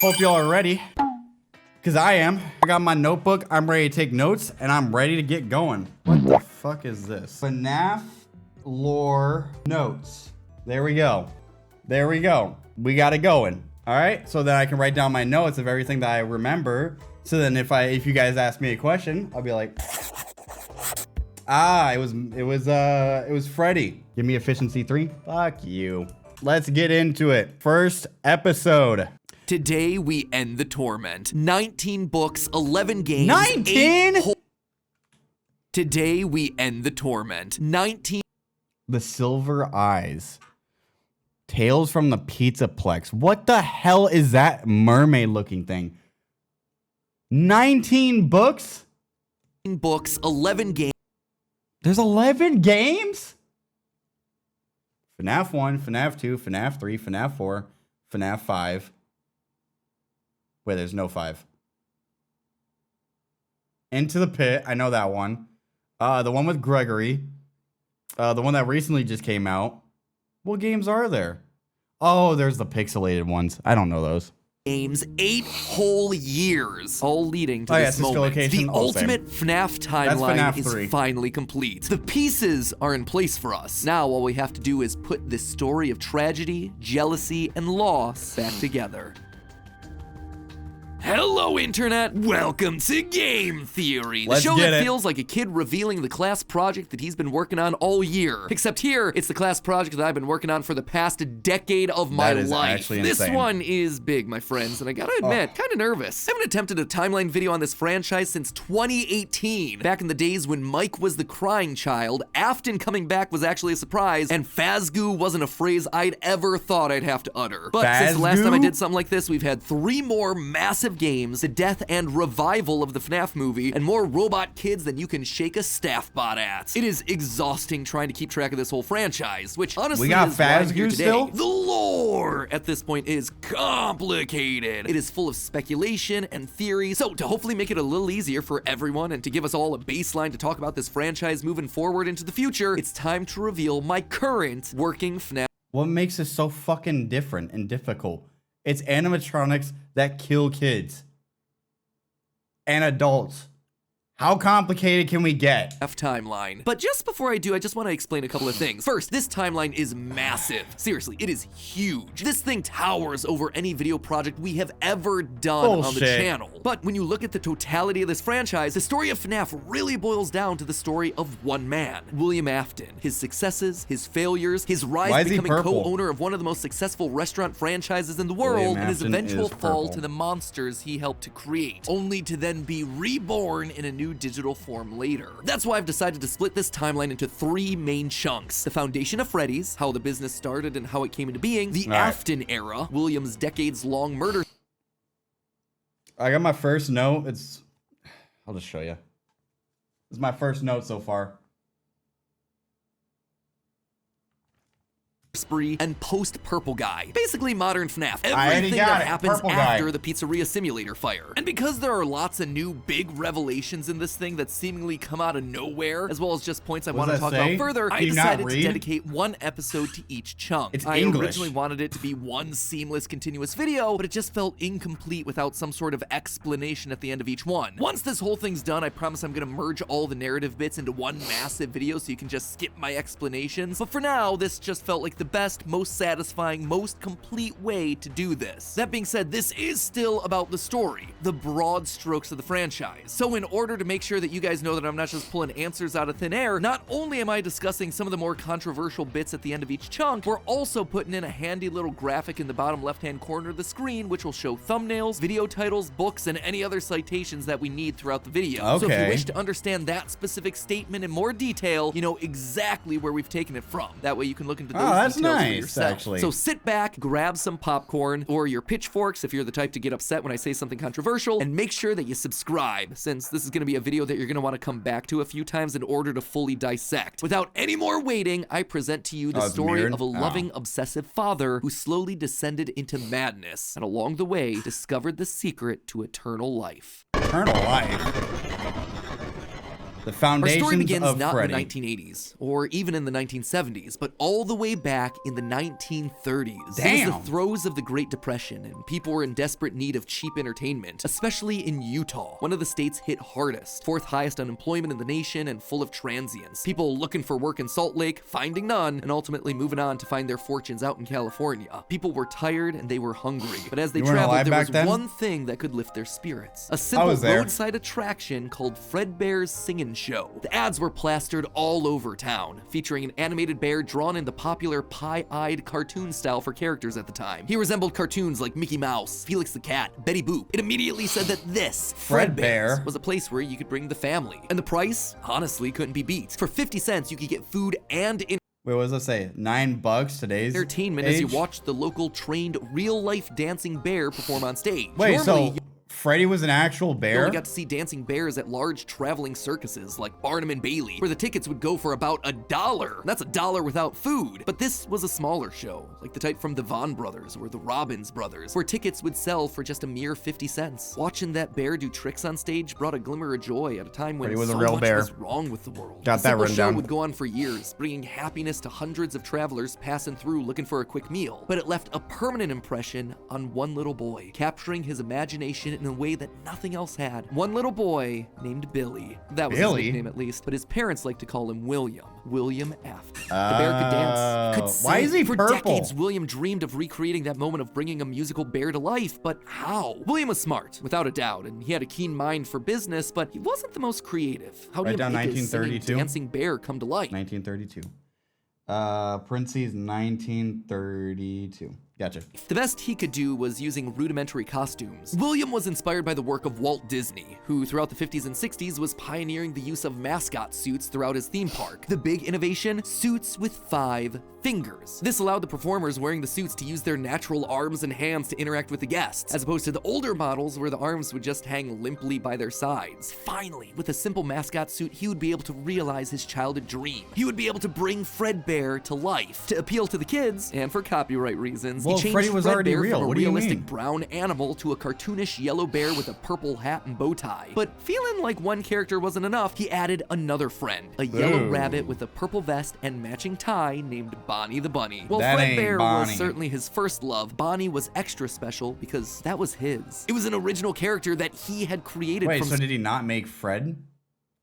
Hope y'all are ready, because I am. I got my notebook, I'm ready to take notes, and I'm ready to get going. What the fuck is this? FNAF lore notes. There we go. There we go. We got it going. All right, so then I can write down my notes of everything that I remember. So then if you guys ask me a question, I'll be like, ah, it was Freddy. Give me efficiency 3. Fuck you. Let's get into it. First episode. Today we end the torment. 19 books, 11 games. 19? Today we end the torment. 19. The Silver Eyes. Tales from the Pizzaplex. What the hell is that mermaid looking thing? 19 books? Books, 11 games. There's 11 games? FNAF 1, FNAF 2, FNAF 3, FNAF 4, FNAF 5. Wait, there's no 5. Into the Pit. I know that one. The one with Gregory. The one that recently just came out. What games are there? Oh, there's the pixelated ones. I don't know those. Games, 8 whole years, all leading to this Cisco moment. location, The ultimate FNAF timeline is finally complete. The pieces are in place for us. Now all we have to do is put this story of tragedy, jealousy, and loss back together. Hello, Internet! Welcome to Game Theory, the show that feels like a kid revealing the class project that he's been working on all year. Except here, it's the class project that I've been working on for the past decade of my life. This one is big, my friends, and I gotta admit, kinda nervous. I haven't attempted a timeline video on this franchise since 2018. Back in the days when Mike was the crying child, Afton coming back was actually a surprise, and Fazgoo wasn't a phrase I'd ever thought I'd have to utter. But since the last time I did something like this, we've had 3 more massive games, the death and revival of the FNAF movie, and more robot kids than you can shake a staff bot at. It is exhausting trying to keep track of this whole franchise, which honestly is why I'm here today. The lore at this point is complicated. It is full of speculation and theory, so to hopefully make it a little easier for everyone and to give us all a baseline to talk about this franchise moving forward into the future, it's time to reveal my current working FNAF. What makes it so fucking different and difficult? It's animatronics that kill kids and adults. How complicated can we get? Timeline. But just before I do, I just want to explain a couple of things. First, this timeline is massive. Seriously, it is huge. This thing towers over any video project we have ever done on the channel. But when you look at the totality of this franchise, the story of FNAF really boils down to the story of one man, William Afton. His successes, his failures, his rise to becoming co-owner of one of the most successful restaurant franchises in the world, and his eventual fall to the monsters he helped to create, only to then be reborn in a new digital form later. That's why I've decided to split this timeline into 3 main chunks. The foundation of Freddy's, how the business started and how it came into being. The Afton era, William's decades-long murder. I got my first note. I'll just show you. This is my first note so far. Spree and post Purple Guy. Basically modern FNAF. Everything that happens after the pizzeria simulator fire. And because there are lots of new big revelations in this thing that seemingly come out of nowhere, as well as just points I want to talk about further, I decided to dedicate 1 episode to each chunk. I originally wanted it to be one seamless continuous video, but it just felt incomplete without some sort of explanation at the end of each one. Once this whole thing's done, I promise I'm gonna merge all the narrative bits into one massive video so you can just skip my explanations. But for now, this just felt like the best, most satisfying, most complete way to do this. That being said, this is still about the story, the broad strokes of the franchise. So in order to make sure that you guys know that I'm not just pulling answers out of thin air, not only am I discussing some of the more controversial bits at the end of each chunk, we're also putting in a handy little graphic in the bottom left-hand corner of the screen, which will show thumbnails, video titles, books, and any other citations that we need throughout the video. So if you wish to understand that specific statement in more detail, you know exactly where we've taken it from. That way you can look into those details for yourself. Actually. So sit back, grab some popcorn or your pitchforks if you're the type to get upset when I say something controversial, and make sure that you subscribe, since this is going to be a video that you're going to want to come back to a few times in order to fully dissect. Without any more waiting, I present to you the story of a loving, obsessive father who slowly descended into madness, and along the way discovered the secret to eternal life. Eternal life? The foundations Our story begins of not Freddy. in the 1980s, or even in the 1970s, but all the way back in the 1930s. Damn. It was the throes of the Great Depression, and people were in desperate need of cheap entertainment, especially in Utah, one of the states hit hardest, fourth highest unemployment in the nation and full of transients. People looking for work in Salt Lake, finding none, and ultimately moving on to find their fortunes out in California. People were tired and they were hungry, but as they traveled, there was one thing that could lift their spirits. A simple roadside attraction called Fredbear's Singin' Show. The ads were plastered all over town, featuring an animated bear drawn in the popular pie-eyed cartoon style for characters at the time. He resembled cartoons like Mickey Mouse, Felix the Cat, Betty Boop. It immediately said that this, Fredbear's, was a place where you could bring the family. And the price, honestly, couldn't be beat. For 50 cents, you could get food and Wait, what does that say? $9 today's entertainment age? as you watch the local trained real-life dancing bear perform on stage. Wait, normally, so Freddy was an actual bear? You only got to see dancing bears at large traveling circuses like Barnum and Bailey, where the tickets would go for about $1. That's $1 without food. But this was a smaller show, like the type from the Vaughn brothers or the Robbins brothers, where tickets would sell for just a mere 50 cents. Watching that bear do tricks on stage brought a glimmer of joy at a time when so much was wrong with the world. Got that written down. The show would go on for years, bringing happiness to hundreds of travelers passing through looking for a quick meal. But it left a permanent impression on one little boy, capturing his imagination in a way that nothing else had. One little boy named Billy. That was his nickname at least, but his parents like to call him William. William Afton. The bear could dance, could sing. Why is he purple? For decades, William dreamed of recreating that moment of bringing a musical bear to life, but how? William was smart, without a doubt, and he had a keen mind for business, but he wasn't the most creative. How did he make his singing dancing bear come to life? 1932. Parentheses 1932. Gotcha. The best he could do was using rudimentary costumes. William was inspired by the work of Walt Disney, who throughout the 50s and 60s was pioneering the use of mascot suits throughout his theme park. The big innovation? Suits with 5 fingers. This allowed the performers wearing the suits to use their natural arms and hands to interact with the guests, as opposed to the older models where the arms would just hang limply by their sides. Finally, with a simple mascot suit, he would be able to realize his childhood dream. He would be able to bring Fredbear to life. To appeal to the kids, and for copyright reasons, he changed Freddy was already real. from a What do you realistic mean? brown animal to a cartoonish yellow bear with a purple hat and bow tie. But feeling like one character wasn't enough, he added another friend, a yellow rabbit with a purple vest and matching tie named Bonnie the Bunny. Well, Fredbear was certainly his first love. Bonnie was extra special because that was his. It was an original character that he had created Wait, from so did he not make Fred?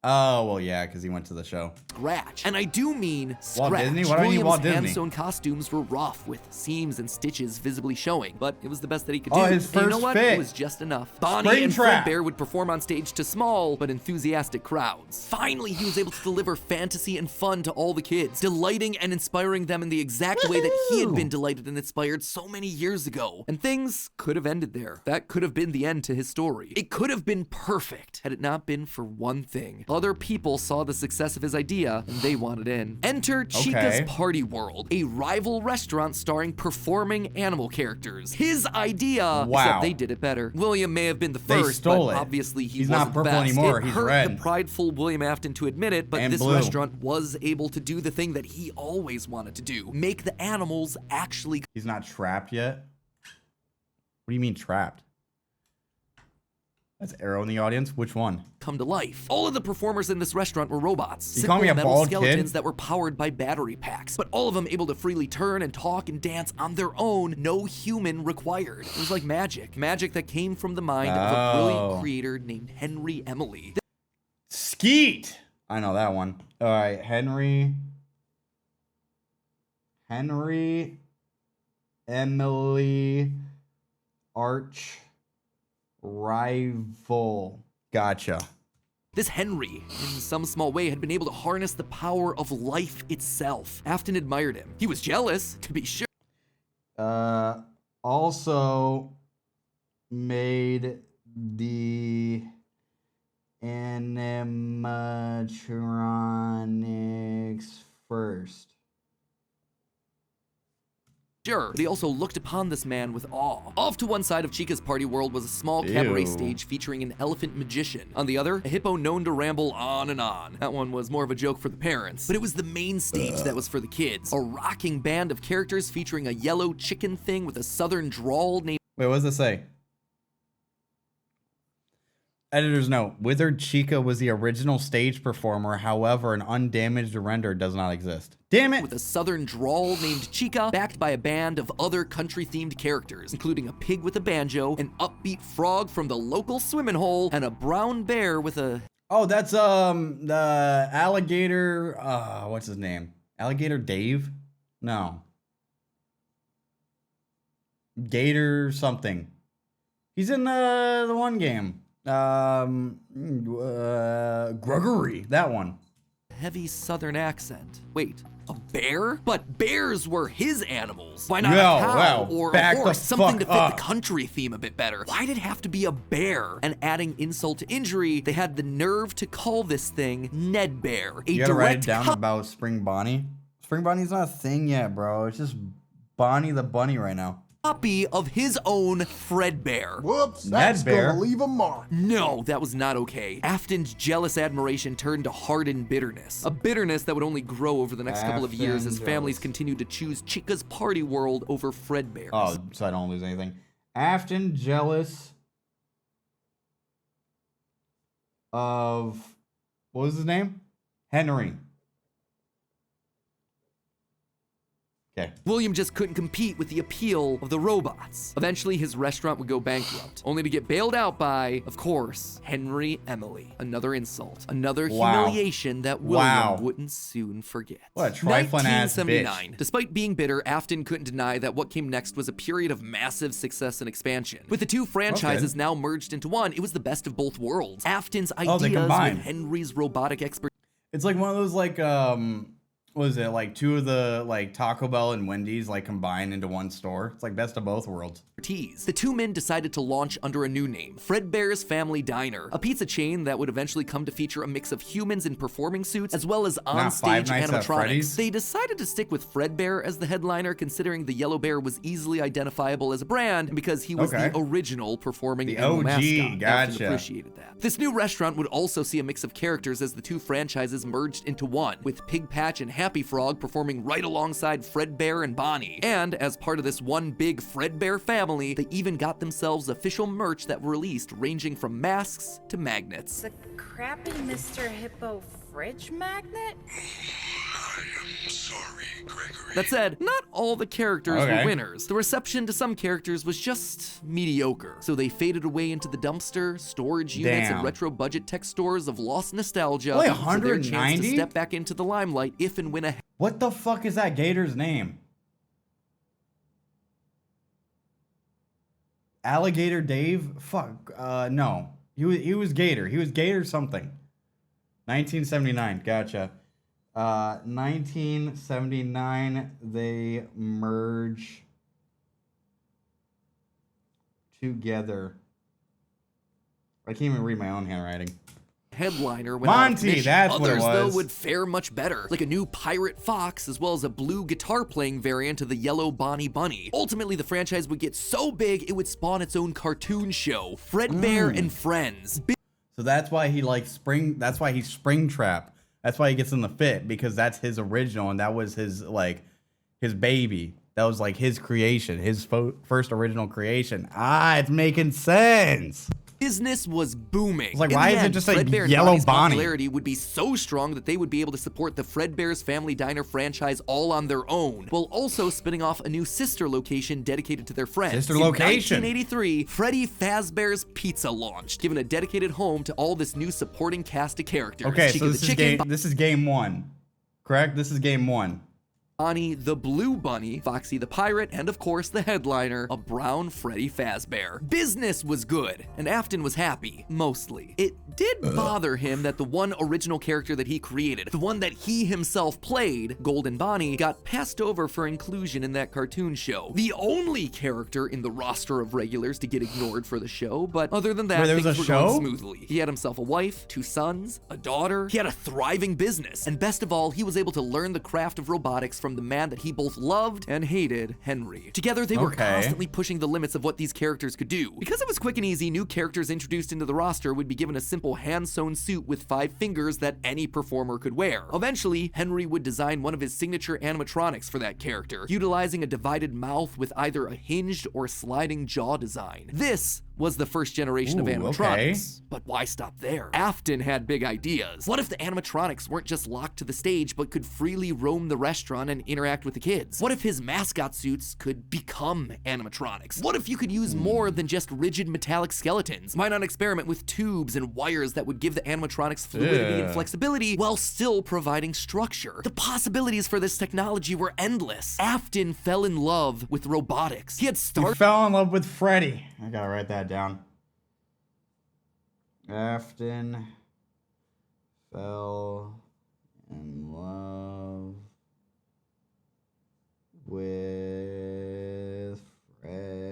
Oh, well, yeah, because he went to the show. Scratch. And I do mean scratch. Walt Disney? What do you mean Walt Disney? Hand-sewn costumes were rough, with seams and stitches visibly showing, but it was the best that he could do. Oh, his first you know what? fit. It was just enough. Bonnie and Fredbear would perform on stage to small but enthusiastic crowds. Finally, he was able to deliver fantasy and fun to all the kids, delighting and inspiring them in the exact way that he had been delighted and inspired so many years ago. And things could have ended there. That could have been the end to his story. It could have been perfect had it not been for one thing. Other people saw the success of his idea and they wanted in. Enter Chica's Party World, a rival restaurant starring performing animal characters. His idea, except they did it better. William may have been the first, but obviously he's not purple anymore. He's red. The prideful William Afton to admit it, but this restaurant was able to do the thing that he always wanted to do: make the animals actually. He's not trapped yet. What do you mean trapped? That's Arrow in the audience. Which one? Come to life. All of the performers in this restaurant were robots. You call me a metal bald skeletons kid? that were powered by battery packs, but all of them able to freely turn and talk and dance on their own, no human required. It was like magic. Magic that came from the mind of a brilliant creator named Henry Emily. Skeet! I know that one. All right, Henry Emily Arch Rival. Gotcha. This Henry, in some small way, had been able to harness the power of life itself. Afton admired him. He was jealous, to be sure. Also made the animatronics first. Sure, but he also looked upon this man with awe. Off to one side of Chica's Party World was a small cabaret stage featuring an elephant magician. On the other, a hippo known to ramble on and on. That one was more of a joke for the parents, but it was the main stage that was for the kids. A rocking band of characters featuring a yellow chicken thing with a southern drawl named... Wait, what does it say? Editor's note, Withered Chica was the original stage performer. However, an undamaged render does not exist. Damn it! With a southern drawl named Chica, backed by a band of other country-themed characters, including a pig with a banjo, an upbeat frog from the local swimming hole, and a brown bear with a... Oh, that's, the alligator, what's his name? Alligator Dave? No. Gator something. He's in the one game. Gregory, that one. Heavy southern accent. Wait, a bear? But bears were his animals. Why not a cow or a horse? Something to fit the country theme a bit better. Why'd it have to be a bear? And adding insult to injury, they had the nerve to call this thing Ned Bear. You gotta write it down about Spring Bonnie. Spring Bonnie's not a thing yet, bro. It's just Bonnie the bunny right now. Copy of his own Fredbear. Whoops, that's gonna leave a mark. No, that was not okay. Afton's jealous admiration turned to hardened bitterness. A bitterness that would only grow over the next couple of years as families continued to choose Chica's party world over Fredbear's. Oh, so I don't lose anything. Afton jealous of, what was his name? Henry. Okay. William just couldn't compete with the appeal of the robots. Eventually, his restaurant would go bankrupt, only to get bailed out by, of course, Henry Emily. Another insult, another humiliation that William wouldn't soon forget. What a trifling ass bitch. Despite being bitter, Afton couldn't deny that what came next was a period of massive success and expansion. With the two franchises now merged into one, it was the best of both worlds. Afton's ideas with Henry's robotic expertise. It's like one of those like what is it, like two of the like Taco Bell and Wendy's like combined into one store. It's like best of both worlds. The two men decided to launch under a new name, Fredbear's Family Diner, a pizza chain that would eventually come to feature a mix of humans in performing suits as well as on-stage animatronics. They decided to stick with Fredbear as the headliner, considering the yellow bear was easily identifiable as a brand and because he was the original performing animal mascot. Afton appreciated that. This new restaurant would also see a mix of characters as the two franchises merged into one, with Pig Patch and Happy Frog performing right alongside Fredbear and Bonnie. And as part of this one big Fredbear family, they even got themselves official merch that were released, ranging from masks to magnets. The crappy Mr. Hippo fridge magnet? I am sorry, Gregory. That said, not all the characters were winners. The reception to some characters was just mediocre, so they faded away into the dumpster, storage units, and retro budget tech stores of lost nostalgia. Only for their chance 190? to step back into the limelight if and when a... What the fuck is that gator's name? Alligator Dave? Fuck, no. He was Gator. He was Gator something. 1979, gotcha. 1979, they merge together. I can't even read my own handwriting. Headliner went Monty, that's what it was. Others, though, would fare much better, like a new pirate fox, as well as a blue guitar-playing variant of the yellow Bonnie Bunny. Ultimately, the franchise would get so big, it would spawn its own cartoon show, Fredbear and Friends. So that's why he likes that's why he's Springtrap. That's why he gets in the fit, because that's his original, and that was his, like, his baby. That was, like, his creation, his first original creation. Ah, it's making sense. Business was booming. It's like, why is it just a yellow Bonnie? Popularity would be so strong that they would be able to support the Fredbear's Family Diner franchise all on their own, while also spinning off a new sister location dedicated to their friends. Sister location. In 1983, Freddy Fazbear's Pizza launched, giving a dedicated home to all this new supporting cast of characters. Okay, so this is game one, correct? This is game one. Bonnie the Blue Bunny, Foxy the Pirate, and of course the headliner, a brown Freddy Fazbear. Business was good, and Afton was happy, mostly. It did bother him that the one original character that he created, the one that he himself played, Golden Bonnie, got passed over for inclusion in that cartoon show. The only character in the roster of regulars to get ignored for the show, but other than that, things were going smoothly. He had himself a wife, 2 sons, a daughter, he had a thriving business, and best of all, he was able to learn the craft of robotics from the man that he both loved and hated, Henry. Together, they were constantly pushing the limits of what these characters could do. Because it was quick and easy, new characters introduced into the roster would be given a simple hand-sewn suit with 5 fingers that any performer could wear. Eventually, Henry would design one of his signature animatronics for that character, utilizing a divided mouth with either a hinged or sliding jaw design. This was the first generation of animatronics. But why stop there? Afton had big ideas. What if the animatronics weren't just locked to the stage, but could freely roam the restaurant and interact with the kids? What if his mascot suits could become animatronics? What if you could use more than just rigid metallic skeletons? Why not experiment with tubes and wires that would give the animatronics fluidity and flexibility while still providing structure? The possibilities for this technology were endless. Afton fell in love with robotics. He fell in love with Freddy. I gotta write that down. Afton fell in love with Freddy.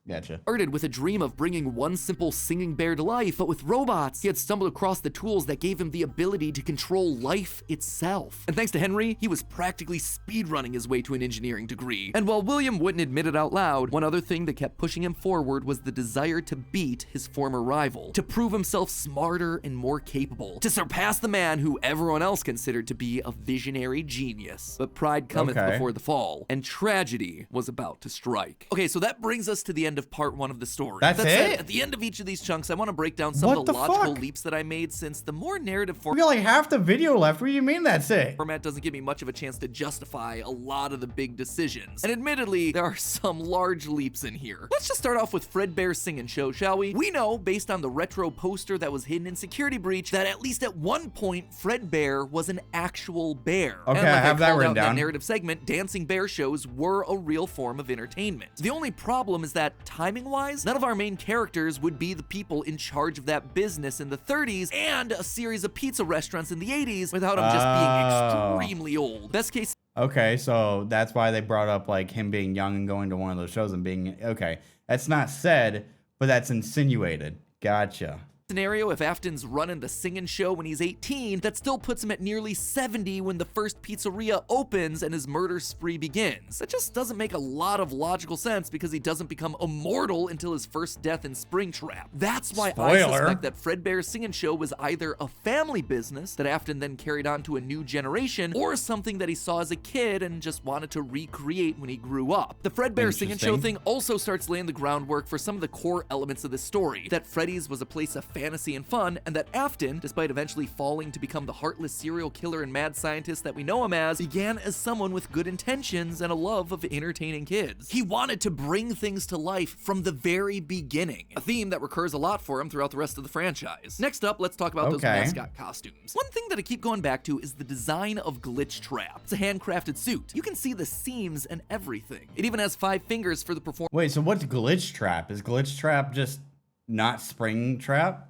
Gotcha. Started with a dream of bringing one simple singing bear to life, but with robots, he had stumbled across the tools that gave him the ability to control life itself. And thanks to Henry, he was practically speedrunning his way to an engineering degree. And while William wouldn't admit it out loud, one other thing that kept pushing him forward was the desire to beat his former rival, to prove himself smarter and more capable, to surpass the man who everyone else considered to be a visionary genius. But pride cometh before the fall, and tragedy was about to strike. Okay, so that brings us to the end of part 1 of the story. That's it? Said, at the end of each of these chunks, I want to break down some of the logical leaps that I made, since the more narrative we got like half the video left. What do you mean that's it? Format doesn't give me much of a chance to justify a lot of the big decisions. And admittedly, there are some large leaps in here. Let's just start off with Fredbear's Singing Show, shall we? We know, based on the retro poster that was hidden in Security Breach, that at least at one point, Fredbear was an actual bear. Okay, and like I have that written down. That narrative segment, dancing bear shows were a real form of entertainment. The only problem is that timing-wise, none of our main characters would be the people in charge of that business in the 30s and a series of pizza restaurants in the 80s without them just being extremely old. Best case. Okay, so that's why they brought up like him being young and going to one of those shows and being okay. That's not said, but that's insinuated. Gotcha. Scenario, if Afton's running the singing show when he's 18, that still puts him at nearly 70 when the first pizzeria opens and his murder spree begins. That just doesn't make a lot of logical sense because he doesn't become immortal until his first death in Springtrap. That's why I suspect that Fredbear's Singing Show was either a family business that Afton then carried on to a new generation, or something that he saw as a kid and just wanted to recreate when he grew up. The Fredbear Singing Show thing also starts laying the groundwork for some of the core elements of this story, that Freddy's was a place of fantasy and fun, and that Afton, despite eventually falling to become the heartless serial killer and mad scientist that we know him as, began as someone with good intentions and a love of entertaining kids. He wanted to bring things to life from the very beginning, a theme that recurs a lot for him throughout the rest of the franchise. Next up, let's talk about those mascot costumes. One thing that I keep going back to is the design of Glitch Trap. It's a handcrafted suit. You can see the seams and everything. It even has 5 fingers for the performance. Wait, so what's Glitch Trap? Is Glitch Trap just not Springtrap?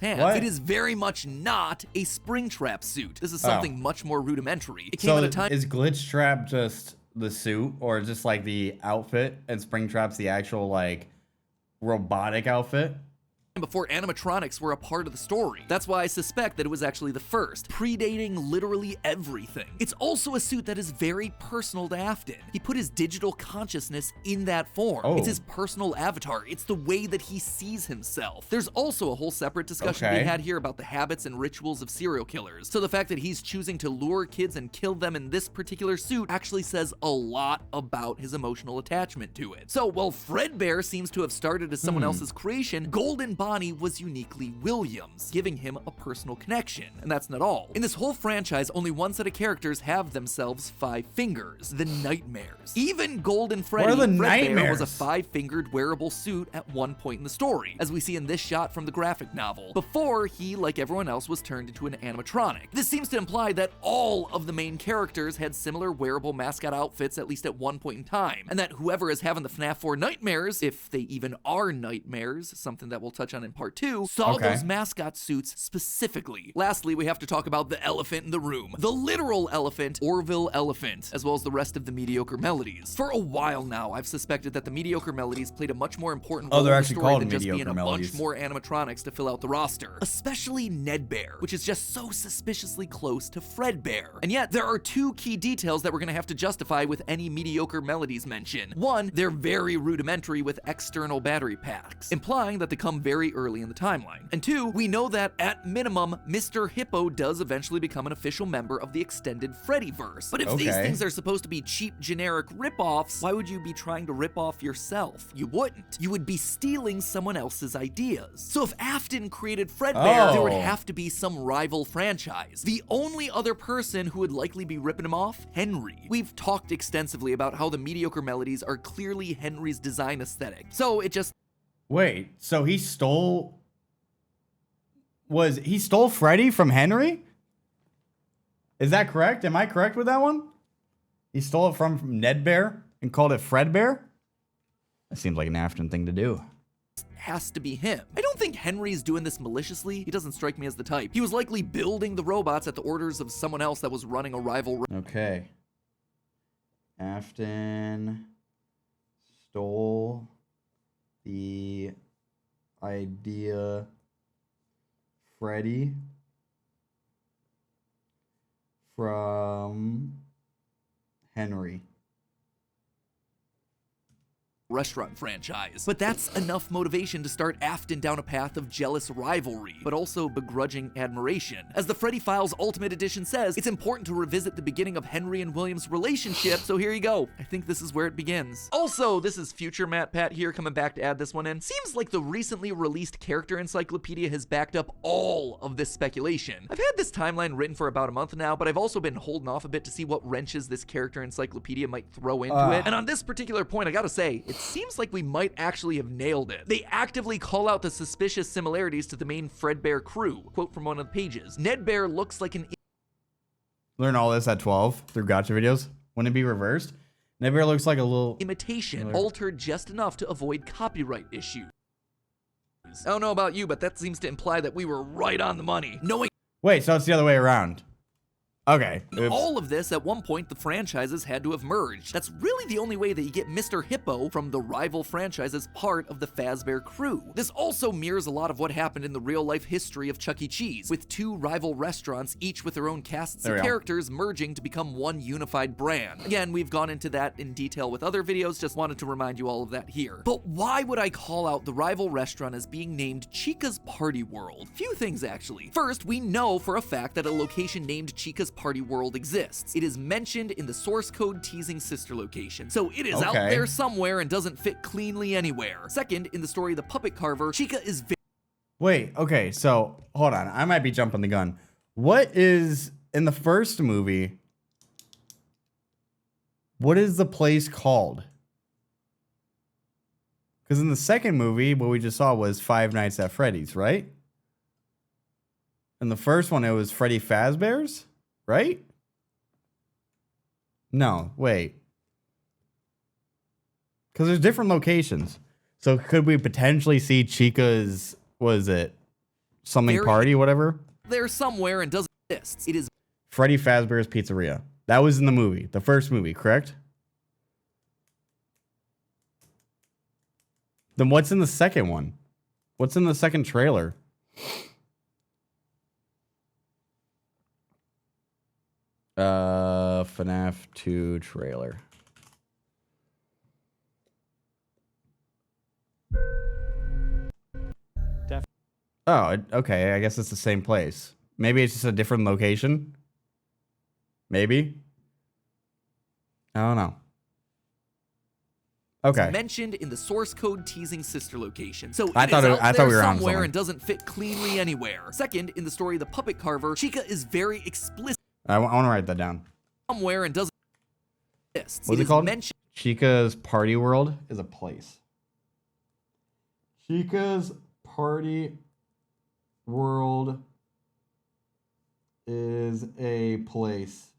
Hands. It is very much not a Springtrap suit. This is something much more rudimentary. It came at a time. Is Glitch Trap just the suit, or just like the outfit, and Springtrap's the actual like robotic outfit? Before animatronics were a part of the story. That's why I suspect that it was actually the first, predating literally everything. It's also a suit that is very personal to Afton. He put his digital consciousness in that form. It's his personal avatar. It's the way that he sees himself. There's also a whole separate discussion to be had here about the habits and rituals of serial killers. So the fact that he's choosing to lure kids and kill them in this particular suit actually says a lot about his emotional attachment to it. So while Fredbear seems to have started as someone else's creation, Golden Bonnie was uniquely Williams, giving him a personal connection. And that's not all. In this whole franchise, only one set of characters have themselves 5 fingers, the Nightmares. Even Golden Freddy, Fredbear was a 5-fingered wearable suit at one point in the story, as we see in this shot from the graphic novel, before he, like everyone else, was turned into an animatronic. This seems to imply that all of the main characters had similar wearable mascot outfits at least at one point in time, and that whoever is having the FNAF 4 nightmares, if they even are nightmares, something that we'll touch on in part 2, saw those mascot suits specifically. Lastly, we have to talk about the elephant in the room. The literal elephant, Orville Elephant, as well as the rest of the mediocre melodies. For a while now, I've suspected that the mediocre melodies played a much more important role in the story than just being a bunch more animatronics to fill out the roster. Especially Ned Bear, which is just so suspiciously close to Fredbear. And yet, there are 2 key details that we're gonna have to justify with any mediocre melodies mention. One, they're very rudimentary with external battery packs, implying that they come very very early in the timeline. And 2, we know that at minimum, Mr. Hippo does eventually become an official member of the extended Freddyverse. But if these things are supposed to be cheap, generic rip-offs, why would you be trying to rip off yourself? You wouldn't. You would be stealing someone else's ideas. So if Afton created Fredbear, there would have to be some rival franchise. The only other person who would likely be ripping him off, Henry. We've talked extensively about how the mediocre melodies are clearly Henry's design aesthetic. So it just... Wait, so he stole... He stole Freddy from Henry? Is that correct? Am I correct with that one? He stole it from Ned Bear and called it Fredbear? That seems like an Afton thing to do. Has to be him. I don't think Henry's doing this maliciously. He doesn't strike me as the type. He was likely building the robots at the orders of someone else that was running a rival. Okay. Afton stole the idea Freddy from Henry. Restaurant franchise. But that's enough motivation to start Afton down a path of jealous rivalry, but also begrudging admiration. As the Freddy Files Ultimate Edition says, it's important to revisit the beginning of Henry and William's relationship, so here you go. I think this is where it begins. Also, this is future MatPat here coming back to add this one in. Seems like the recently released character encyclopedia has backed up all of this speculation. I've had this timeline written for about a month now, but I've also been holding off a bit to see what wrenches this character encyclopedia might throw into it. And on this particular point, I gotta say, it seems like we might actually have nailed it. They actively call out the suspicious similarities to the main Fredbear crew. Quote from one of the pages. Ned Bear looks like an... Learn all this at 12 through gotcha videos. Wouldn't it be reversed? Ned Bear looks like a little... imitation, altered just enough to avoid copyright issues. I don't know about you, but that seems to imply that we were right on the money. Knowing... Wait, so it's the other way around. Okay. Oops. All of this, at one point, the franchises had to have merged. That's really the only way that you get Mr. Hippo from the rival franchise as part of the Fazbear crew. This also mirrors a lot of what happened in the real-life history of Chuck E. Cheese, with 2 rival restaurants, each with their own casts of characters merging to become one unified brand. Again, we've gone into that in detail with other videos, just wanted to remind you all of that here. But why would I call out the rival restaurant as being named Chica's Party World? Few things, actually. First, we know for a fact that a location named Chica's Party World exists. It is mentioned in the source code teasing sister location, so it is out there somewhere and doesn't fit cleanly anywhere. Second, in the story The Puppet Carver, Chica is Wait, okay, so hold on. I might be jumping the gun. What is, in the first movie, what is the place called? Because in the second movie, what we just saw was Five Nights at Freddy's, right? In the first one, it was Freddy Fazbear's? Right? No, wait. Because there's different locations. So could we potentially see Chica's, was it something party, whatever? There somewhere and doesn't exist. It is Freddy Fazbear's Pizzeria. That was in the movie, the first movie, correct? Then what's in the second one? What's in the second trailer? FNAF 2 trailer. Oh, okay. I guess it's the same place. Maybe it's just a different location. Maybe. I don't know. Okay. It's mentioned in the source code teasing sister location, so I thought we were on somewhere and doesn't fit cleanly anywhere. Second, in the story The Puppet Carver, Chica is very explicit. I want to write that down. Somewhere and doesn't exist. What's it called? Chica's Party World is a place. Chica's Party World is a place.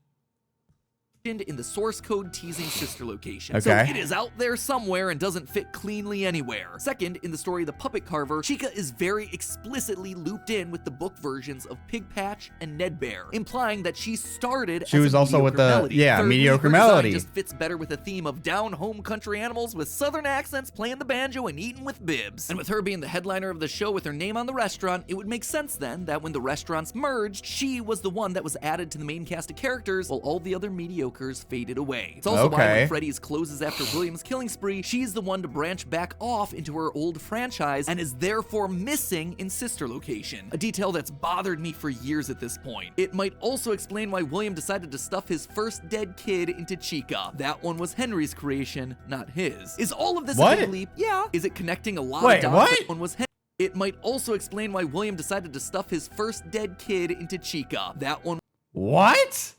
In the source code teasing sister location. Okay. So it is out there somewhere and doesn't fit cleanly anywhere. Second, in the story The Puppet Carver, Chica is very explicitly looped in with the book versions of Pig Patch and Ned Bear, implying that she started She was also with the melody. Third, mediocre her melody. design just fits better with a theme of down home country animals with southern accents playing the banjo and eating with bibs. And with her being the headliner of the show with her name on the restaurant, it would make sense then that when the restaurants merged, she was the one that was added to the main cast of characters while all the other mediocre Jokers faded away. It's also why when Freddy's closes after William's killing spree, she's the one to branch back off into her old franchise and is therefore missing in Sister Location, a detail that's bothered me for years at this point. It might also explain why William decided to stuff his first dead kid into Chica. That one was Henry's creation, not his. Is all of this a big leap? Yeah. Is it connecting a lot of dots? That one was It might also explain why William decided to stuff his first dead kid into Chica. That one. What?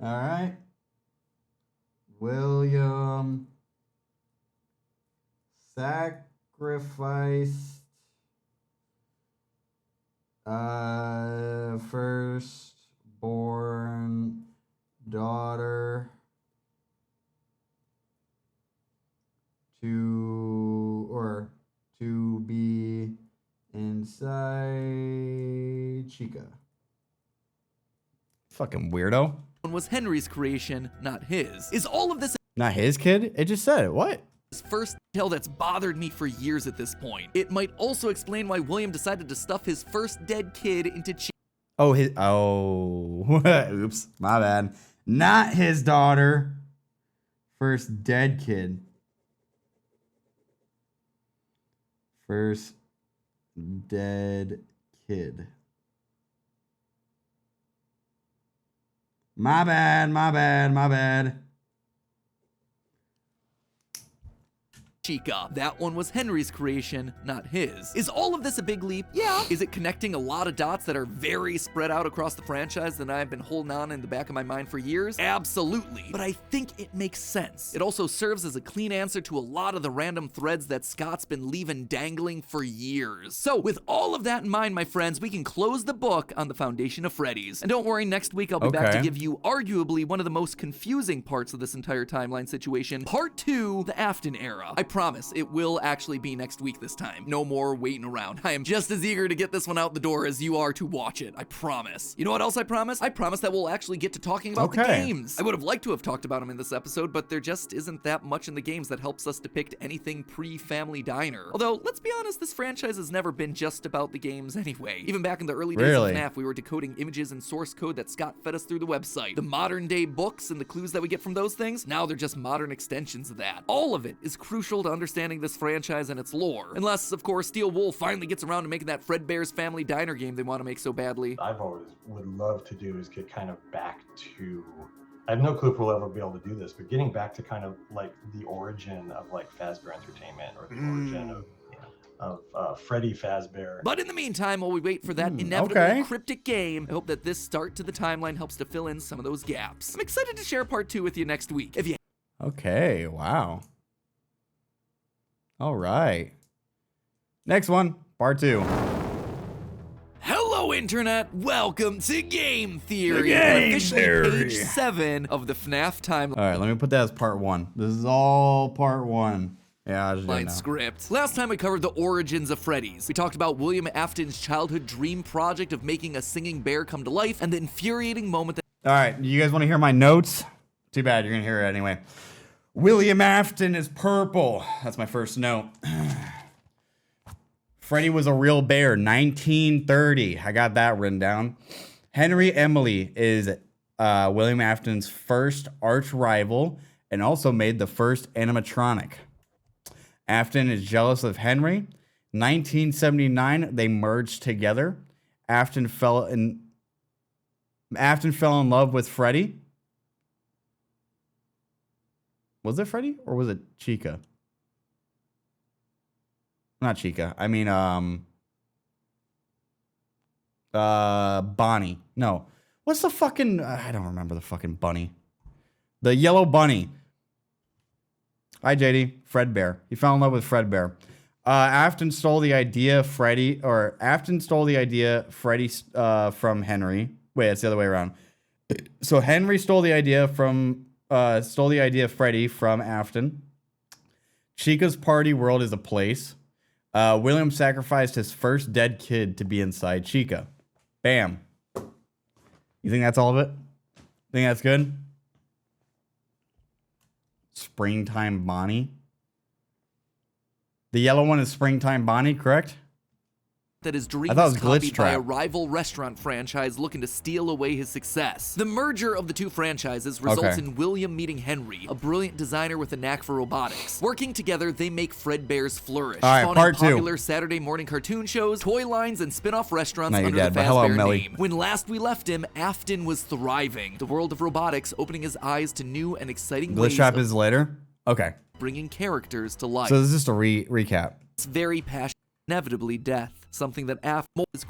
All right. William sacrificed firstborn daughter to be inside Chica. Fucking weirdo. One was Henry's creation, not his. Is all of this not his kid? It just said it. What? First detail that's bothered me for years at this point. It might also explain why William decided to stuff his first dead kid into Chica. Oh, oops, my bad. Not his daughter. First dead kid. First dead kid. My bad. Chica. That one was Henry's creation, not his. Is all of this a big leap? Yeah. Is it connecting a lot of dots that are very spread out across the franchise that I've been holding on in the back of my mind for years? Absolutely. But I think it makes sense. It also serves as a clean answer to a lot of the random threads that Scott's been leaving dangling for years. So with all of that in mind, my friends, we can close the book on the foundation of Freddy's. And don't worry, next week I'll be back to give you arguably one of the most confusing parts of this entire timeline situation. Part 2, the Afton era. I promise it will actually be next week this time. No more waiting around. I am just as eager to get this one out the door as you are to watch it. I promise. You know what else I promise? I promise that we'll actually get to talking about the games. I would have liked to have talked about them in this episode, but there just isn't that much in the games that helps us depict anything pre-Family Diner. Although, let's be honest, this franchise has never been just about the games anyway. Even back in the early days of FNAF, we were decoding images and source code that Scott fed us through the website. The modern day books and the clues that we get from those things, now they're just modern extensions of that. All of it is crucial to understanding this franchise and its lore. Unless, of course, Steel Wool finally gets around to making that Fredbear's Family Diner game they want to make so badly. I've always would love to do is get kind of back to, I have no clue if we'll ever be able to do this, but getting back to kind of like the origin of like Fazbear Entertainment or the origin of Freddy Fazbear. But in the meantime, while we wait for that inevitable cryptic game, I hope that this start to the timeline helps to fill in some of those gaps. I'm excited to share part 2 with you next week. If you wow. All right. Next one, part 2. Hello, Internet. Welcome to Game Theory. Officially page 7 of the FNAF timeline. All right, let me put that as part 1. This is all part 1. Yeah, I just didn't know. Script. Last time we covered the origins of Freddy's. We talked about William Afton's childhood dream project of making a singing bear come to life and the infuriating moment that... All right, you guys want to hear my notes? Too bad, you're going to hear it anyway. William Afton is purple. That's my first note. Freddy was a real bear, 1930. I got that written down. Henry Emily is William Afton's first arch rival and also made the first animatronic. Afton is jealous of Henry. 1979, they merged together. Afton fell in love with Freddy. Was it Freddy or was it Chica? Not Chica. I mean, Bonnie. No. What's the fucking... I don't remember the fucking bunny. The yellow bunny. Hi, JD. Fredbear. He fell in love with Fredbear. Afton stole the idea Freddy from Henry. Wait, it's the other way around. So Henry stole the idea of Freddy from Afton. Chica's party world is a place. William sacrificed his first dead kid to be inside Chica. Bam. You think that's all of it? Think that's good? Springtime Bonnie. The yellow one is Springtime Bonnie, correct? that his dream I thought it was was Glitch copied by a Trap. rival restaurant franchise looking to steal away his success. The merger of the two franchises results in William meeting Henry, a brilliant designer with a knack for robotics. Working together, they make Fredbear's flourish, spawning part two. popular Saturday morning cartoon shows, toy lines, and spin-off restaurants No, you're under dead, the but hello, Fazbear Millie. name. When last we left him, Afton was thriving. The world of robotics opening his eyes to new and exciting Glitch ways Trap of is later? Okay. bringing characters to life. So this is just a recap. It's very passionate, inevitably death, something that Afton is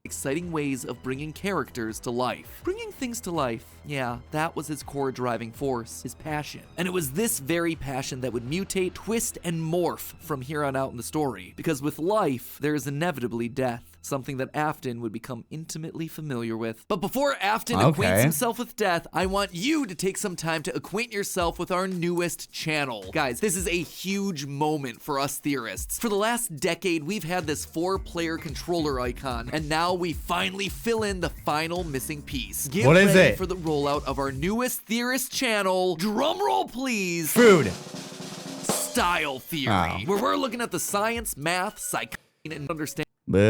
exciting ways of bringing characters to life. Bringing things to life, yeah, that was his core driving force, his passion. And it was this very passion that would mutate, twist, and morph from here on out in the story. Because with life, there is inevitably death, something that Afton would become intimately familiar with. But before Afton acquaints himself with death, I want you to take some time to acquaint yourself with our newest channel. Guys, this is a huge moment for us theorists. For the last decade, we've had this 4-player controller icon, and now we finally fill in the final missing piece. Get ready for the rollout of our newest theorist channel. Drumroll, please. Food. Style Theory, where we're looking at the science, math, psychology, and understanding. Boo.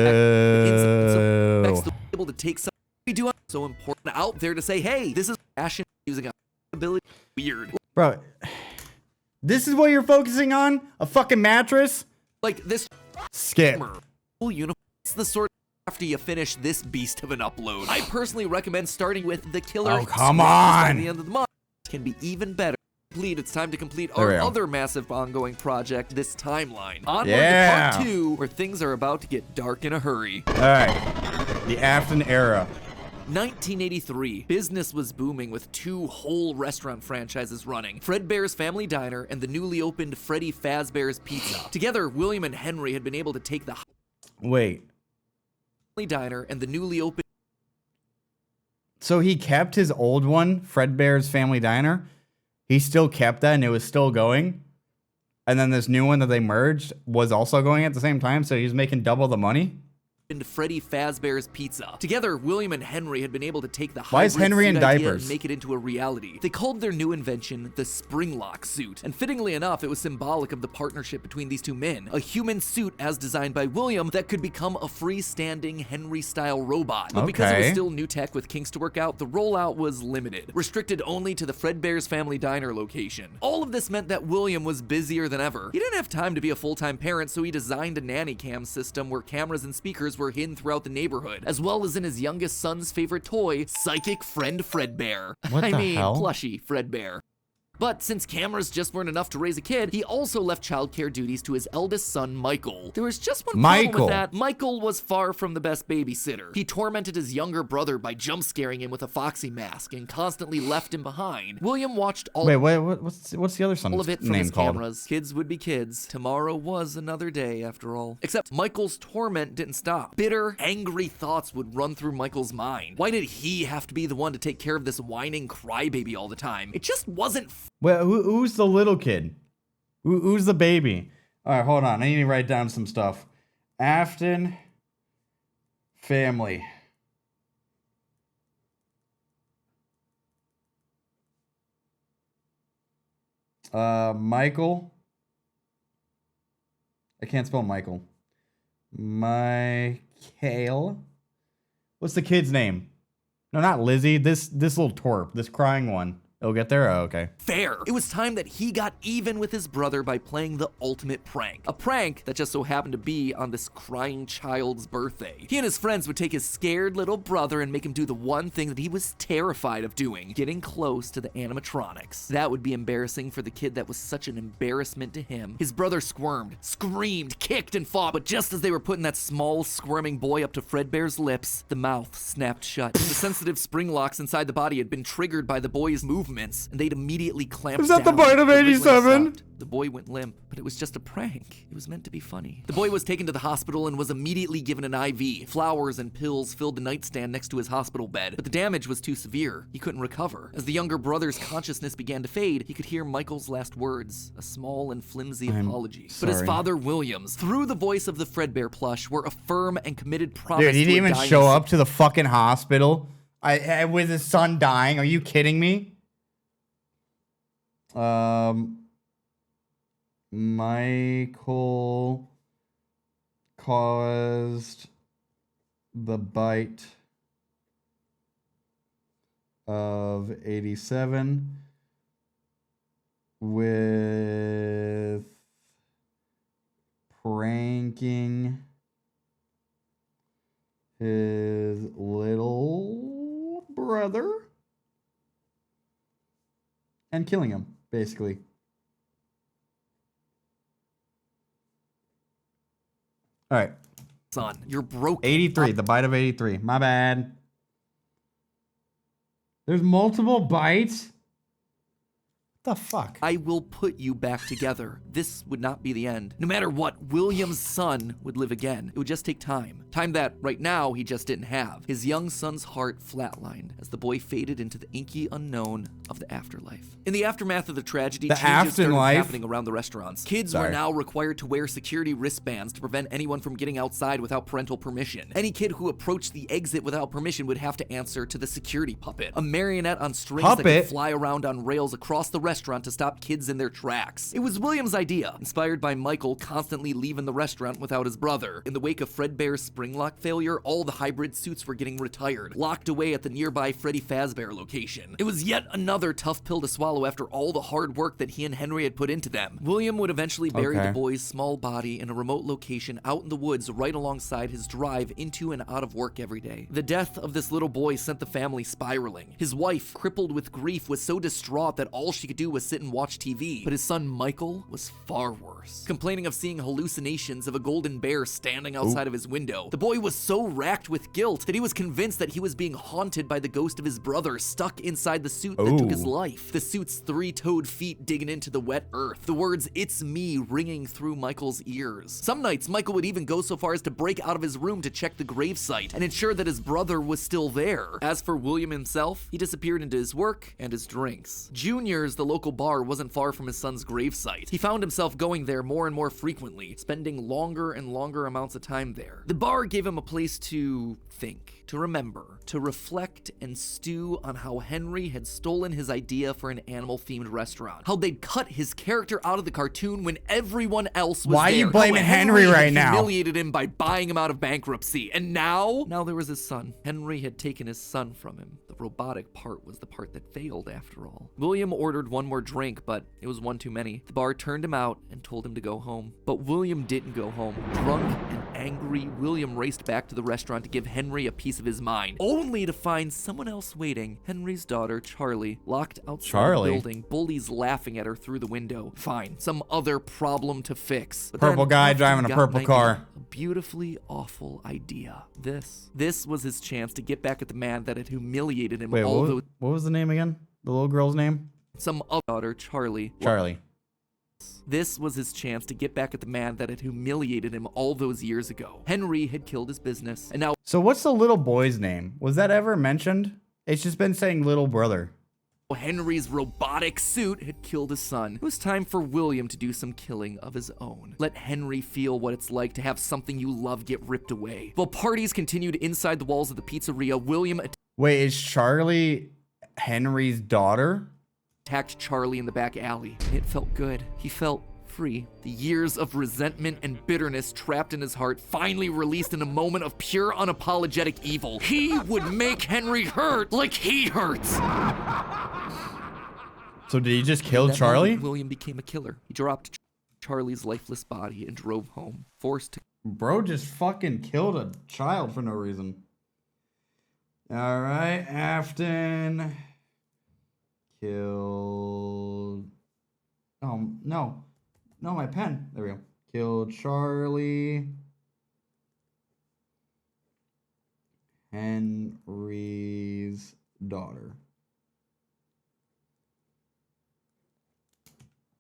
Able to take something we do so important out there to say, hey, this is passion using a ability. Weird. Bro, this is what you're focusing on? A fucking mattress? Like this. Skip. It's the sort after you finish this beast of an upload. I personally recommend starting with the killer. Oh, come on. By the end of the month can be even better. It's time to complete our other massive ongoing project, this timeline. Onward to part 2, where things are about to get dark in a hurry. All right, the Afton era. 1983, business was booming with 2 whole restaurant franchises running, Fredbear's Family Diner and the newly opened Freddy Fazbear's Pizza. Together, William and Henry had been able to take the Family Diner and the newly opened. So he kept his old one, Fredbear's Family Diner. He still kept that and it was still going. And then this new one that they merged was also going at the same time. So he was making double the money. Into Freddy Fazbear's Pizza. Together, William and Henry had been able to take the Why is Henry in diapers? And make it into a reality. They called their new invention the Springlock suit, and fittingly enough, it was symbolic of the partnership between these two men. A human suit as designed by William that could become a freestanding Henry-style robot. But because it was still new tech with kinks to work out, the rollout was limited, restricted only to the Fredbear's Family Diner location. All of this meant that William was busier than ever. He didn't have time to be a full-time parent, so he designed a nanny cam system where cameras and speakers were hidden throughout the neighborhood, as well as in his youngest son's favorite toy, Psychic Friend Fredbear. I mean, plushy Fredbear. But since cameras just weren't enough to raise a kid, he also left childcare duties to his eldest son, Michael. There was just one problem with that. Michael was far from the best babysitter. He tormented his younger brother by jump scaring him with a foxy mask and constantly left him behind. William watched all what's the other son's all of it from name his called? cameras. Kids would be kids. Tomorrow was another day, after all. Except Michael's torment didn't stop. Bitter, angry thoughts would run through Michael's mind. Why did he have to be the one to take care of this whining crybaby all the time? It just wasn't Well, who's the little kid? Who's the baby? All right, hold on. I need to write down some stuff. Afton family. Michael. I can't spell Michael. Michael. What's the kid's name? No, not Lizzie. This little twerp. This crying one. It'll get there? Oh, okay. Fair. It was time that he got even with his brother by playing the ultimate prank. A prank that just so happened to be on this crying child's birthday. He and his friends would take his scared little brother and make him do the one thing that he was terrified of doing, getting close to the animatronics. That would be embarrassing for the kid that was such an embarrassment to him. His brother squirmed, screamed, kicked, and fought, but just as they were putting that small, squirming boy up to Fredbear's lips, the mouth snapped shut. The sensitive spring locks inside the body had been triggered by the boy's movements, and they'd immediately clamped down. Is that the part of 87? The boy went limp, but it was just a prank. It was meant to be funny. The boy was taken to the hospital and was immediately given an IV. Flowers and pills filled the nightstand next to his hospital bed, but the damage was too severe. He couldn't recover. As the younger brother's consciousness began to fade, he could hear Michael's last words, a small and flimsy apology. But his father, Williams, through the voice of the Fredbear plush, were a firm and committed promise. Dude, he didn't even show up to the fucking hospital with his son dying. Are you kidding me? Michael caused the bite of 87 with pranking his little brother and killing him, basically. All right. Son, you're broken. 83, the bite of 83. My bad. There's multiple bites? What the fuck? I will put you back together. This would not be the end. No matter what, William's son would live again. It would just take time. Time that, right now, he just didn't have. His young son's heart flatlined as the boy faded into the inky unknown of the afterlife. In the aftermath of the tragedy, changes started happening around the restaurants. Kids were now required to wear security wristbands to prevent anyone from getting outside without parental permission. Any kid who approached the exit without permission would have to answer to the security puppet, a marionette on strings that could fly around on rails across the restaurant to stop kids in their tracks. It was William's idea, inspired by Michael constantly leaving the restaurant without his brother. In the wake of Fredbear's spring lock failure, all the hybrid suits were getting retired, locked away at the nearby Freddy Fazbear location. It was yet another tough pill to swallow after all the hard work that he and Henry had put into them. William would eventually bury the boy's small body in a remote location out in the woods right alongside his drive into and out of work every day. The death of this little boy sent the family spiraling. His wife, crippled with grief, was so distraught that all she could do was sit and watch TV, but his son Michael was far worse, complaining of seeing hallucinations of a golden bear standing outside of his window. The boy was so racked with guilt that he was convinced that he was being haunted by the ghost of his brother stuck inside the suit that took his life. The suit's three-toed feet digging into the wet earth. The words "it's me" ringing through Michael's ears. Some nights, Michael would even go so far as to break out of his room to check the gravesite and ensure that his brother was still there. As for William himself, he disappeared into his work and his drinks. Junior's, the local bar, wasn't far from his son's gravesite. He found himself going there more and more frequently, spending longer and longer amounts of time there. The bar gave him a place to think, to remember, to reflect and stew on how Henry had stolen his idea for an animal-themed restaurant. How they'd cut his character out of the cartoon when everyone else was there. Why are you blaming Henry right now? Humiliated him by buying him out of bankruptcy. And now there was his son. Henry had taken his son from him. The robotic part was the part that failed after all. William ordered one more drink, but it was one too many. The bar turned him out and told him to go home. But William didn't go home. Drunk and angry, William raced back to the restaurant to give Henry a piece of his mind, only to find someone else waiting. Henry's daughter, Charlie, locked outside the building, bullies laughing at her through the window. Fine, some other problem to fix. But purple guy driving a purple car. A beautifully awful idea. This was his chance to get back at the man that had humiliated him. Wait, what was the name again? The little girl's name? Some other daughter, Charlie. This was his chance to get back at the man that had humiliated him all those years ago. Henry had killed his business, and now... So what's the little boy's name? Was that ever mentioned? It's just been saying little brother. Henry's robotic suit had killed his son. It was time for William to do some killing of his own. Let Henry feel what it's like to have something you love get ripped away. While parties continued inside the walls of the pizzeria, William... Wait, is Charlie Henry's daughter? Attacked Charlie in the back alley. It felt good. He felt free. The years of resentment and bitterness trapped in his heart finally released in a moment of pure unapologetic evil. He would make Henry hurt like he hurts. So did he just kill Charlie? William became a killer. He dropped Charlie's lifeless body and drove home, forced to... Bro just fucking killed a child for no reason. All right, Afton killed... Oh, no, my pen. There we go. Killed Charlie. Henry's daughter.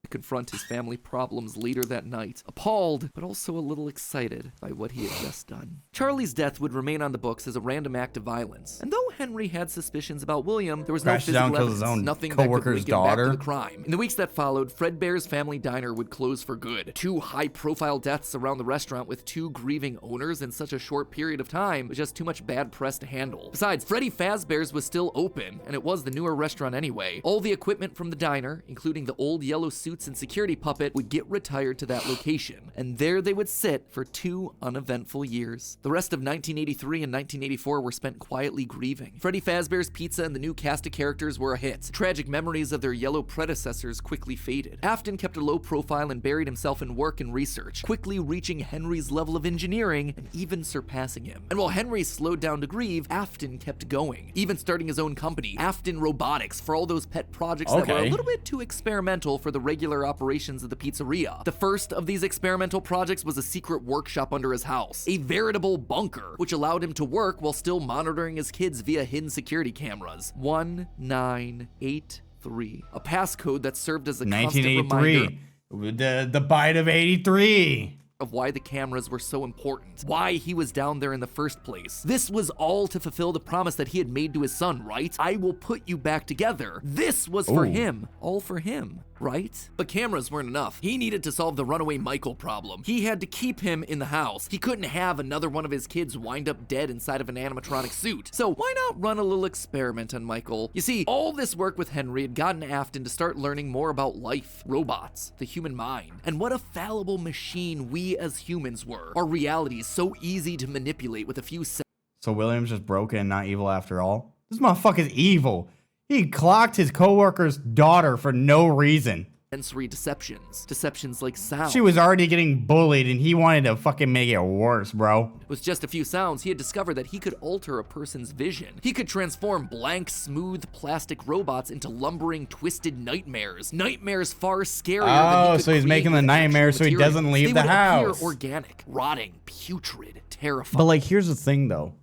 Confront his family problems later that night, appalled but also a little excited by what he had just done. Charlie's death would remain on the books as a random act of violence, and though Henry had suspicions about William, there was no physical evidence, nothing that could link him back to the crime. In the weeks that followed, Fredbear's family diner would close for good. 2 high-profile deaths around the restaurant with 2 grieving owners in such a short period of time was just too much bad press to handle. Besides, Freddy Fazbear's was still open, and it was the newer restaurant anyway. All the equipment from the diner, including the old yellow suits suits and security puppet would get retired to that location, and there they would sit for 2 uneventful years. The rest of 1983 and 1984 were spent quietly grieving. Freddy Fazbear's Pizza and the new cast of characters were a hit. Tragic memories of their yellow predecessors quickly faded. Afton kept a low profile and buried himself in work and research, quickly reaching Henry's level of engineering and even surpassing him. And while Henry slowed down to grieve, Afton kept going, even starting his own company, Afton Robotics, for all those pet projects that were a little bit too experimental for the regular operations of the pizzeria. The first of these experimental projects was a secret workshop under his house, a veritable bunker, which allowed him to work while still monitoring his kids via hidden security cameras. 1983, a passcode that served as a constant reminder. The bite of 83. Of why the cameras were so important, why he was down there in the first place. This was all to fulfill the promise that he had made to his son, right? I will put you back together. This was for him, all for him, right? But cameras weren't enough. He needed to solve the runaway Michael problem. He had to keep him in the house. He couldn't have another one of his kids wind up dead inside of an animatronic suit. So why not run a little experiment on Michael? You see, all this work with Henry had gotten Afton to start learning more about life, robots, the human mind, and what a fallible machine we as humans were. Our reality is so easy to manipulate with a few seconds. So William's just broken and not evil after all? This motherfucker's evil. He clocked his coworker's daughter for no reason. Sensory deceptions like sound. She was already getting bullied and he wanted to fucking make it worse, bro. With just a few sounds, he had discovered that he could alter a person's vision. He could transform blank, smooth plastic robots into lumbering, twisted nightmares. Nightmares far scarier than he could so he's making the nightmare so he doesn't leave the house. They would appear organic, rotting, putrid, terrifying. But like, here's the thing though.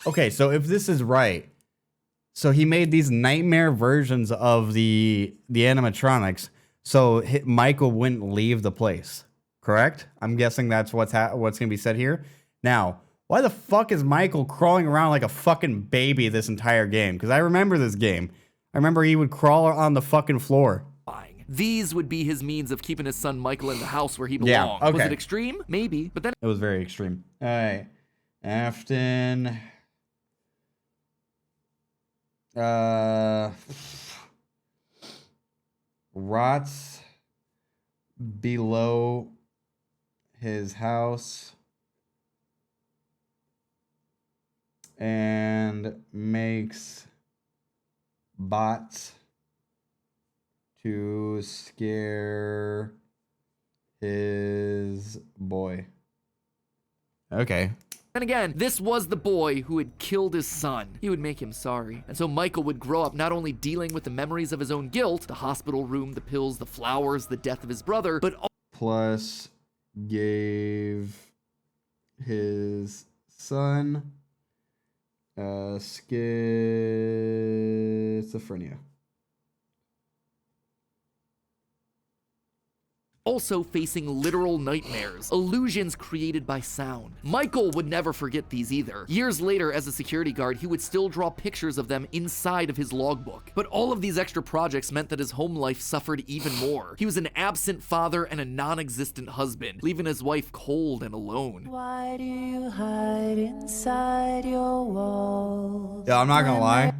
Okay, so if this is right, so he made these nightmare versions of the animatronics, so Michael wouldn't leave the place, correct? I'm guessing that's what's gonna be said here. Now, why the fuck is Michael crawling around like a fucking baby this entire game? Because I remember this game. I remember he would crawl on the fucking floor. These would be his means of keeping his son Michael in the house where he belonged. Yeah, okay. Was it extreme? Maybe, but then it was very extreme. All right, Afton. Rots below his house and makes bots to scare his boy. Okay. And again, this was the boy who had killed his son. He would make him sorry. And so Michael would grow up not only dealing with the memories of his own guilt, the hospital room, the pills, the flowers, the death of his brother, but plus gave his son schizophrenia. Also facing literal nightmares, illusions created by sound. Michael would never forget these either. Years later, as a security guard, he would still draw pictures of them inside of his logbook. But all of these extra projects meant that his home life suffered even more. He was an absent father and a non-existent husband, leaving his wife cold and alone. Why do you hide inside your walls? Yeah, I'm not gonna lie.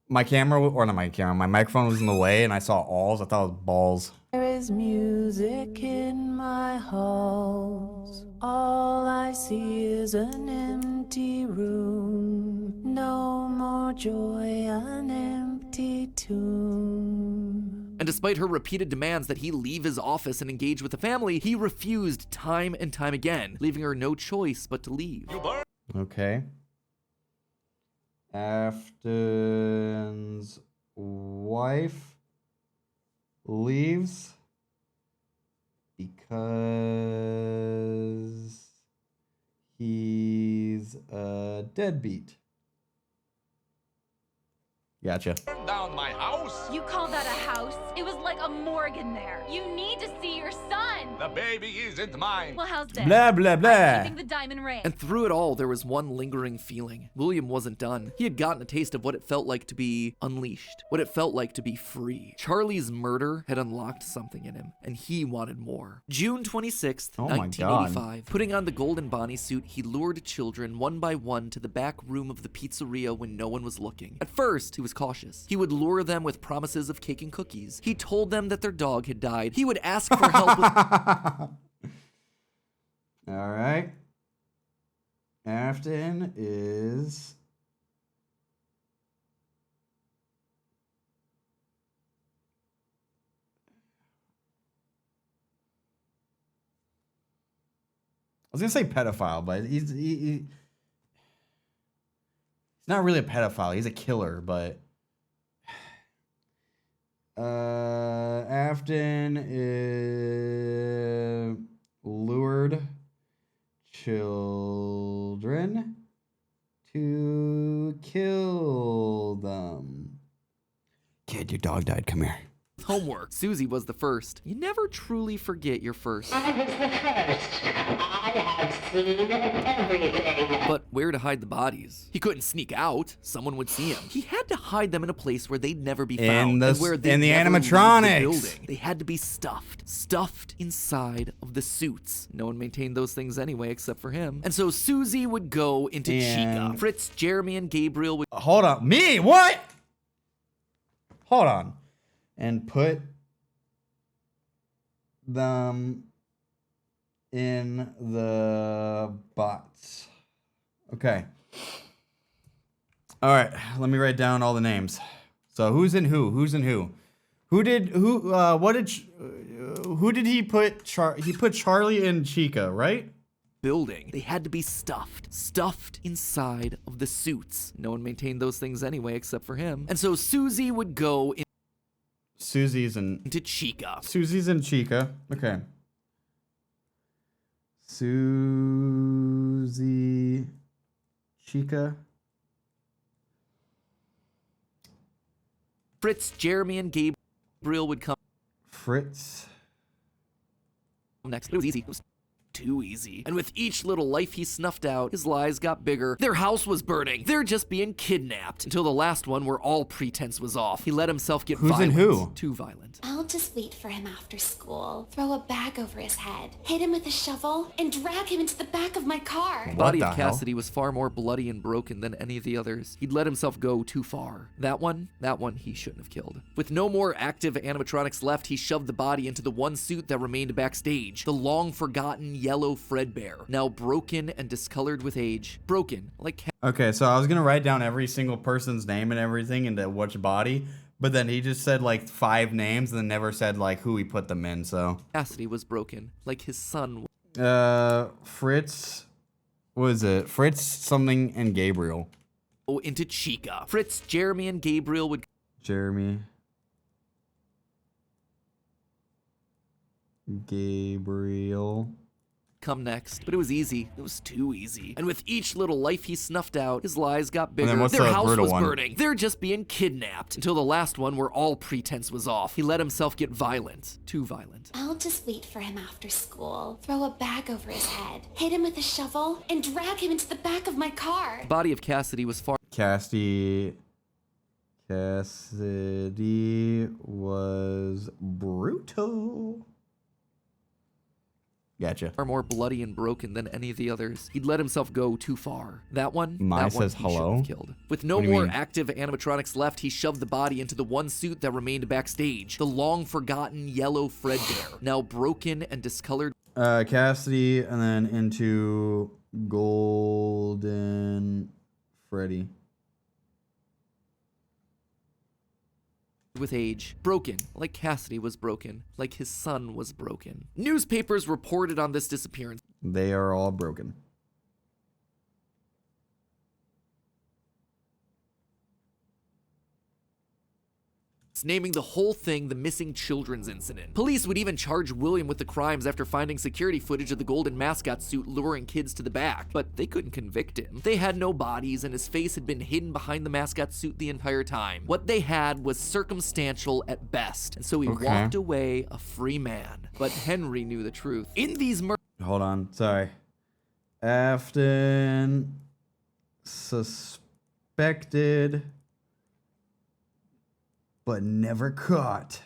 My microphone was in the way and I saw alls. I thought it was balls. There is music in my halls. All I see is an empty room. No more joy, an empty tomb. And despite her repeated demands that he leave his office and engage with the family, he refused time and time again, leaving her no choice but to leave. Okay. Afton's wife leaves because he's a deadbeat. Gotcha. Down my house? You call that a house? It was like a morgue in there. You need to see your son. The baby isn't mine. Well, how's that? Blah, blah, blah. I'm keeping the diamond ring. And through it all, there was one lingering feeling. William wasn't done. He had gotten a taste of what it felt like to be unleashed, what it felt like to be free. Charlie's murder had unlocked something in him, and he wanted more. June 26th, 1985. Putting on the golden Bonnie suit, he lured children one by one to the back room of the pizzeria when no one was looking. At first, he was cautious. He would lure them with promises promises of cake and cookies. He told them that their dog had died. He would ask for help with... All right. Afton is... I was gonna say pedophile, but he's not really a pedophile. He's a killer, but Afton is lured children to kill them. Kid, your dog died. Come here. Homework. Susie was the first. You never truly forget your first. I was the first. I have seen everything. But where to hide the bodies? He couldn't sneak out. Someone would see him. He had to hide them in a place where they'd never be found. In where the never leave animatronics. the building. They had to be stuffed inside of the suits. No one maintained those things anyway except for him. And so Susie would go into Chica. Fritz, Jeremy, and Gabriel would... Hold on. Me? What? Hold on. And put them in the bots. Okay. All right. Let me write down all the names. So who's in who? Who's in who? Who did he put? He put Charlie and Chica, right? Building. They had to be stuffed inside of the suits. No one maintained those things anyway except for him. And so Susie would go into Chica. Susie's in Chica. Okay. Susie, Chica. Fritz, Jeremy, and Gabriel would come. Fritz. Next. It was easy. It was too easy. And with each little life he snuffed out, his lies got bigger. Their house was burning. They're just being kidnapped. Until the last one where all pretense was off. He let himself get violent. Who's in who? Too violent. I'll just wait for him after school, throw a bag over his head, hit him with a shovel, and drag him into the back of my car. The body of Cassidy was far more bloody and broken than any of the others. He'd let himself go too far. That one he shouldn't have killed. With no more active animatronics left, he shoved the body into the one suit that remained backstage. The long-forgotten yellow Fredbear, now broken and discolored with age. Broken, like... Okay, so I was gonna write down every single person's name and everything into which body, but then he just said like 5 names and then never said like who he put them in, so... Cassidy was broken, like his son. Fritz... What is it? Fritz, something, and Gabriel. Oh, into Chica. Fritz, Jeremy, and Gabriel would... Jeremy. Gabriel. Come next, but it was easy. It was too easy. And with each little life he snuffed out, his lies got bigger. Their house was burning. They're just being kidnapped. Until the last one where all pretense was off. He let himself get violent. Too violent. I'll just wait for him after school, throw a bag over his head, hit him with a shovel, and drag him into the back of my car. The body of Cassidy was far... Cassidy was brutal. Gotcha. Far more bloody and broken than any of the others. He'd let himself go too far. That one says hello. Killed. With no more active animatronics left, he shoved the body into the one suit that remained backstage. The long-forgotten yellow Fredbear, now broken and discolored. Cassidy, and then into Golden Freddy. With age, broken, like Cassidy was broken, like his son was broken. Newspapers reported on this disappearance. They are all broken. Naming the whole thing the missing children's incident. Police would even charge William with the crimes after finding security footage of the golden mascot suit luring kids to the back, but they couldn't convict him. They had no bodies and his face had been hidden behind the mascot suit the entire time. What they had was circumstantial at best, and so he walked away a free man. But Henry knew the truth. In these Hold on, sorry. Afton suspected but never caught.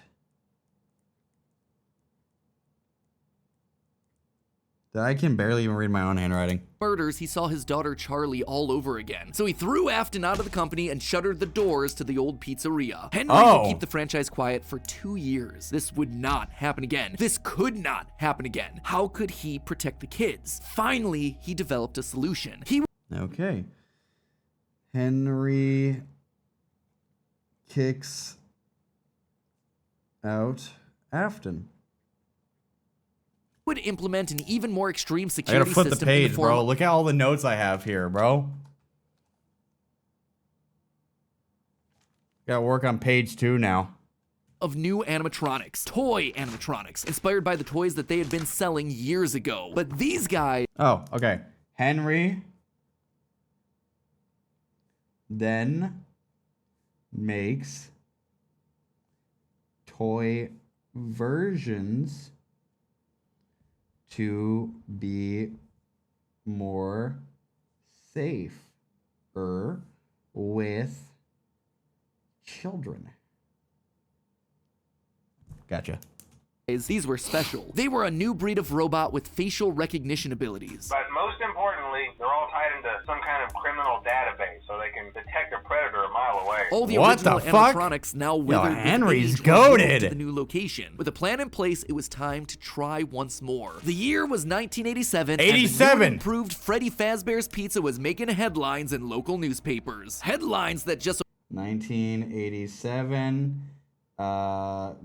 I can barely even read my own handwriting. Murders, he saw his daughter Charlie all over again. So he threw Afton out of the company and shuttered the doors to the old pizzeria. Henry would keep the franchise quiet for 2 years. This would not happen again. This could not happen again. How could he protect the kids? Finally, he developed a solution. Okay. Henry kicks out Afton. Would implement an even more extreme I security gotta flip system the page, bro. Look at all the notes I have here, bro. Gotta work on page 2 now. Of new animatronics, toy animatronics, inspired by the toys that they had been selling years ago. But these guys... Oh, okay. Henry then makes toy versions to be more safer with children. Gotcha. These were special. They were a new breed of robot with facial recognition abilities. But most importantly, they're all tied into some kind of criminal database, so they can detect a predator a mile away. All the original animatronics now withered. Henry's goated. To the new location. With a plan in place, it was time to try once more. The year was 1987. 87. And the new and improved Freddy Fazbear's Pizza was making headlines in local newspapers. Headlines that just 1987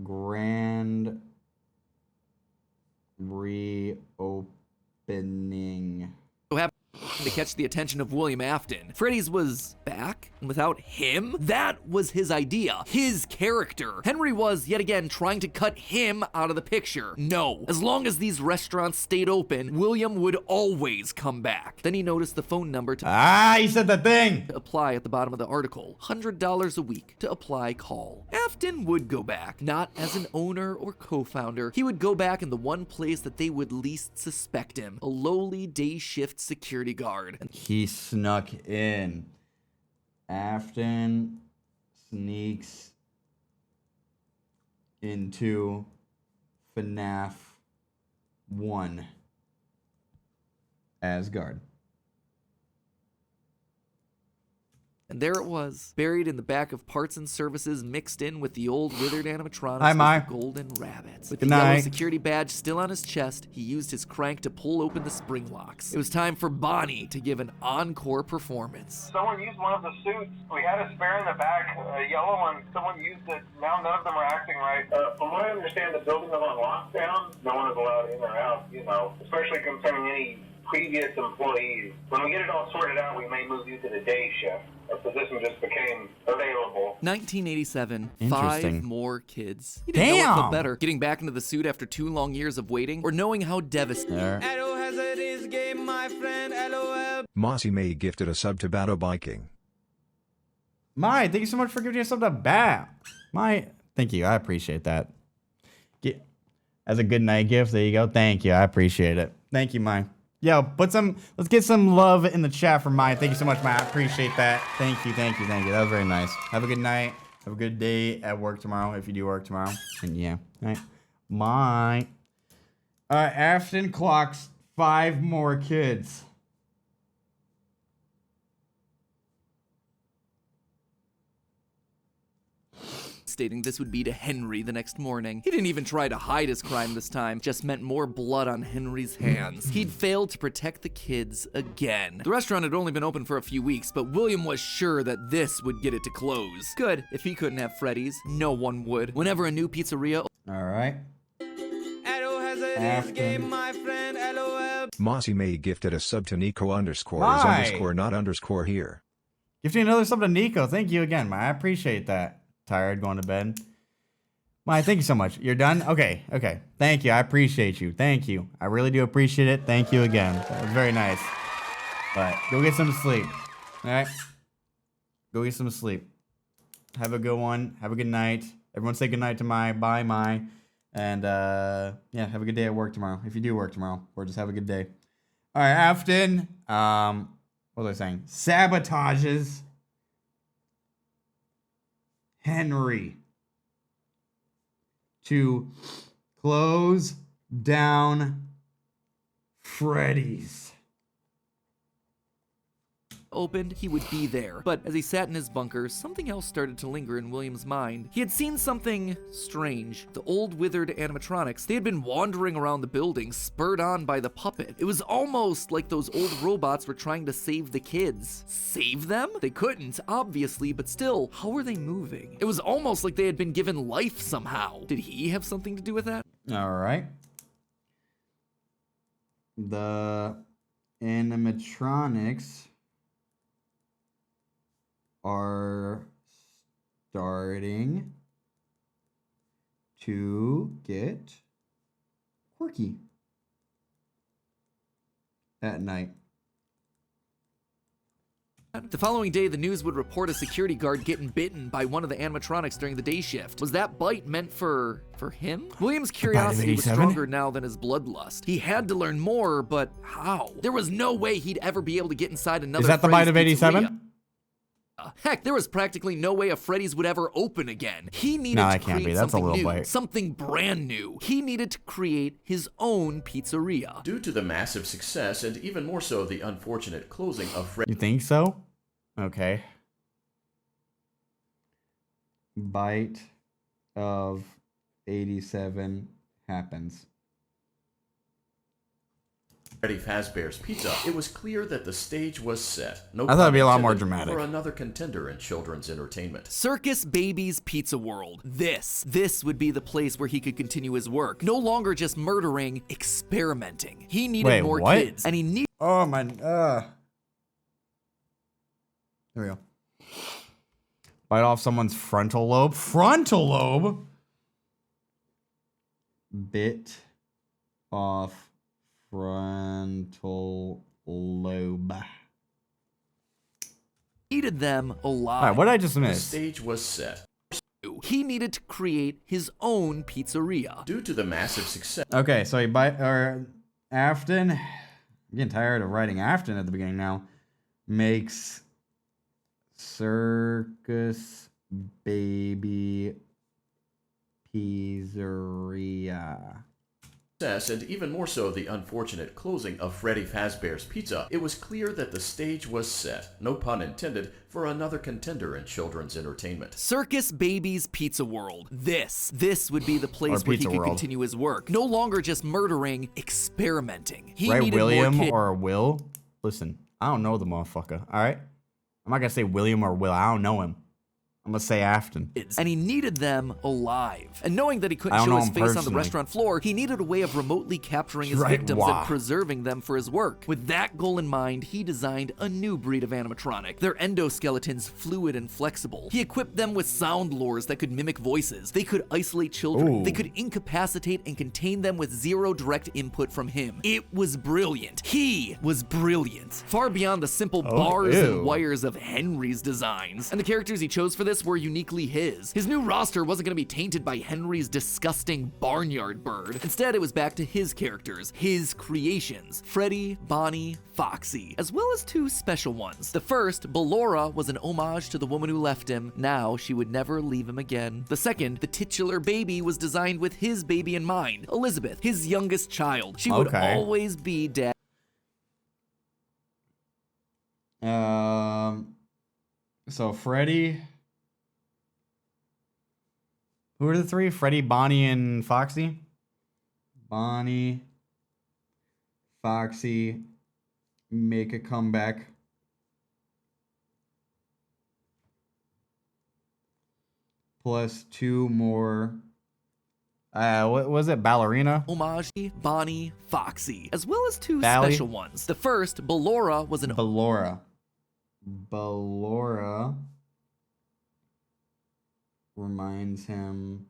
grand reopening. so happened to catch the attention of William Afton. Freddy's was back, and without him, that was his idea, his character. Henry was, yet again, trying to cut him out of the picture. No, as long as these restaurants stayed open, William would always come back. Then he noticed the phone number to he said the thing! To apply at the bottom of the article. $100 a week to apply call. Afton would go back, not as an owner or co-founder. He would go back in the one place that they would least suspect him, a lowly day shift security guard. He snuck in. Afton sneaks into FNAF 1 Asgard. And there it was, buried in the back of parts and services, mixed in with the old withered animatronics Hi, Ma. with the golden rabbits. With Good the yellow night. security badge still on his chest, he used his crank to pull open the spring locks. It was time for Bonnie to give an encore performance. Someone used one of the suits. We had a spare in the back, a yellow one. Someone used it. Now none of them are acting right. From what I understand, the building is on lockdown. No one is allowed in or out, especially concerning any previous employees. When we get it all sorted out, we may move you to the day shift. A position just became available. 1987, Interesting. 5 more kids. He didn't know Damn. what felt better, getting back into the suit after 2 long years of waiting, or knowing how devastating. Mossy May gifted a sub to Battle Biking. Mai, thank you so much for giving us something to bat. Mai, thank you. I appreciate that. As a good night gift, there you go. Thank you. I appreciate it. Thank you, Mai. Yo, let's get some love in the chat for Mai. Thank you so much, Mai. I appreciate that. Thank you. That was very nice. Have a good night. Have a good day at work tomorrow, if you do work tomorrow. And yeah, all right. Mai. Afton clocks 5 more kids. Stating this would be to Henry the next morning. He didn't even try to hide his crime this time, just meant more blood on Henry's hands. He'd failed to protect the kids again. The restaurant had only been open for a few weeks, but William was sure that this would get it to close. Good, if he couldn't have Freddy's, no one would. Whenever a new pizzeria... Alright. Mossy May gifted a sub to Nico underscore is Hi. underscore not underscore here. Gifting another sub to Nico. Thank you again, Mai. I appreciate that. Tired, going to bed. Mai, thank you so much. You're done? Okay. Thank you. I appreciate you. Thank you. I really do appreciate it. Thank you again. That was very nice. But go get some sleep. All right? Go get some sleep. Have a good one. Have a good night. Everyone say good night to Mai. Bye, Mai. And, yeah, have a good day at work tomorrow. If you do work tomorrow. Or just have a good day. All right, Afton. What was I saying? Sabotages Henry to close down Freddy's. Opened, he would be there. But as he sat in his bunker, something else started to linger in William's mind. He had seen something strange. The old withered animatronics, they had been wandering around the building, spurred on by the puppet. It was almost like those old robots were trying to save the kids. Save them? They couldn't, obviously, but still, how were they moving? It was almost like they had been given life somehow. Did he have something to do with that? All right. The animatronics are starting to get quirky at night. The following day, the news would report a security guard getting bitten by one of the animatronics during the day shift. Was that bite meant for him? William's curiosity was stronger now than his bloodlust. He had to learn more, but how? There was no way he'd ever be able to get inside another Is that the bite of 87? Heck, there was practically no way a Freddy's would ever open again. He needed to create something new, something brand new. He needed to create his own pizzeria. Due to the massive success and even more so the unfortunate closing of Freddy. You think so? Okay. Bite of 87 happens. Freddy Fazbear's Pizza, it was clear that the stage was set. I thought it'd be a lot more dramatic. For another contender in children's entertainment. Circus Baby's Pizza World. This would be the place where he could continue his work. No longer just murdering, experimenting. He needed more kids, and he needed. Oh my. There we go. Bite off someone's frontal lobe. Frontal lobe. Bit off frontal lobe. Needed them alive. All right, what did I just miss? The stage was set. He needed to create his own pizzeria. Due to the massive success. Okay, so Afton. I'm getting tired of writing Afton at the beginning now. Makes Circus Baby Pizzeria. And even more so the unfortunate closing of Freddy Fazbear's Pizza, it was clear that the stage was set, no pun intended, for another contender in children's entertainment. Circus Baby's Pizza World. This would be the place where he could continue his work. No longer just murdering, experimenting. He needed William more or Will? Listen, I don't know the motherfucker, all right? I'm not gonna say William or Will. I don't know him. I'm gonna say Afton. And he needed them alive. And knowing that he couldn't show his face on the restaurant floor, he needed a way of remotely capturing his victims and preserving them for his work. With that goal in mind, he designed a new breed of animatronic. Their endoskeletons fluid and flexible. He equipped them with sound lures that could mimic voices. They could isolate children. They could incapacitate and contain them with zero direct input from him. It was brilliant. He was brilliant. Far beyond the simple bars and wires of Henry's designs. And the characters he chose for this were uniquely his. His new roster wasn't going to be tainted by Henry's disgusting barnyard bird. Instead, it was back to his characters, his creations, Freddy, Bonnie, Foxy, as well as two special ones. The first, Ballora, was an homage to the woman who left him. Now she would never leave him again. The second, the titular baby, was designed with his baby in mind, Elizabeth, his youngest child. She would always be dead. So Freddy. Who are the three? Freddy, Bonnie, and Foxy? Bonnie, Foxy, make a comeback. Plus two more. What was it? Ballerina? Homage, Bonnie, Foxy, as well as two special ones. The first, Ballora, was an... Ballora reminds him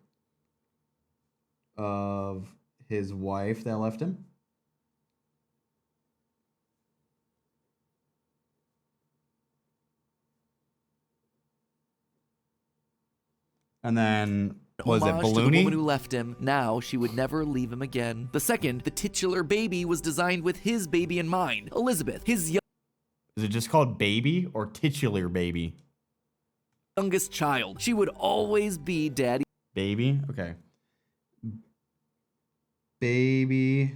of his wife that left him. And then, was it Balloony? To the woman who left him. Now she would never leave him again. The second, the titular baby, was designed with his baby in mind, Elizabeth, his young... Is it just called baby or titular baby? Youngest child. She would always be daddy. Baby? Okay. Baby.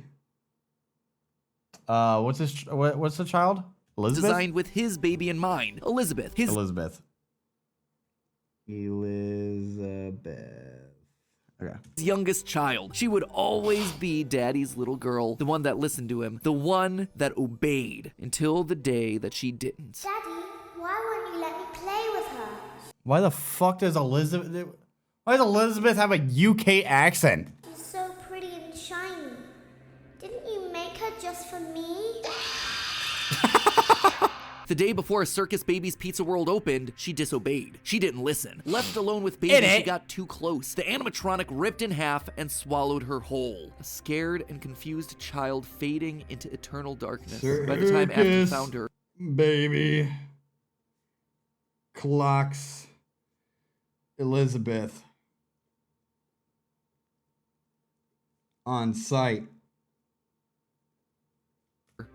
What's the child? Elizabeth? Designed with his baby in mind. Elizabeth. Elizabeth. Okay. His youngest child. She would always be Daddy's little girl, the one that listened to him, the one that obeyed until the day that she didn't. Daddy, why won't you let me play with her? Why the fuck does Elizabeth have a UK accent? She's so pretty and shiny. Didn't you make her just for me? The day before Circus Baby's Pizza World opened, she disobeyed. She didn't listen. Left alone with Baby, she got too close. The animatronic ripped in half and swallowed her whole. A scared and confused child fading into eternal darkness. By the time Afton found her, Baby clocks Elizabeth on site.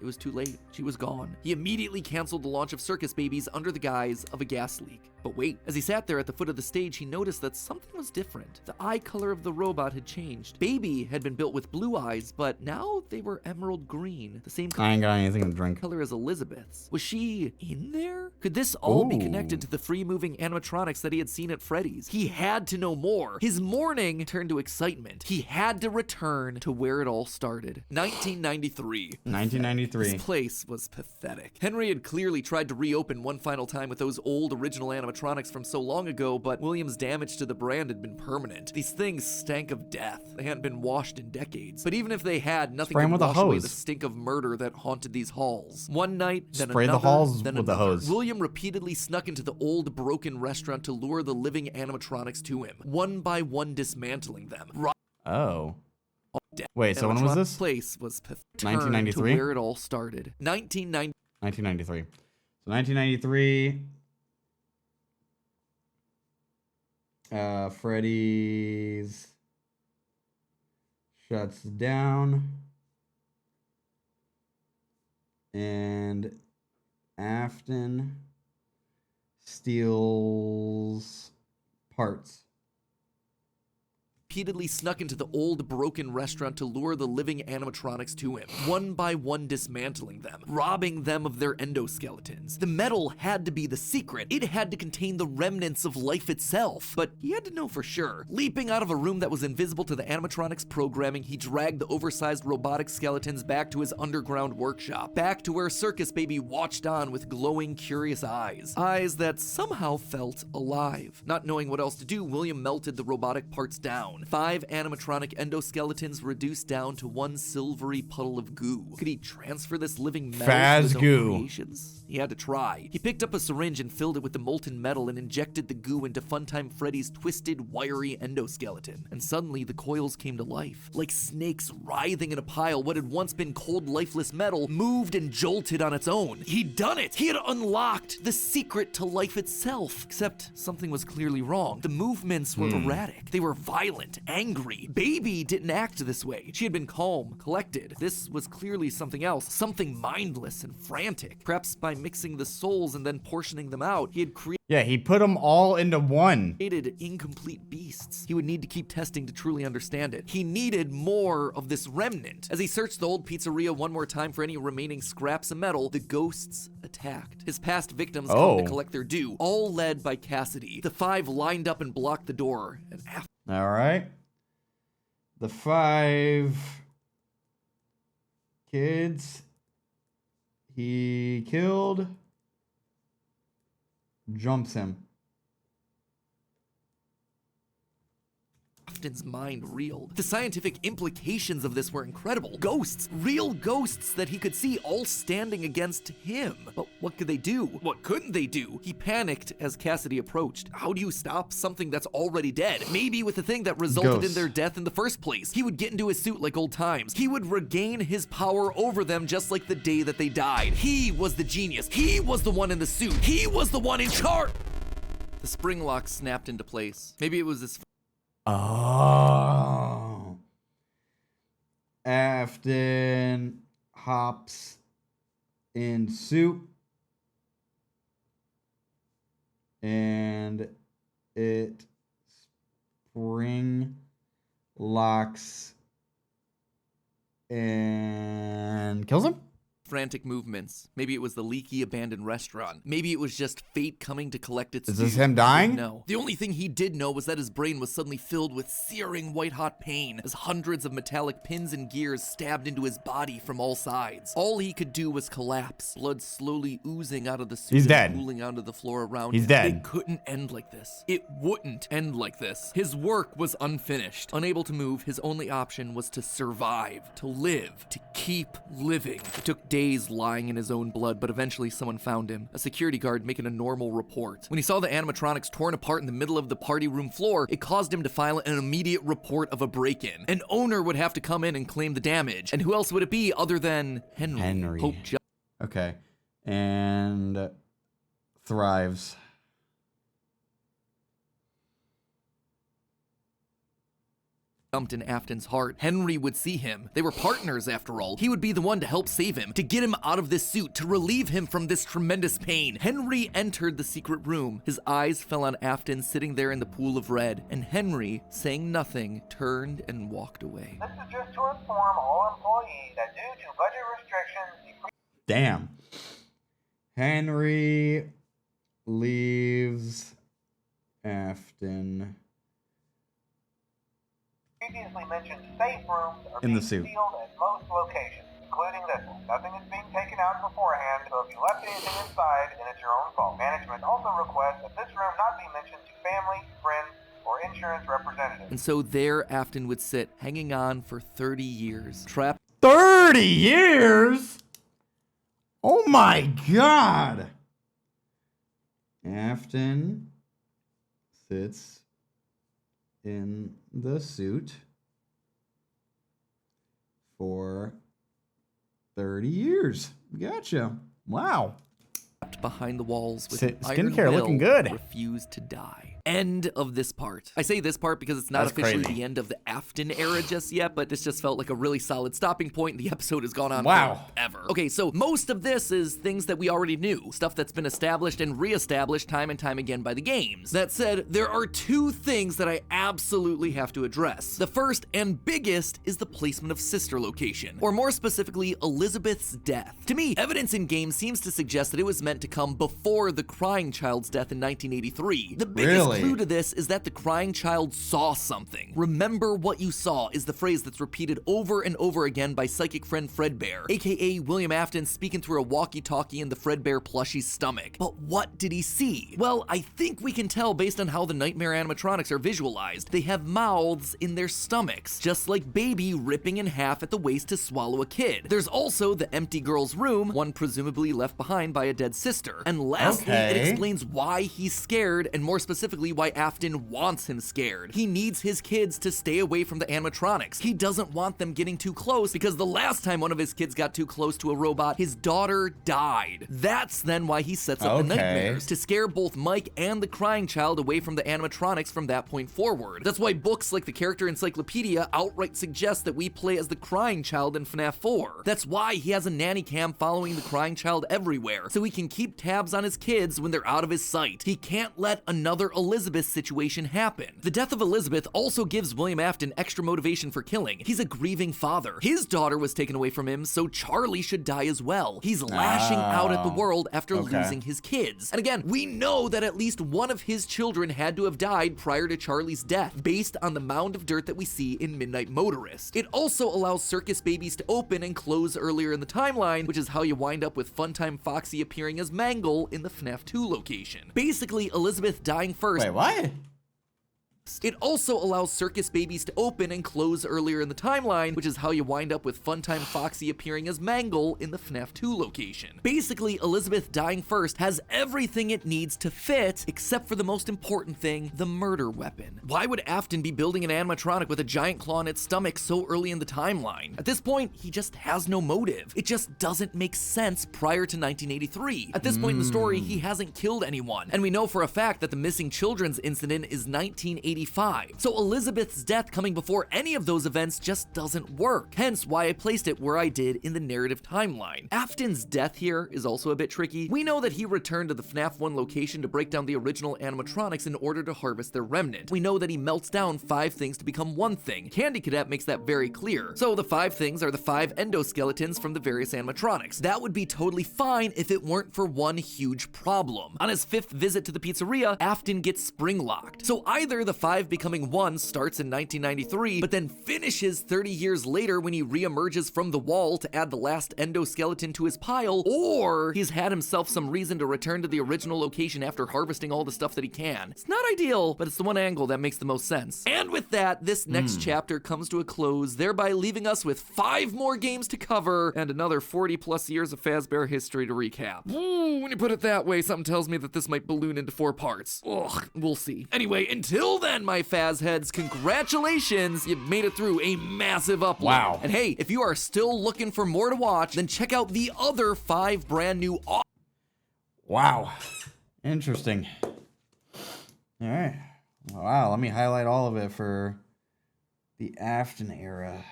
it was too late. She was gone. He immediately canceled the launch of Circus Babies under the guise of a gas leak. But wait, as he sat there at the foot of the stage, he noticed that something was different. The eye color of the robot had changed. Baby had been built with blue eyes, but now they were emerald green. The same I ain't got anything to drink. color as Elizabeth's. Was she in there? Could this all be connected to the free-moving animatronics that he had seen at Freddy's? He had to know more. His mourning turned to excitement. He had to return to where it all started. 1993. 1993. This place was pathetic. Henry had clearly tried to reopen one final time with those old original animatronics from so long ago, but William's damage to the brand had been permanent. These things stank of death. They hadn't been washed in decades. But even if they had, nothing could wash away the stink of murder that haunted these halls. One night, then Spray another, the halls then with the another. hose. William repeatedly snuck into the old broken restaurant to lure the living animatronics to him, one by one dismantling them. Oh. Wait, so when was this? Place was 1993? to where it all started. 1993. So 1993. Freddy's shuts down. And Afton steals parts. Repeatedly snuck into the old broken restaurant to lure the living animatronics to him, one by one dismantling them, robbing them of their endoskeletons. The metal had to be the secret. It had to contain the remnants of life itself. But he had to know for sure. Leaping out of a room that was invisible to the animatronics programming, he dragged the oversized robotic skeletons back to his underground workshop, back to where Circus Baby watched on with glowing, curious eyes. Eyes that somehow felt alive. Not knowing what else to do, William melted the robotic parts down. 5 animatronic endoskeletons reduced down to one silvery puddle of goo. Could he transfer this living metal to his own creations? He had to try. He picked up a syringe and filled it with the molten metal and injected the goo into Funtime Freddy's twisted, wiry endoskeleton. And suddenly, the coils came to life. Like snakes writhing in a pile, what had once been cold, lifeless metal moved and jolted on its own. He'd done it! He had unlocked the secret to life itself. Except something was clearly wrong. The movements were erratic. They were violent, angry. Baby didn't act this way. She had been calm, collected. This was clearly something else, something mindless and frantic. Perhaps by mixing the souls and then portioning them out, he had he put them all into one. created incomplete beasts. He would need to keep testing to truly understand it. He needed more of this remnant. As he searched the old pizzeria one more time for any remaining scraps of metal, the ghosts attacked. His past victims come to collect their due, all led by Cassidy. The 5 lined up and blocked the door, and after All right. The 5 kids he killed jumps him. Afton's mind reeled. The scientific implications of this were incredible. Ghosts, real ghosts that he could see all standing against him. But what could they do? What couldn't they do? He panicked as Cassidy approached. How do you stop something that's already dead? Maybe with the thing that resulted in their death in the first place. He would get into his suit like old times. He would regain his power over them just like the day that they died. He was the genius. He was the one in the suit. He was the one in charge. The spring lock snapped into place. Maybe it was his Afton hops in suit and it spring locks and kills him? frantic movements. Maybe it was the leaky abandoned restaurant. Maybe it was just fate coming to collect its Is this him dying? No. The only thing he did know was that his brain was suddenly filled with searing white-hot pain as hundreds of metallic pins and gears stabbed into his body from all sides. All he could do was collapse, blood slowly oozing out of the suit. He's dead. And pooling onto the floor around He's him. dead. It couldn't end like this. It wouldn't end like this. His work was unfinished. Unable to move, his only option was to survive, to live, to keep living. It took days lying in his own blood, but eventually someone found him, a security guard making a normal report. When he saw the animatronics torn apart in the middle of the party room floor, it caused him to file an immediate report of a break-in. An owner would have to come in and claim the damage. And who else would it be other than Henry. Hope Okay. And thrives. Jumped in Afton's heart. Henry would see him. They were partners after all. He would be the one to help save him, to get him out of this suit, to relieve him from this tremendous pain. Henry entered the secret room. His eyes fell on Afton sitting there in the pool of red, and Henry, saying nothing, turned and walked away. This is just to inform all employees that due to budget restrictions, Damn. Henry leaves Afton previously mentioned safe rooms are in the being suit. sealed at most locations, including this one. Nothing is being taken out beforehand, so if you left anything inside, then it's your own fault. Management also requests that this room not be mentioned to family, friends, or insurance representatives. And so there Afton would sit, hanging on for 30 years, trapped. 30 years? Oh my God. Afton sits in the suit for 30 years. Gotcha. Wow. Behind the walls with skincare looking good. Refused to die. End of this part. I say this part because it's not officially the end of the Afton era just yet, but this just felt like a really solid stopping point. The episode has gone on forever. Okay, so most of this is things that we already knew, stuff that's been established and reestablished time and time again by the games. That said, there are two things that I absolutely have to address. The first and biggest is the placement of Sister location, or more specifically, Elizabeth's death. To me, evidence in game seems to suggest that it was meant to come before the crying child's death in 1983. The biggest clue to this is that the crying child saw something. Remember what you saw is the phrase that's repeated over and over again by psychic friend Fredbear, aka William Afton speaking through a walkie-talkie in the Fredbear plushie's stomach. But what did he see? Well, I think we can tell based on how the nightmare animatronics are visualized. They have mouths in their stomachs, just like Baby ripping in half at the waist to swallow a kid. There's also the empty girl's room, one presumably left behind by a dead sister. And lastly, it explains why he's scared, and more specifically, why Afton wants him scared. He needs his kids to stay away from the animatronics. He doesn't want them getting too close because the last time one of his kids got too close to a robot, his daughter died. That's then why he sets up the nightmares, to scare both Mike and the crying child away from the animatronics from that point forward. That's why books like the Character Encyclopedia outright suggest that we play as the crying child in FNAF 4. That's why he has a nanny cam following the crying child everywhere, so he can keep tabs on his kids when they're out of his sight. He can't let another Elizabeth situation happen. The death of Elizabeth also gives William Afton extra motivation for killing. He's a grieving father. His daughter was taken away from him, so Charlie should die as well. He's lashing out at the world after losing his kids. And again, we know that at least one of his children had to have died prior to Charlie's death, based on the mound of dirt that we see in Midnight Motorist. It also allows circus babies to open and close earlier in the timeline, which is how you wind up with Funtime Foxy appearing as Mangle in the FNAF 2 location. Basically, Elizabeth dying first. Wait, what? It also allows circus babies to open and close earlier in the timeline, which is how you wind up with Funtime Foxy appearing as Mangle in the FNAF 2 location. Basically, Elizabeth dying first has everything it needs to fit, except for the most important thing, the murder weapon. Why would Afton be building an animatronic with a giant claw in its stomach so early in the timeline? At this point, he just has no motive. It just doesn't make sense prior to 1983. At this point in the story, he hasn't killed anyone, and we know for a fact that the missing children's incident is 1983 1985. So Elizabeth's death coming before any of those events just doesn't work, hence why I placed it where I did in the narrative timeline. Afton's death here is also a bit tricky. We know that he returned to the FNAF 1 location to break down the original animatronics in order to harvest their remnant. We know that he melts down 5 things to become one thing. Candy Cadet makes that very clear. So the 5 things are the 5 endoskeletons from the various animatronics. That would be totally fine if it weren't for one huge problem. On his 5th visit to the pizzeria, Afton gets spring locked. So either the 5 becoming 1 starts in 1993, but then finishes 30 years later when he reemerges from the wall to add the last endoskeleton to his pile, or he's had himself some reason to return to the original location after harvesting all the stuff that he can. It's not ideal, but it's the one angle that makes the most sense. And with that, this next chapter comes to a close, thereby leaving us with 5 more games to cover and another 40 plus years of Fazbear history to recap. Ooh, when you put it that way, something tells me that this might balloon into 4 parts. Ugh, we'll see. Anyway, until then, my Faz heads, congratulations, you've made it through a massive upload. Wow. And hey, if you are still looking for more to watch, then check out the other 5 brand new. Wow. Interesting. All right. Wow, let me highlight all of it for the Afton era.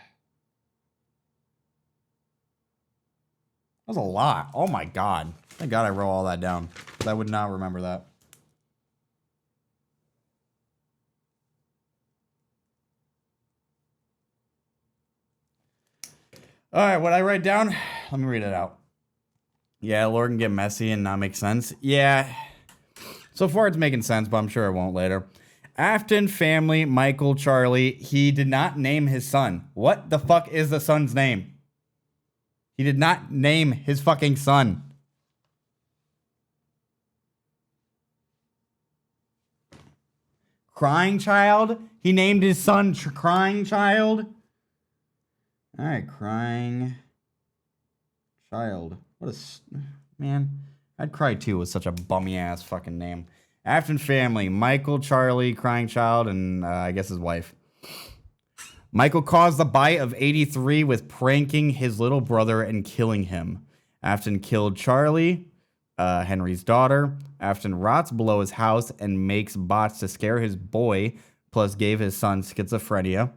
That was a lot. Oh my God. Thank God I wrote all that down. I would not remember that. All right, what I write down, let me read it out. Yeah, lore can get messy and not make sense. Yeah, so far it's making sense, but I'm sure it won't later. Afton family, Michael, Charlie, he did not name his son. What the fuck is the son's name? He did not name his fucking son. Crying Child? He named his son Crying Child? Alright, Crying Child. What a... Man, I'd cry too with such a bummy ass fucking name. Afton family, Michael, Charlie, Crying Child, and I guess his wife. Michael caused the bite of 83 with pranking his little brother and killing him. Afton killed Charlie, Henry's daughter. Afton rots below his house and makes bots to scare his boy, plus gave his son schizophrenia.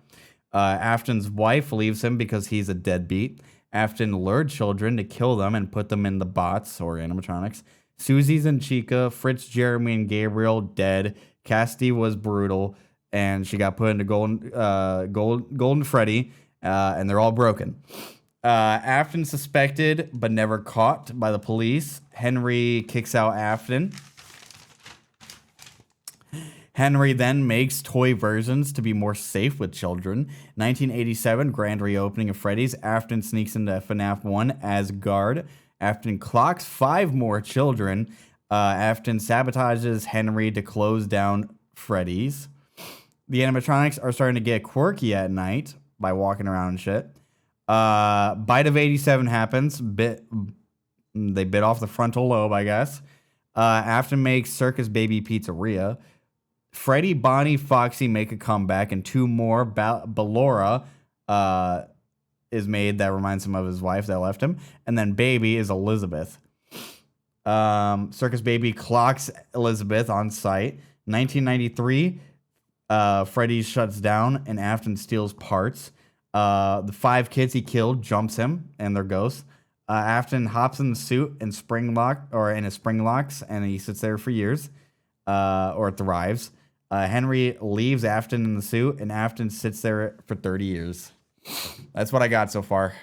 Afton's wife leaves him because he's a deadbeat. Afton lured children to kill them and put them in the bots, or animatronics. Susie's and Chica, Fritz, Jeremy, and Gabriel dead. Cassidy was brutal, and she got put into Golden Freddy, and they're all broken. Afton suspected but never caught by the police. Henry kicks out Afton. Henry then makes toy versions to be more safe with children. 1987, grand reopening of Freddy's. Afton sneaks into FNAF 1 as guard. Afton clocks 5 more children. Afton sabotages Henry to close down Freddy's. The animatronics are starting to get quirky at night by walking around and shit. Bite of 87 happens. They bit off the frontal lobe, I guess. Afton makes Circus Baby Pizzeria. Freddy, Bonnie, Foxy make a comeback, and 2 more. Ballora is made that reminds him of his wife that left him. And then Baby is Elizabeth. Circus Baby clocks Elizabeth on site. 1993, Freddy shuts down and Afton steals parts. The 5 kids he killed jumps him and they're ghosts. Afton hops in the suit and in his spring locks, and he sits there for years, or thrives. Henry leaves Afton in the suit, and Afton sits there for 30 years. That's what I got so far.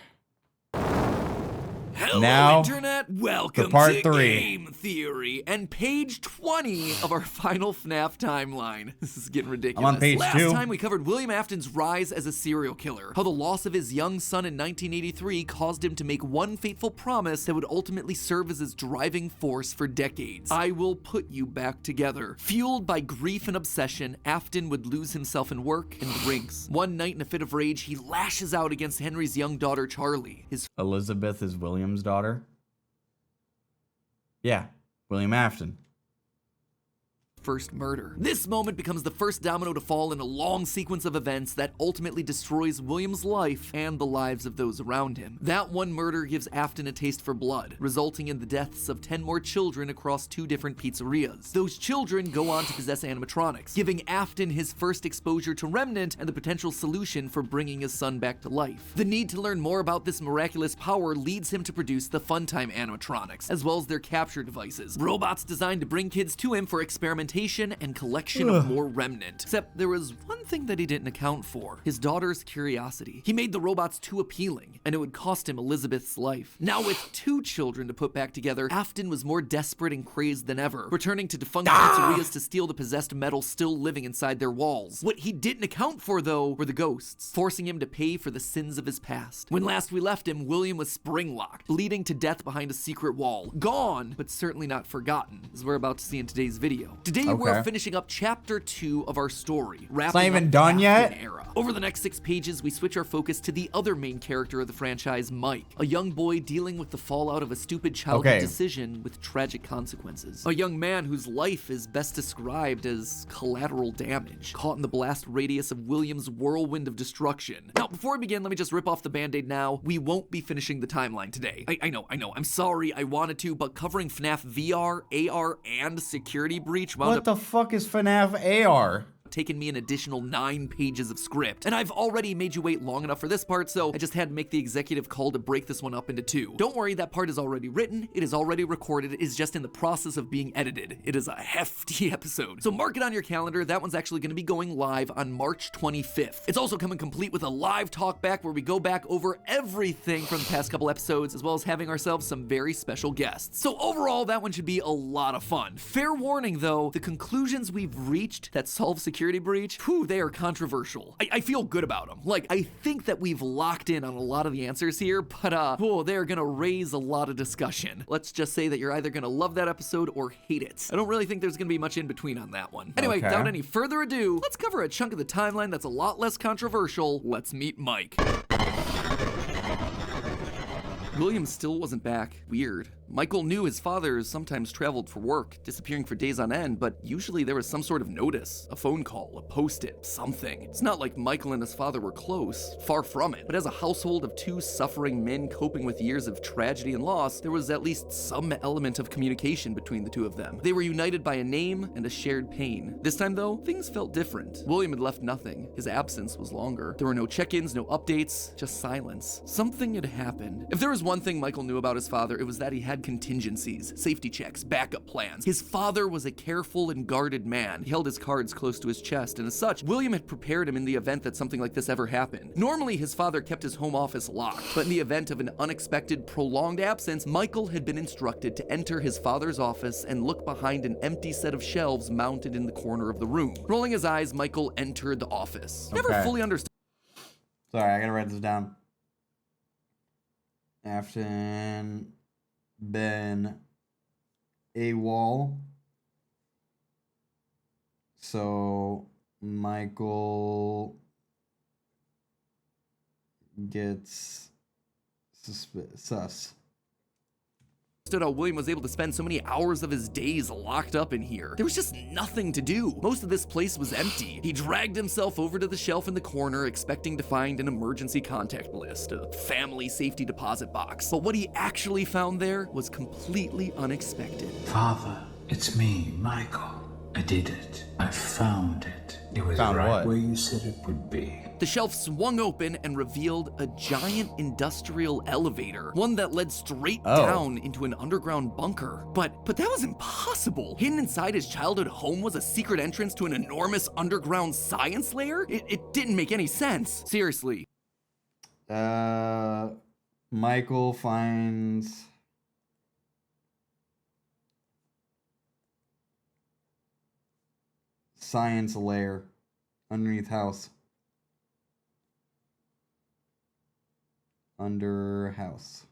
Hello, now, Internet. Welcome part to 3. Game Theory and page 20 of our final FNAF timeline. This is getting ridiculous. I'm on page 2. Last time we covered William Afton's rise as a serial killer, how the loss of his young son in 1983 caused him to make one fateful promise that would ultimately serve as his driving force for decades. I will put you back together. Fueled by grief and obsession, Afton would lose himself in work and drinks. One night in a fit of rage, he lashes out against Henry's young daughter, Charlie. Elizabeth is William's daughter? Yeah, William Afton. first murder. This moment becomes the first domino to fall in a long sequence of events that ultimately destroys William's life and the lives of those around him. That one murder gives Afton a taste for blood, resulting in the deaths of 10 more children across 2 different pizzerias. Those children go on to possess animatronics, giving Afton his first exposure to Remnant and the potential solution for bringing his son back to life. The need to learn more about this miraculous power leads him to produce the Funtime animatronics, as well as their capture devices, robots designed to bring kids to him for experimentation and collection of more Remnant. Except there was one thing that he didn't account for: his daughter's curiosity. He made the robots too appealing, and it would cost him Elizabeth's life. Now with 2 children to put back together, Afton was more desperate and crazed than ever, returning to defunct pizzerias to steal the possessed metal still living inside their walls. What he didn't account for, though, were the ghosts, forcing him to pay for the sins of his past. When last we left him, William was spring-locked, bleeding to death behind a secret wall. Gone, but certainly not forgotten, as we're about to see in today's video. Today, we're finishing up chapter 2 of our story, wrapping it's not even up done the yet? Afton era. Over the next 6 pages, we switch our focus to the other main character of the franchise, Mike, a young boy dealing with the fallout of a stupid childhood decision with tragic consequences. A young man whose life is best described as collateral damage, caught in the blast radius of William's whirlwind of destruction. Now, before we begin, let me just rip off the band-aid now. We won't be finishing the timeline today. I know. I'm sorry, I wanted to, but covering FNAF VR, AR, and Security Breach wound up— What the fuck is FNAF AR? Taken me an additional 9 pages of script, and I've already made you wait long enough for this part, so I just had to make the executive call to break this one up into 2. Don't worry, that part is already written, it is already recorded, it is just in the process of being edited. It is a hefty episode, so mark it on your calendar. That one's actually going to be going live on March 25th. It's also coming complete with a live talk back where we go back over everything from the past couple episodes, as well as having ourselves some very special guests. So overall, that one should be a lot of fun. Fair warning though, the conclusions we've reached that solve Security Breach, they are controversial. I feel good about them. Like, I think that we've locked in on a lot of the answers here, but they're gonna raise a lot of discussion. Let's just say that you're either gonna love that episode or hate it. I don't really think there's gonna be much in between on that one. Anyway, without any further ado, let's cover a chunk of the timeline that's a lot less controversial. Let's meet Mike. William still wasn't back. Weird. Michael knew his father sometimes traveled for work, disappearing for days on end, but usually there was some sort of notice, a phone call, a post-it, something. It's not like Michael and his father were close, far from it. But as a household of 2 suffering men coping with years of tragedy and loss, there was at least some element of communication between the 2 of them. They were united by a name and a shared pain. This time though, things felt different. William had left nothing. His absence was longer. There were no check-ins, no updates, just silence. Something had happened. If there was one thing Michael knew about his father, it was that he had contingencies, safety checks, backup plans. His father was a careful and guarded man. He held his cards close to his chest, and as such, William had prepared him in the event that something like this ever happened. Normally, his father kept his home office locked, but in the event of an unexpected, prolonged absence, Michael had been instructed to enter his father's office and look behind an empty set of shelves mounted in the corner of the room. Rolling his eyes, Michael entered the office. Never fully understood. Sorry, I gotta write this down. Afton been AWOL. So Michael gets sus. How William was able to spend so many hours of his days locked up in here. There was just nothing to do. Most of this place was empty. He dragged himself over to the shelf in the corner, expecting to find an emergency contact list, a family safety deposit box. But what he actually found there was completely unexpected. Father, it's me, Michael. I did it. I found it. It was right where you said it would be. The shelf swung open and revealed a giant industrial elevator, one that led straight down into an underground bunker. But that was impossible. Hidden inside his childhood home was a secret entrance to an enormous underground science lair? It didn't make any sense. Seriously. Michael finds science lair underneath house. Under house.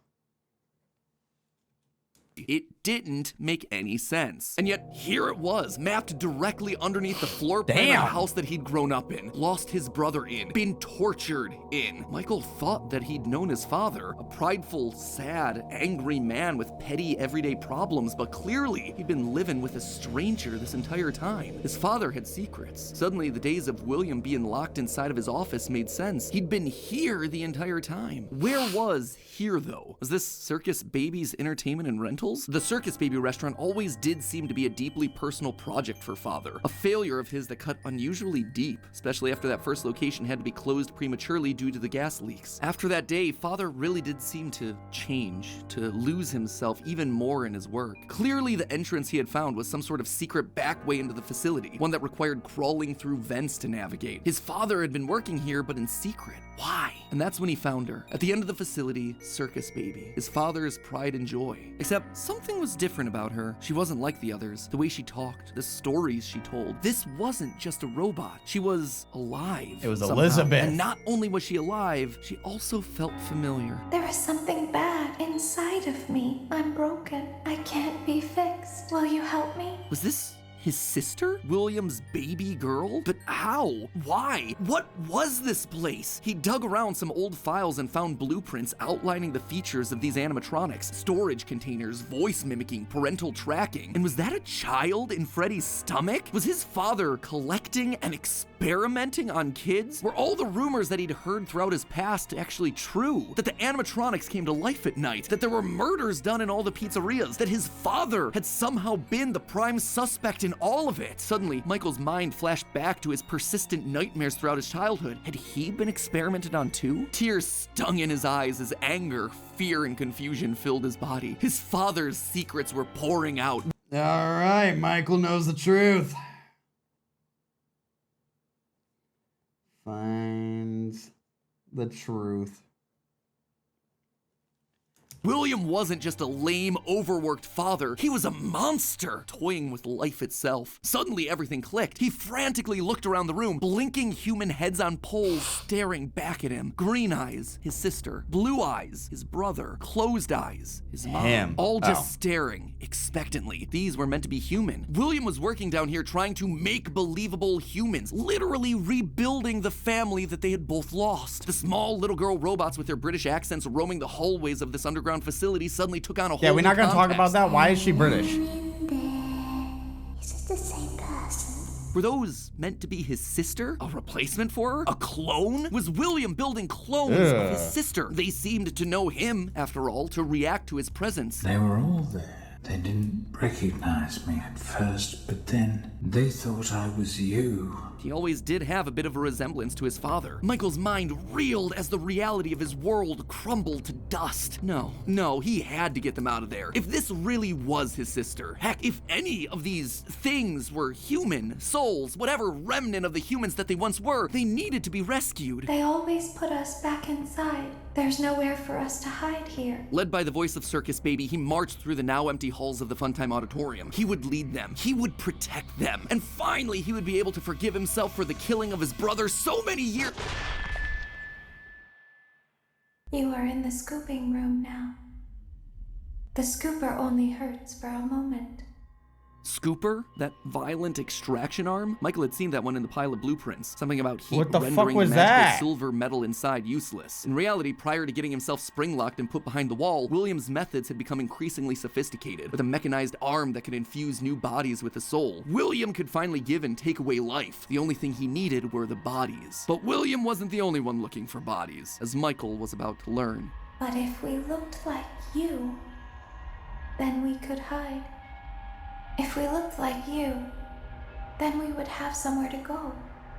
It didn't make any sense. And yet, here it was, mapped directly underneath the floor plan of the house that he'd grown up in, lost his brother in, been tortured in. Michael thought that he'd known his father, a prideful, sad, angry man with petty, everyday problems, but clearly he'd been living with a stranger this entire time. His father had secrets. Suddenly, the days of William being locked inside of his office made sense. He'd been here the entire time. Where was here, though? Was this Circus Baby's entertainment and rentals? The Circus Baby restaurant always did seem to be a deeply personal project for Father, a failure of his that cut unusually deep, especially after that first location had to be closed prematurely due to the gas leaks. After that day, Father really did seem to change, to lose himself even more in his work. Clearly, the entrance he had found was some sort of secret back way into the facility, one that required crawling through vents to navigate. His father had been working here, but in secret. Why? And that's when he found her. At the end of the facility, Circus Baby, his father's pride and joy. Except something was different about her. She wasn't like the others. The way she talked, the stories she told. This wasn't just a robot. She was alive. It was somehow. Elizabeth. And not only was she alive, she also felt familiar. There is something bad inside of me. I'm broken. I can't be fixed. Will you help me? Was this his sister? William's baby girl? But how? Why? What was this place? He dug around some old files and found blueprints outlining the features of these animatronics. Storage containers, voice mimicking, parental tracking. And was that a child in Freddy's stomach? Was his father collecting and experimenting on kids? Were all the rumors that he'd heard throughout his past actually true? That the animatronics came to life at night? That there were murders done in all the pizzerias? That his father had somehow been the prime suspect in all of it? Suddenly, Michael's mind flashed back to his persistent nightmares throughout his childhood. Had he been experimented on too? Tears stung in his eyes as anger, fear, and confusion filled his body. His father's secrets were pouring out. All right, Michael knows the truth. Finds the truth. William wasn't just a lame, overworked father. He was a monster, toying with life itself. Suddenly, everything clicked. He frantically looked around the room, blinking human heads on poles staring back at him. Green eyes, his sister. Blue eyes, his brother. Closed eyes, his mom. All just staring expectantly. These were meant to be human. William was working down here trying to make believable humans, literally rebuilding the family that they had both lost. The small little girl robots with their British accents roaming the hallways of this underground facility suddenly took on a whole Yeah, we're not going to talk about that. Why is she British? Is it the same person? Were those meant to be his sister? A replacement for her? A clone? Was William building clones of his sister? They seemed to know him, after all, to react to his presence. They were all there. They didn't recognize me at first, but then they thought I was you. He always did have a bit of a resemblance to his father. Michael's mind reeled as the reality of his world crumbled to dust. No, he had to get them out of there. If this really was his sister, heck, if any of these things were human, souls, whatever remnant of the humans that they once were, they needed to be rescued. They always put us back inside. There's nowhere for us to hide here. Led by the voice of Circus Baby, he marched through the now empty halls of the Funtime Auditorium. He would lead them. He would protect them. And finally, he would be able to forgive himself for the killing of his brother so many years. You are in the scooping room now. The scooper only hurts for a moment. Scooper? That violent extraction arm? Michael had seen that one in the pile of blueprints. Something about heat What the fuck rendering was the magical that? silver metal inside useless. In reality, prior to getting himself spring-locked and put behind the wall, William's methods had become increasingly sophisticated. With a mechanized arm that could infuse new bodies with a soul, William could finally give and take away life. The only thing he needed were the bodies. But William wasn't the only one looking for bodies, as Michael was about to learn. But if we looked like you, then we could hide. If we looked like you, then we would have somewhere to go.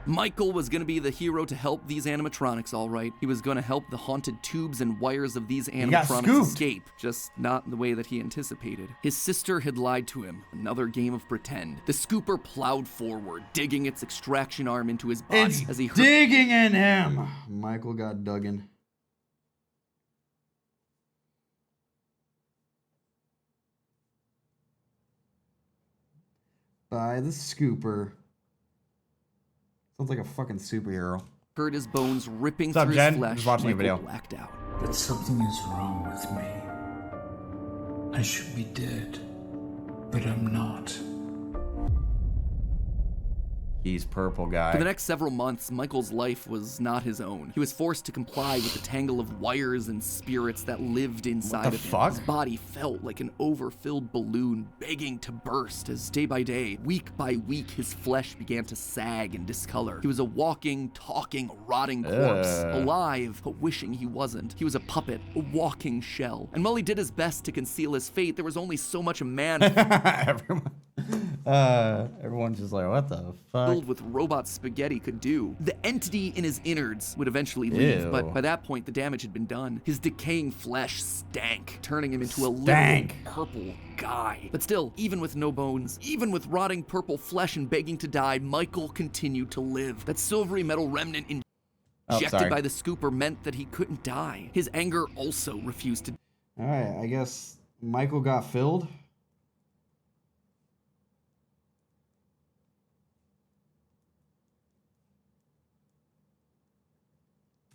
Michael was going to be the hero to help these animatronics, all right. He was going to help the haunted tubes and wires of these animatronics escape, just not the way that he anticipated. His sister had lied to him, another game of pretend. The scooper plowed forward, digging its extraction arm into his body as he digging in him. Michael got dug in. By the scooper. Sounds like a fucking superhero. Heard his bones ripping What's up, through Jen? his flesh. Just watching your Michael video. blacked out. But something is wrong with me. I should be dead. but I'm not. He's purple guy. For the next several months, Michael's life was not his own. He was forced to comply with the tangle of wires and spirits that lived inside of him. His body felt like an overfilled balloon begging to burst as day by day, week by week, his flesh began to sag and discolor. He was a walking, talking, rotting corpse, alive, but wishing he wasn't. He was a puppet, a walking shell. And while he did his best to conceal his fate, there was only so much a man everyone's just like, what the fuck? Filled with robot spaghetti could do. The entity in his innards would eventually leave, but by that point, the damage had been done. His decaying flesh stank, turning him into a living purple guy. But still, even with no bones, even with rotting purple flesh and begging to die, Michael continued to live. That silvery metal remnant injected by the scooper meant that he couldn't die. His anger also refused to. All right, I guess Michael got filled.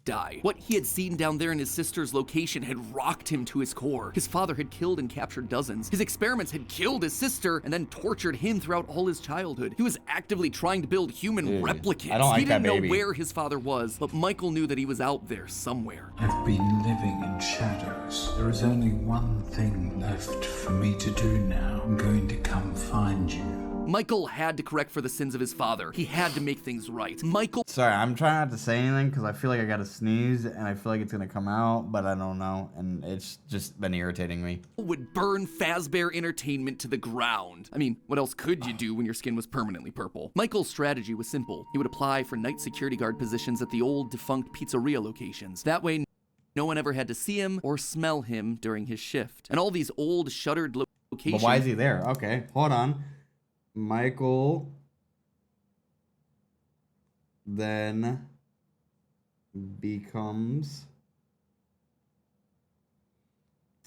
Die. What he had seen down there in his sister's location had rocked him to his core. His father had killed and captured dozens. His experiments had killed his sister and then tortured him throughout all his childhood. He was actively trying to build human replicants. He didn't know where his father was, but Michael knew that he was out there somewhere. I've been living in shadows. There is only one thing left for me to do now. I'm going to come find you. Michael had to correct for the sins of his father. He had to make things right. Sorry, I'm trying not to say anything because I feel like I gotta sneeze and I feel like it's gonna come out, but I don't know, and it's just been irritating me. Would burn Fazbear Entertainment to the ground. I mean, what else could you do when your skin was permanently purple? Michael's strategy was simple. He would apply for night security guard positions at the old defunct pizzeria locations. That way, no one ever had to see him or smell him during his shift. And all these old shuttered locations. But why is he there? Okay, hold on. Michael then becomes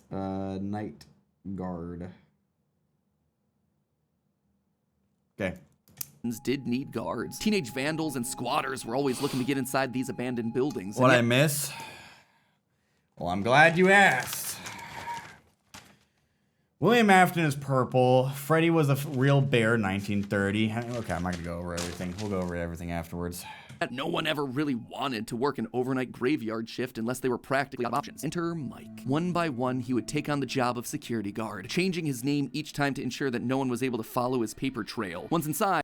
a night guard. Okay. Did need guards. Teenage vandals and squatters were always looking to get inside these abandoned buildings. What I miss? Well, I'm glad you asked. William Afton is purple. Freddy was a real bear, 1930. Okay, I'm not gonna go over everything. We'll go over everything afterwards. No one ever really wanted to work an overnight graveyard shift unless they were practically options. Enter Mike. One by one, he would take on the job of security guard, changing his name each time to ensure that no one was able to follow his paper trail. Once inside,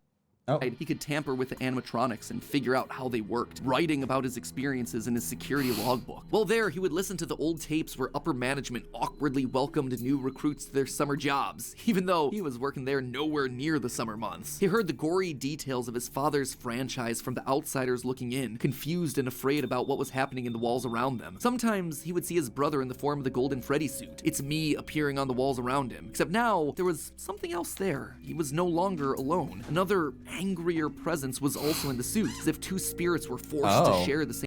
he could tamper with the animatronics and figure out how they worked, writing about his experiences in his security logbook. While there, he would listen to the old tapes where upper management awkwardly welcomed new recruits to their summer jobs, even though he was working there nowhere near the summer months. He heard the gory details of his father's franchise from the outsiders looking in, confused and afraid about what was happening in the walls around them. Sometimes he would see his brother in the form of the Golden Freddy suit. It's me appearing on the walls around him. Except now, there was something else there. He was no longer alone. Another angrier presence was also in the suit, as if two spirits were forced to share the same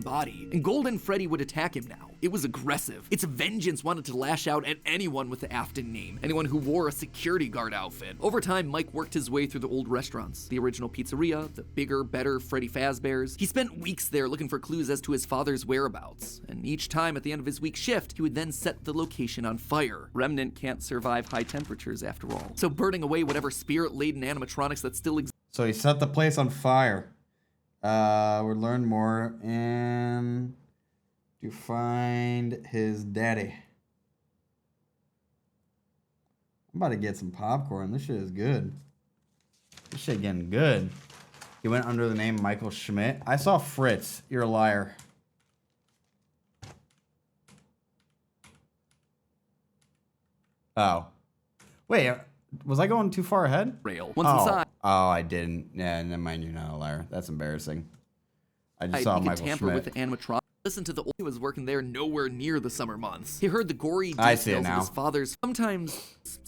body. And Golden Freddy would attack him now. It was aggressive. Its vengeance wanted to lash out at anyone with the Afton name, anyone who wore a security guard outfit. Over time, Mike worked his way through the old restaurants, the original pizzeria, the bigger, better Freddy Fazbear's. He spent weeks there looking for clues as to his father's whereabouts, and each time at the end of his week shift, he would then set the location on fire. Remnant can't survive high temperatures after all, so burning away whatever spirit-laden animatronics that still exist. So he set the place on fire. We'll learn more and to find his daddy. I'm about to get some popcorn. This shit is good. This shit getting good. He went under the name Michael Schmidt. I saw Fritz. You're a liar. Oh. Wait, was I going too far ahead? Once inside. Oh, I didn't. Yeah, never mind. You're not a liar. That's embarrassing. I just saw Michael Schmidt. With the animatronic. Listen to the old. He was working there nowhere near the summer months. He heard the gory details of his father's. Sometimes.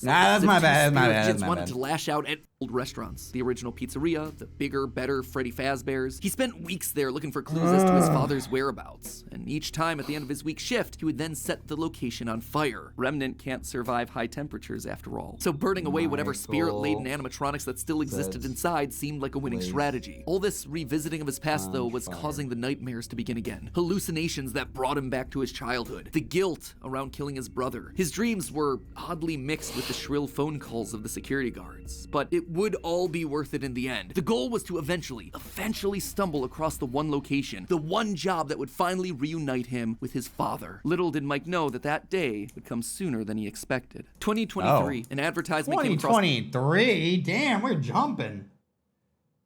Nah, that's my bad. That's my bad. Wanted to lash out at. old restaurants, the original pizzeria, the bigger, better Freddy Fazbear's. He spent weeks there looking for clues as to his father's whereabouts, and each time at the end of his week shift, he would then set the location on fire. Remnant can't survive high temperatures after all. So burning away whatever spirit-laden animatronics that still existed inside seemed like a winning strategy. All this revisiting of his past, though, was causing the nightmares to begin again. Hallucinations that brought him back to his childhood. The guilt around killing his brother. His dreams were oddly mixed with the shrill phone calls of the security guards, but it would all be worth it in the end. The goal was to eventually stumble across the one location, the one job that would finally reunite him with his father. Little did Mike know that that day would come sooner than he expected. 2023, an advertisement came across... 2023? Damn, we're jumping.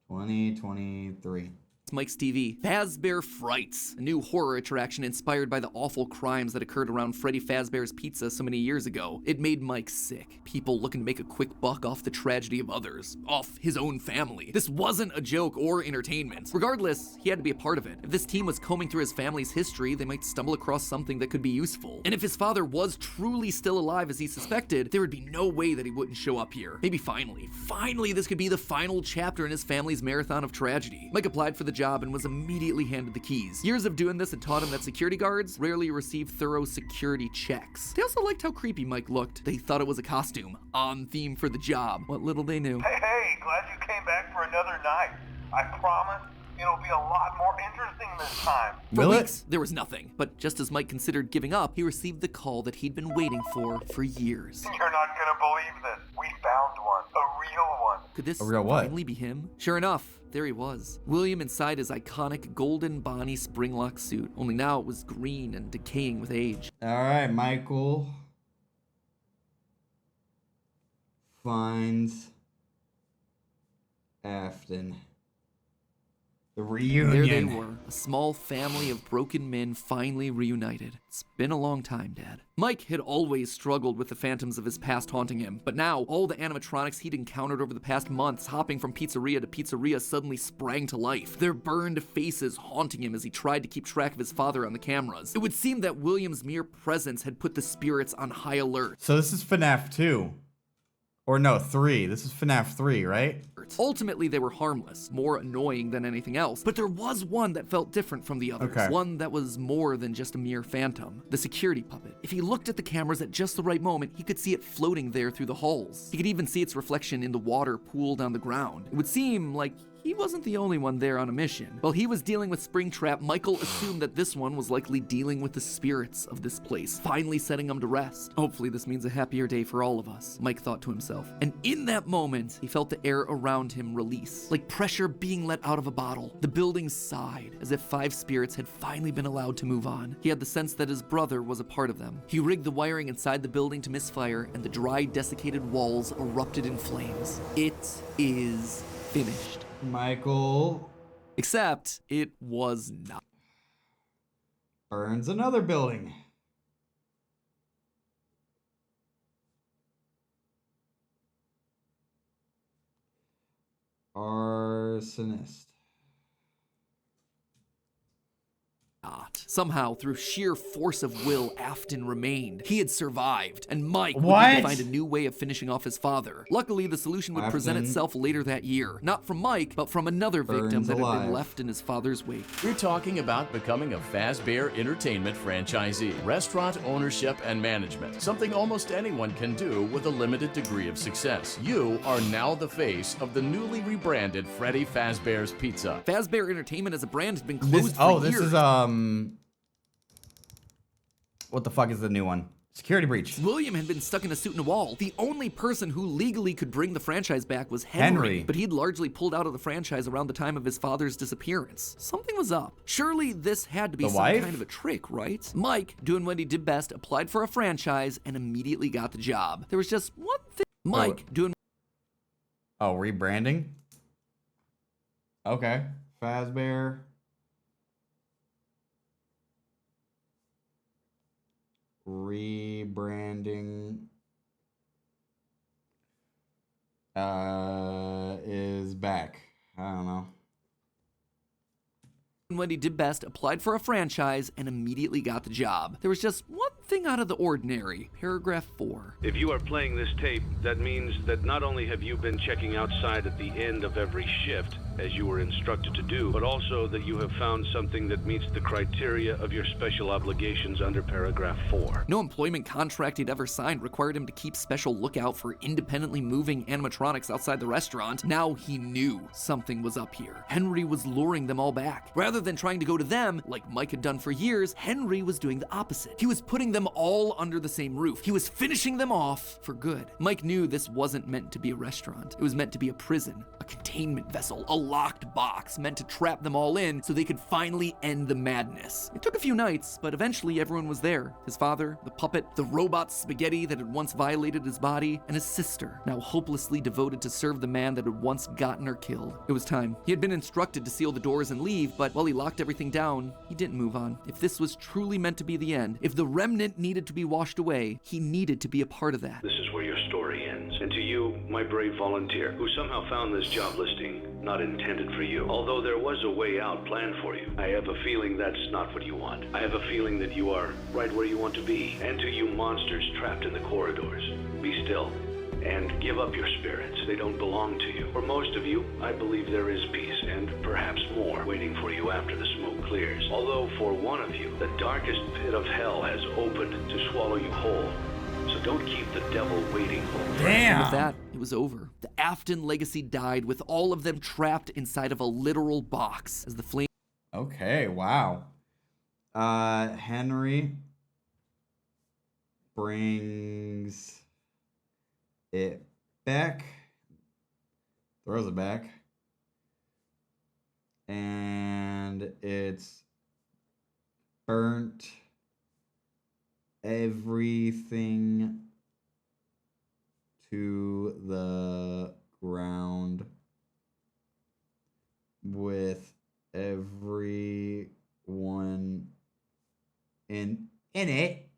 2023. Mike's TV. Fazbear Frights, a new horror attraction inspired by the awful crimes that occurred around Freddy Fazbear's Pizza so many years ago. It made Mike sick. People looking to make a quick buck off the tragedy of others, off his own family. This wasn't a joke or entertainment. Regardless, he had to be a part of it. If this team was combing through his family's history, they might stumble across something that could be useful. And if his father was truly still alive as he suspected, there would be no way that he wouldn't show up here. Maybe finally this could be the final chapter in his family's marathon of tragedy. Mike applied for the job and was immediately handed the keys. Years of doing this had taught him that security guards rarely receive thorough security checks. They also liked how creepy Mike looked. They thought it was a costume, on theme for the job. What little they knew. Hey, glad you came back for another night. I promise it'll be a lot more interesting this time. For weeks, there was nothing. But just as Mike considered giving up, he received the call that he'd been waiting for years. You're not gonna believe this. We found one. A real one. Could this real what? finally be him? Sure enough, there he was. William inside his iconic golden Bonnie springlock suit, only now it was green and decaying with age. All right, Michael finds Afton. The reunion. There they were, a small family of broken men finally reunited. It's been a long time, Dad. Mike had always struggled with the phantoms of his past haunting him, but now all the animatronics he'd encountered over the past months, hopping from pizzeria to pizzeria, suddenly sprang to life, their burned faces haunting him as he tried to keep track of his father on the cameras. It would seem that William's mere presence had put the spirits on high alert. So this is FNAF 2. Or no, 3. This is FNAF 3, right? Ultimately, they were harmless, more annoying than anything else, but there was one that felt different from the others. Okay. One that was more than just a mere phantom. The security puppet. If he looked at the cameras at just the right moment, he could see it floating there through the halls. He could even see its reflection in the water pooled on the ground. It would seem like he wasn't the only one there on a mission. While he was dealing with Springtrap, Michael assumed that this one was likely dealing with the spirits of this place, finally setting them to rest. Hopefully this means a happier day for all of us, Mike thought to himself. And in that moment, he felt the air around him release, like pressure being let out of a bottle. The building sighed, as if 5 spirits had finally been allowed to move on. He had the sense that his brother was a part of them. He rigged the wiring inside the building to misfire, and the dry, desiccated walls erupted in flames. It is finished. Michael. Except it was not. Burns another building. Arsonist. Somehow, through sheer force of will, Afton remained. He had survived, and Mike would What? need to find a new way of finishing off his father. Luckily, the solution would present Afton itself later that year. Not from Mike, but from another victim burns that had alive. been left in his father's wake. We're talking about becoming a Fazbear Entertainment franchisee, restaurant ownership and management, something almost anyone can do with a limited degree of success. You are now the face of the newly rebranded Freddy Fazbear's Pizza. Fazbear Entertainment as a brand had been closed for This years. is what the fuck is the new one? Security breach. William had been stuck in a suit and a wall. The only person who legally could bring the franchise back was Henry, but he'd largely pulled out of the franchise around the time of his father's disappearance. Something was up. Surely this had to be some kind of a trick, right? Mike, doing what he did best, applied for a franchise and immediately got the job. There was just one thing. Mike, doing... Oh, rebranding? Okay. Fazbear. Rebranding is back. I don't know. What he did best, applied for a franchise and immediately got the job. There was just one thing nothing out of the ordinary. Paragraph 4. If you are playing this tape, that means that not only have you been checking outside at the end of every shift, as you were instructed to do, but also that you have found something that meets the criteria of your special obligations under paragraph 4. No employment contract he'd ever signed required him to keep special lookout for independently moving animatronics outside the restaurant. Now he knew something was up here. Henry was luring them all back. Rather than trying to go to them, like Mike had done for years, Henry was doing the opposite. He was putting them all under the same roof. He was finishing them off for good. Mike knew this wasn't meant to be a restaurant. It was meant to be a prison, a containment vessel, a locked box meant to trap them all in so they could finally end the madness. It took a few nights, but eventually everyone was there. His father, the puppet, the robot spaghetti that had once violated his body, and his sister, now hopelessly devoted to serve the man that had once gotten her killed. It was time. He had been instructed to seal the doors and leave, but while he locked everything down, he didn't move on. If this was truly meant to be the end, if the remnant needed to be washed away, he needed to be a part of that. This is where your story ends. And to you, my brave volunteer, who somehow found this job listing not intended for you, although there was a way out planned for you, I have a feeling that's not what you want. I have a feeling that you are right where you want to be. And to you monsters trapped in the corridors, be still and give up your spirits. They don't belong to you. For most of you, I believe there is peace and perhaps more waiting for you after the smoke clears. Although for one of you, the darkest pit of hell has opened to swallow you whole. So don't keep the devil waiting. And with that, it was over. The Afton legacy died with all of them trapped inside of a literal box as the flame. Okay, wow. Henry brings it back, throws it back, and it's burnt everything to the ground with everyone in it.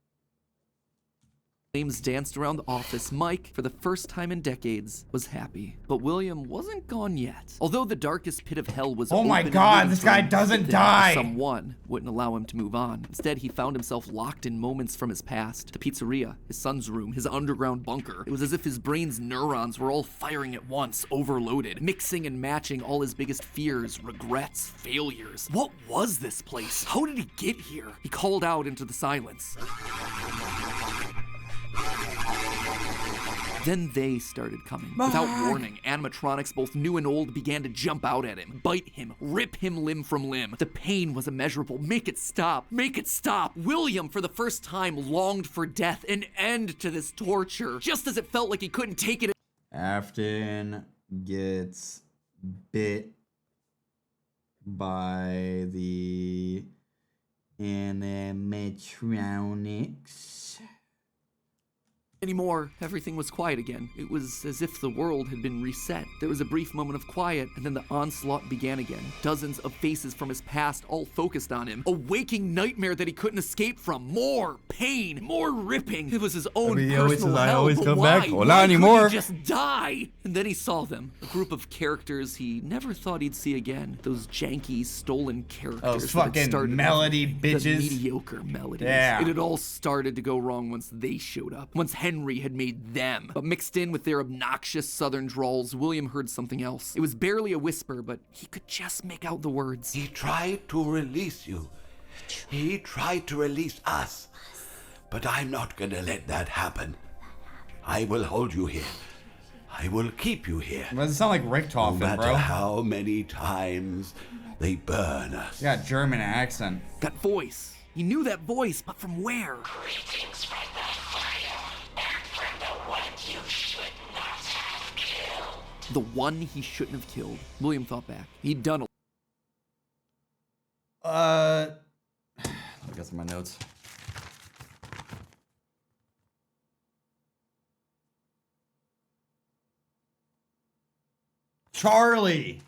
Flames danced around the office. Mike, for the first time in decades, was happy. But William wasn't gone yet. Although the darkest pit of hell was oh my god, this guy doesn't die! Someone wouldn't allow him to move on. Instead, he found himself locked in moments from his past. The pizzeria, his son's room, his underground bunker. It was as if his brain's neurons were all firing at once, overloaded, mixing and matching all his biggest fears, regrets, failures. What was this place? How did he get here? He called out into the silence. Then they started coming. Without warning, animatronics, both new and old, began to jump out at him, bite him, rip him limb from limb. The pain was immeasurable. Make it stop. Make it stop. William, for the first time, longed for death, an end to this torture, just as it felt like he couldn't take it. Afton gets bit by the animatronics. Anymore, everything was quiet again. It was as if the world had been reset. There was a brief moment of quiet, and then the onslaught began again. Dozens of faces from his past all focused on him. A waking nightmare that he couldn't escape from. More pain, more ripping. It was his own personal hell. I always come why? back. Well, not anymore. Why couldn't he just die? And then he saw them. A group of characters he never thought he'd see again. Those janky, stolen characters. Those fucking melody bitches. The mediocre melodies. Yeah. It had all started to go wrong once they showed up. Once Henry had made them. But mixed in with their obnoxious southern drawls, William heard something else. It was barely a whisper, but he could just make out the words. He tried to release you. He tried to release us. But I'm not gonna let that happen. I will hold you here. I will keep you here. Doesn't sound like Richtofen, no matter bro. how many times they burn us. Got German accent. That voice. He knew that voice, but from where? Greetings from the fire, and from the one you should not have killed. The one he shouldn't have killed. William thought back. He'd done I got some of my notes. Charlie.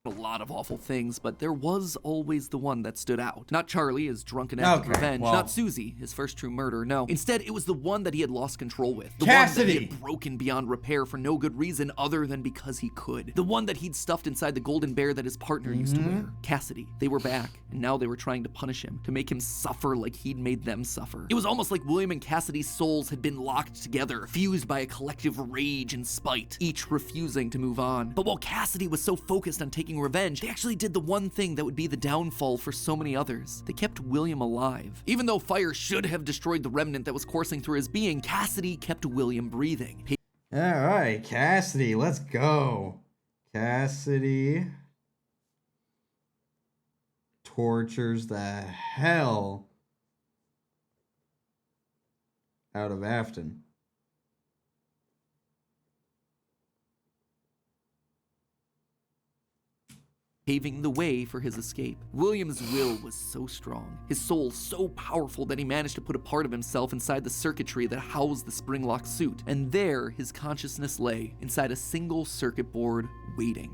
a lot of awful things, but there was always the one that stood out. Not Charlie, his drunken act of revenge. Not Susie, his first true murder. No. Instead, it was the one that he had lost control with. The one that he had broken beyond repair for no good reason other than because he could. The one that he'd stuffed inside the golden bear that his partner used to wear. Cassidy. They were back, and now they were trying to punish him, to make him suffer like he'd made them suffer. It was almost like William and Cassidy's souls had been locked together, fused by a collective rage and spite, each refusing to move on. But while Cassidy was so focused on taking revenge, they actually did the one thing that would be the downfall for so many others. They kept William alive. Even though fire should have destroyed the remnant that was coursing through his being, Cassidy kept William breathing. All right, Cassidy, let's go. Cassidy tortures the hell out of Afton. Paving the way for his escape. William's will was so strong, his soul so powerful that he managed to put a part of himself inside the circuitry that housed the spring-locked suit, and there his consciousness lay, inside a single circuit board,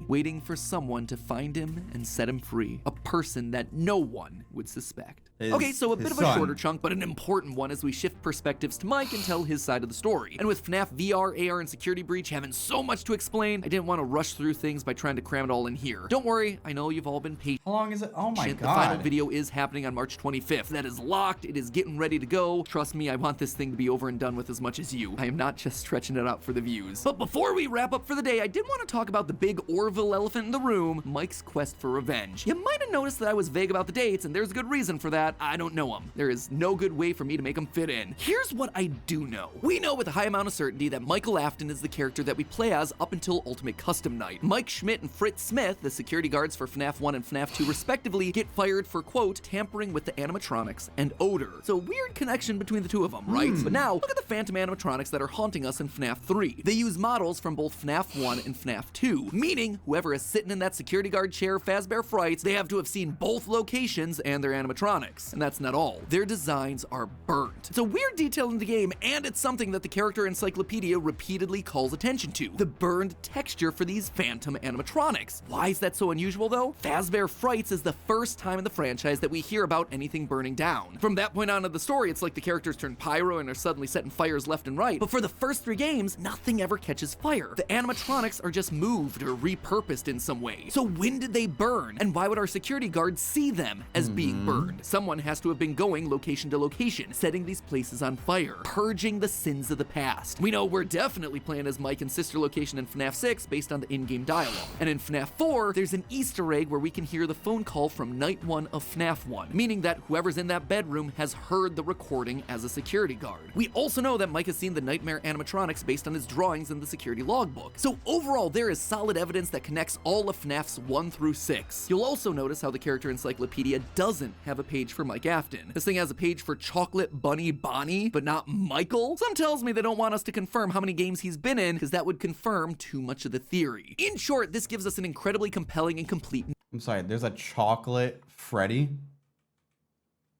waiting for someone to find him and set him free, a person that no one would suspect. Okay, so a bit of a shorter chunk, but an important one as we shift perspectives to Mike and tell his side of the story. And with FNAF VR, AR, and Security Breach having so much to explain, I didn't want to rush through things by trying to cram it all in here. Don't worry, I know you've all been patient. How long is it? Oh my God. The final video is happening on March 25th. That is locked, it is getting ready to go. Trust me, I want this thing to be over and done with as much as you. I am not just stretching it out for the views. But before we wrap up for the day, I did want to talk about the big Orville elephant in the room, Mike's quest for revenge. You might have noticed that I was vague about the dates, and there's a good reason for that. I don't know them. There is no good way for me to make them fit in. Here's what I do know. We know with a high amount of certainty that Michael Afton is the character that we play as up until Ultimate Custom Night. Mike Schmidt and Fritz Smith, the security guards for FNAF 1 and FNAF 2 respectively, get fired for, quote, tampering with the animatronics and odor. So weird connection between the two of them, right? But now, look at the phantom animatronics that are haunting us in FNAF 3. They use models from both FNAF 1 and FNAF 2, meaning whoever is sitting in that security guard chair Fazbear Frights, they have to have seen both locations and their animatronics. And that's not all. Their designs are burnt. It's a weird detail in the game, and it's something that the character encyclopedia repeatedly calls attention to. The burned texture for these phantom animatronics. Why is that so unusual though? Fazbear Frights is the first time in the franchise that we hear about anything burning down. From that point on in the story, it's like the characters turn pyro and are suddenly setting fires left and right. But for the first 3 games, nothing ever catches fire. The animatronics are just moved or repurposed in some way. So when did they burn? And why would our security guards see them as being burned? Someone has to have been going location to location, setting these places on fire, purging the sins of the past. We know we're definitely playing as Mike and Sister Location in FNAF 6 based on the in-game dialogue. And in FNAF 4, there's an Easter egg where we can hear the phone call from Night 1 of FNAF 1, meaning that whoever's in that bedroom has heard the recording as a security guard. We also know that Mike has seen the nightmare animatronics based on his drawings in the security logbook. So overall, there is solid evidence that connects all of FNAFs 1 through 6. You'll also notice how the character encyclopedia doesn't have a page for Mike Afton. This thing has a page for Chocolate Bunny Bonnie, but not Michael? Some tells me they don't want us to confirm how many games he's been in, because that would confirm too much of the theory. In short, this gives us an incredibly compelling and complete... I'm sorry, there's a Chocolate Freddy?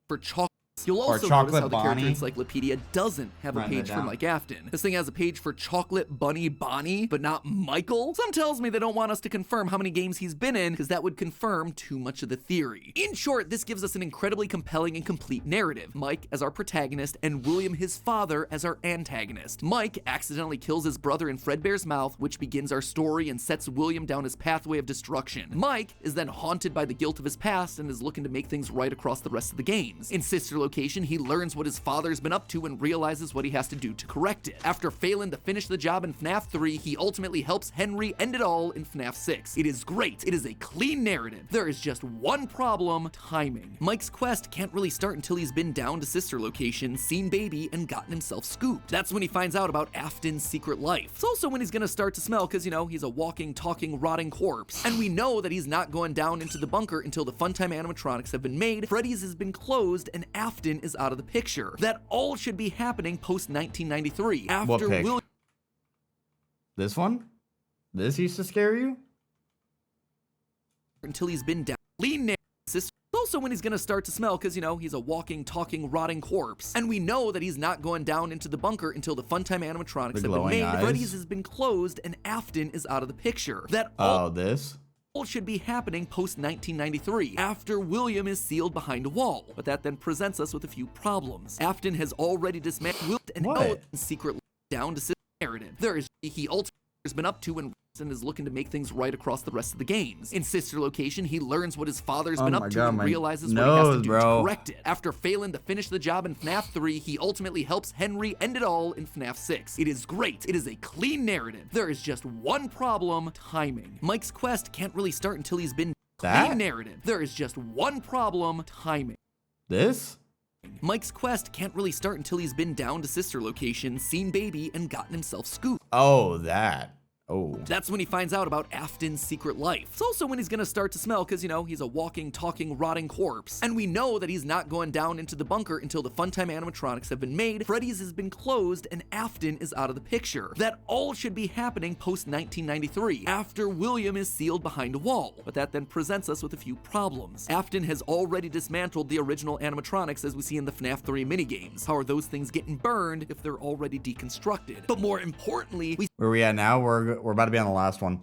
For chocolate. You'll also notice how the character encyclopedia doesn't have a page for Mike Afton. This thing has a page for Chocolate Bunny Bonnie, but not Michael? Some tells me they don't want us to confirm how many games he's been in, because that would confirm too much of the theory. In short, this gives us an incredibly compelling and complete narrative. Mike as our protagonist, and William, his father, as our antagonist. Mike accidentally kills his brother in Fredbear's mouth, which begins our story and sets William down his pathway of destruction. Mike is then haunted by the guilt of his past and is looking to make things right across the rest of the games. In Sister Location, he learns what his father's been up to and realizes what he has to do to correct it. After failing to finish the job in FNAF 3, he ultimately helps Henry end it all in FNAF 6. It is great. It is a clean narrative. There is just one problem: timing. Mike's quest can't really start until he's been down to Sister Location, seen Baby, and gotten himself scooped. That's when he finds out about Afton's secret life. It's also when he's gonna start to smell, because, you know, he's a walking, talking, rotting corpse. And we know that he's not going down into the bunker until the Funtime animatronics have been made, Freddy's has been closed, and Afton is out of the picture. That all should be happening post 1993. After William. This one? This used to scare you? Until he's been down. Lean also when he's gonna start to smell, because, you know, he's a walking, talking, rotting corpse. And we know that he's not going down into the bunker until the Funtime animatronics have been made, Freddy's has been closed, and Afton is out of the picture. That all. Oh, this? should be happening post-1993, after William is sealed behind a wall. But that then presents us with a few problems. Afton has already dismantled an secret down to narrative. He ultimately has been up to and is looking to make things right across the rest of the games. In Sister Location, he learns what his father's been up to and realizes what he has to do to correct it. After failing to finish the job in FNAF 3, he ultimately helps Henry end it all in FNAF 6. It is great. It is a clean narrative. There is just one problem: timing. Mike's quest can't really start until he's been clean narrative. There is just one problem: timing. This? Mike's quest can't really start until he's been down to Sister Location, seen Baby, and gotten himself scooped. Oh, that. Oh. That's when he finds out about Afton's secret life. It's also when he's gonna start to smell, because, you know, he's a walking, talking, rotting corpse. And we know that he's not going down into the bunker until the Funtime animatronics have been made, Freddy's has been closed, and Afton is out of the picture. That all should be happening post-1993, after William is sealed behind a wall. But that then presents us with a few problems. Afton has already dismantled the original animatronics as we see in the FNAF 3 minigames. How are those things getting burned if they're already deconstructed? But more importantly, where are we at now? We're about to be on the last one.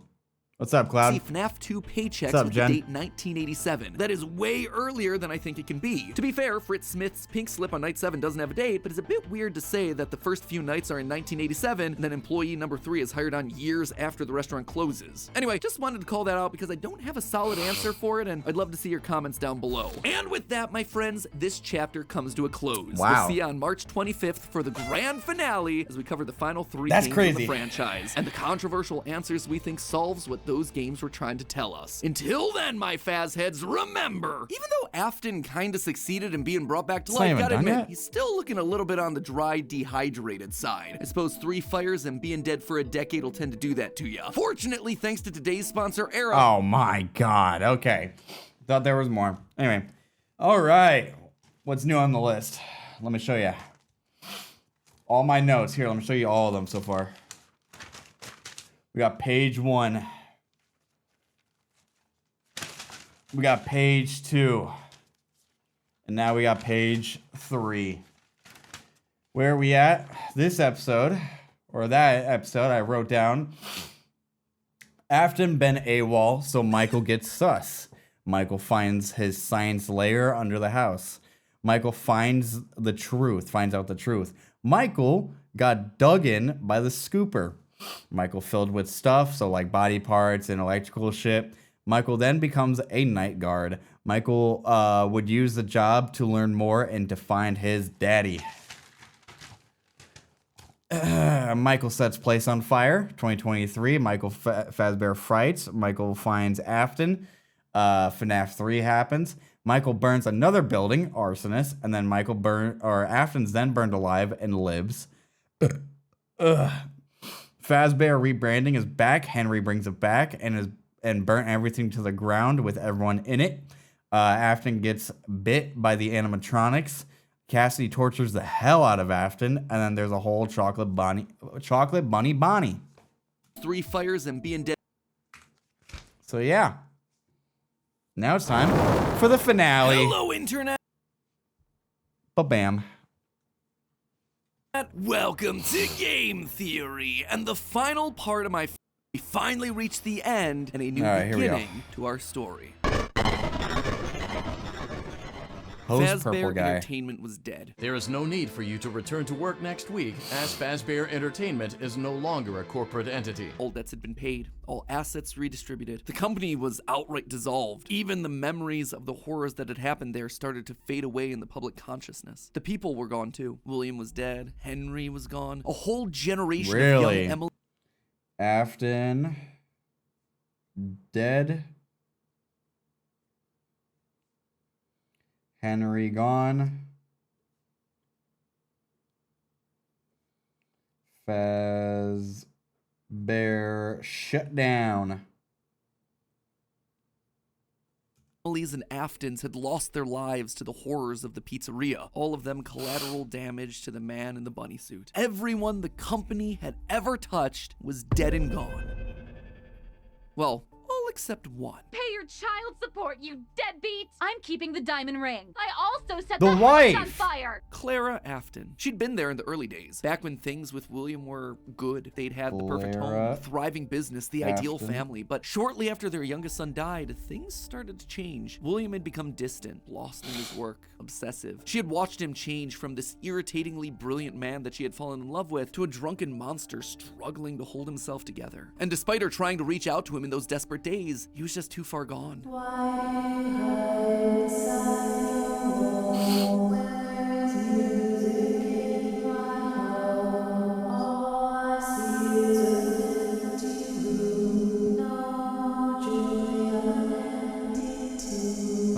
What's up, Cloud? See FNAF 2 paychecks with the date 1987. That is way earlier than I think it can be. To be fair, Fritz Smith's pink slip on night 7 doesn't have a date, but it's a bit weird to say that the first few nights are in 1987, and then employee number 3 is hired on years after the restaurant closes. Anyway, just wanted to call that out because I don't have a solid answer for it, and I'd love to see your comments down below. And with that, my friends, this chapter comes to a close. Wow. We'll see you on March 25th for the grand finale as we cover the final 3 games of the franchise, and the controversial answers we think solves what those games were trying to tell us. Until then, my Faz heads, remember, even though Afton kinda succeeded in being brought back to life, gotta admit, he's still looking a little bit on the dry, dehydrated side. I suppose 3 fires and being dead for a decade will tend to do that to you. Fortunately, thanks to today's sponsor, Era. Oh my god, okay. Thought there was more. Anyway, all right. What's new on the list? Let me show you. All my notes here, let me show you all of them so far. We got page 1. We got page 2. And now we got page 3. Where are we at? This episode, or that episode, I wrote down, Afton been AWOL, so Michael gets sus. Michael finds his science lair under the house. Michael finds out the truth. Michael got dug in by the scooper. Michael filled with stuff, so like body parts and electrical shit. Michael then becomes a night guard. Michael would use the job to learn more and to find his daddy. Michael sets place on fire. 2023. Michael Fazbear frights. Michael finds Afton. FNAF 3 happens. Michael burns another building, arsonist, and then Afton's then burned alive and lives. Fazbear rebranding is back. Henry brings it back and burnt everything to the ground with everyone in it. Afton gets bit by the animatronics. Cassidy tortures the hell out of Afton, and then there's a whole chocolate bunny Bonnie. 3 fires and being dead. So yeah. Now it's time for the finale. Hello, Internet. Ba-bam. Welcome to Game Theory, and the final part of my we finally reached the end and a new beginning to our story. Fazbear Entertainment was dead. There is no need for you to return to work next week, as Fazbear Entertainment is no longer a corporate entity. All debts had been paid, all assets redistributed. The company was outright dissolved. Even the memories of the horrors that had happened there started to fade away in the public consciousness. The people were gone too. William was dead. Henry was gone. A whole generation of young Emily. Afton dead. Henry gone. Fazbear shut down. Emily's and Afton's had lost their lives to the horrors of the pizzeria, all of them collateral damage to the man in the bunny suit. Everyone the company had ever touched was dead and gone. Well, all except one. Pay your child support, you deadbeat! I'm keeping the diamond ring. I also set The the house wife! on fire. Clara Afton. She'd been there in the early days, back when things with William were good. They'd had the perfect home, Clara a thriving business, the ideal Afton. family. But shortly after their youngest son died, things started to change. William had become distant, lost in his work, obsessive. She had watched him change from this irritatingly brilliant man that she had fallen in love with to a drunken monster struggling to hold himself together. And despite her trying to reach out to him in those desperate days, he was just too far gone.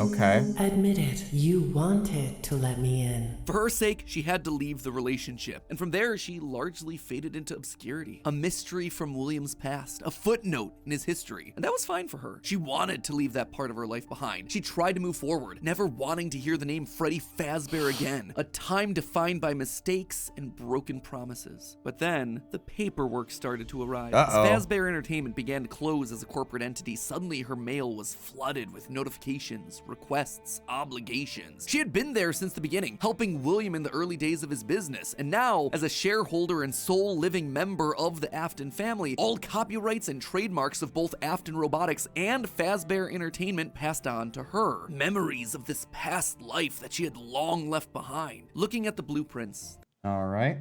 Okay. Admit it, you wanted to let me in. For her sake, she had to leave the relationship, and from there, she largely faded into obscurity. A mystery from William's past, a footnote in his history, and that was fine for her. She wanted to leave that part of her life behind. She tried to move forward, never wanting to hear the name Freddy Fazbear again, a time defined by mistakes and broken promises. But then, the paperwork started to arrive. As Fazbear Entertainment began to close as a corporate entity, suddenly her mail was flooded with notifications, requests, obligations. She had been there since the beginning, helping William in the early days of his business, and now, as a shareholder and sole living member of the Afton family, all copyrights and trademarks of both Afton Robotics and Fazbear Entertainment passed on to her. Memories of this past life that she had long left behind. Looking at the blueprints. All right.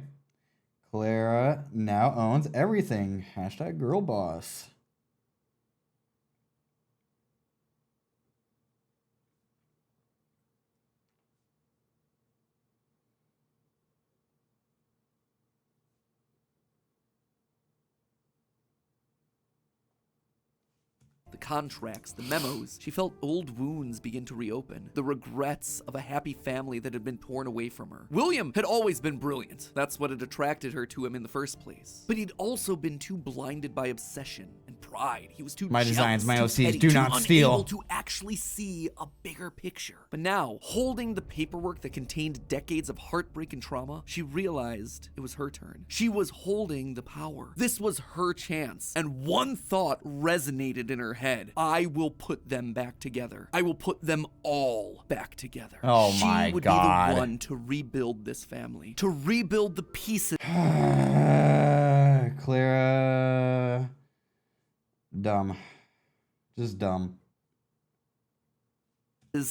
Clara now owns everything. Hashtag girl boss. The contracts, the memos. She felt old wounds begin to reopen, the regrets of a happy family that had been torn away from her. William had always been brilliant. That's what had attracted her to him in the first place. But he'd also been too blinded by obsession and pride. He was too My jealous, designs, my too OCs, petty, do too not steal. unable to actually see a bigger picture. But now, holding the paperwork that contained decades of heartbreak and trauma, she realized it was her turn. She was holding the power. This was her chance. And one thought resonated in her head. I will put them back together. I will put them all back together. Oh my She would God. be the one to rebuild this family, to rebuild the pieces. Clara. Dumb. Just dumb.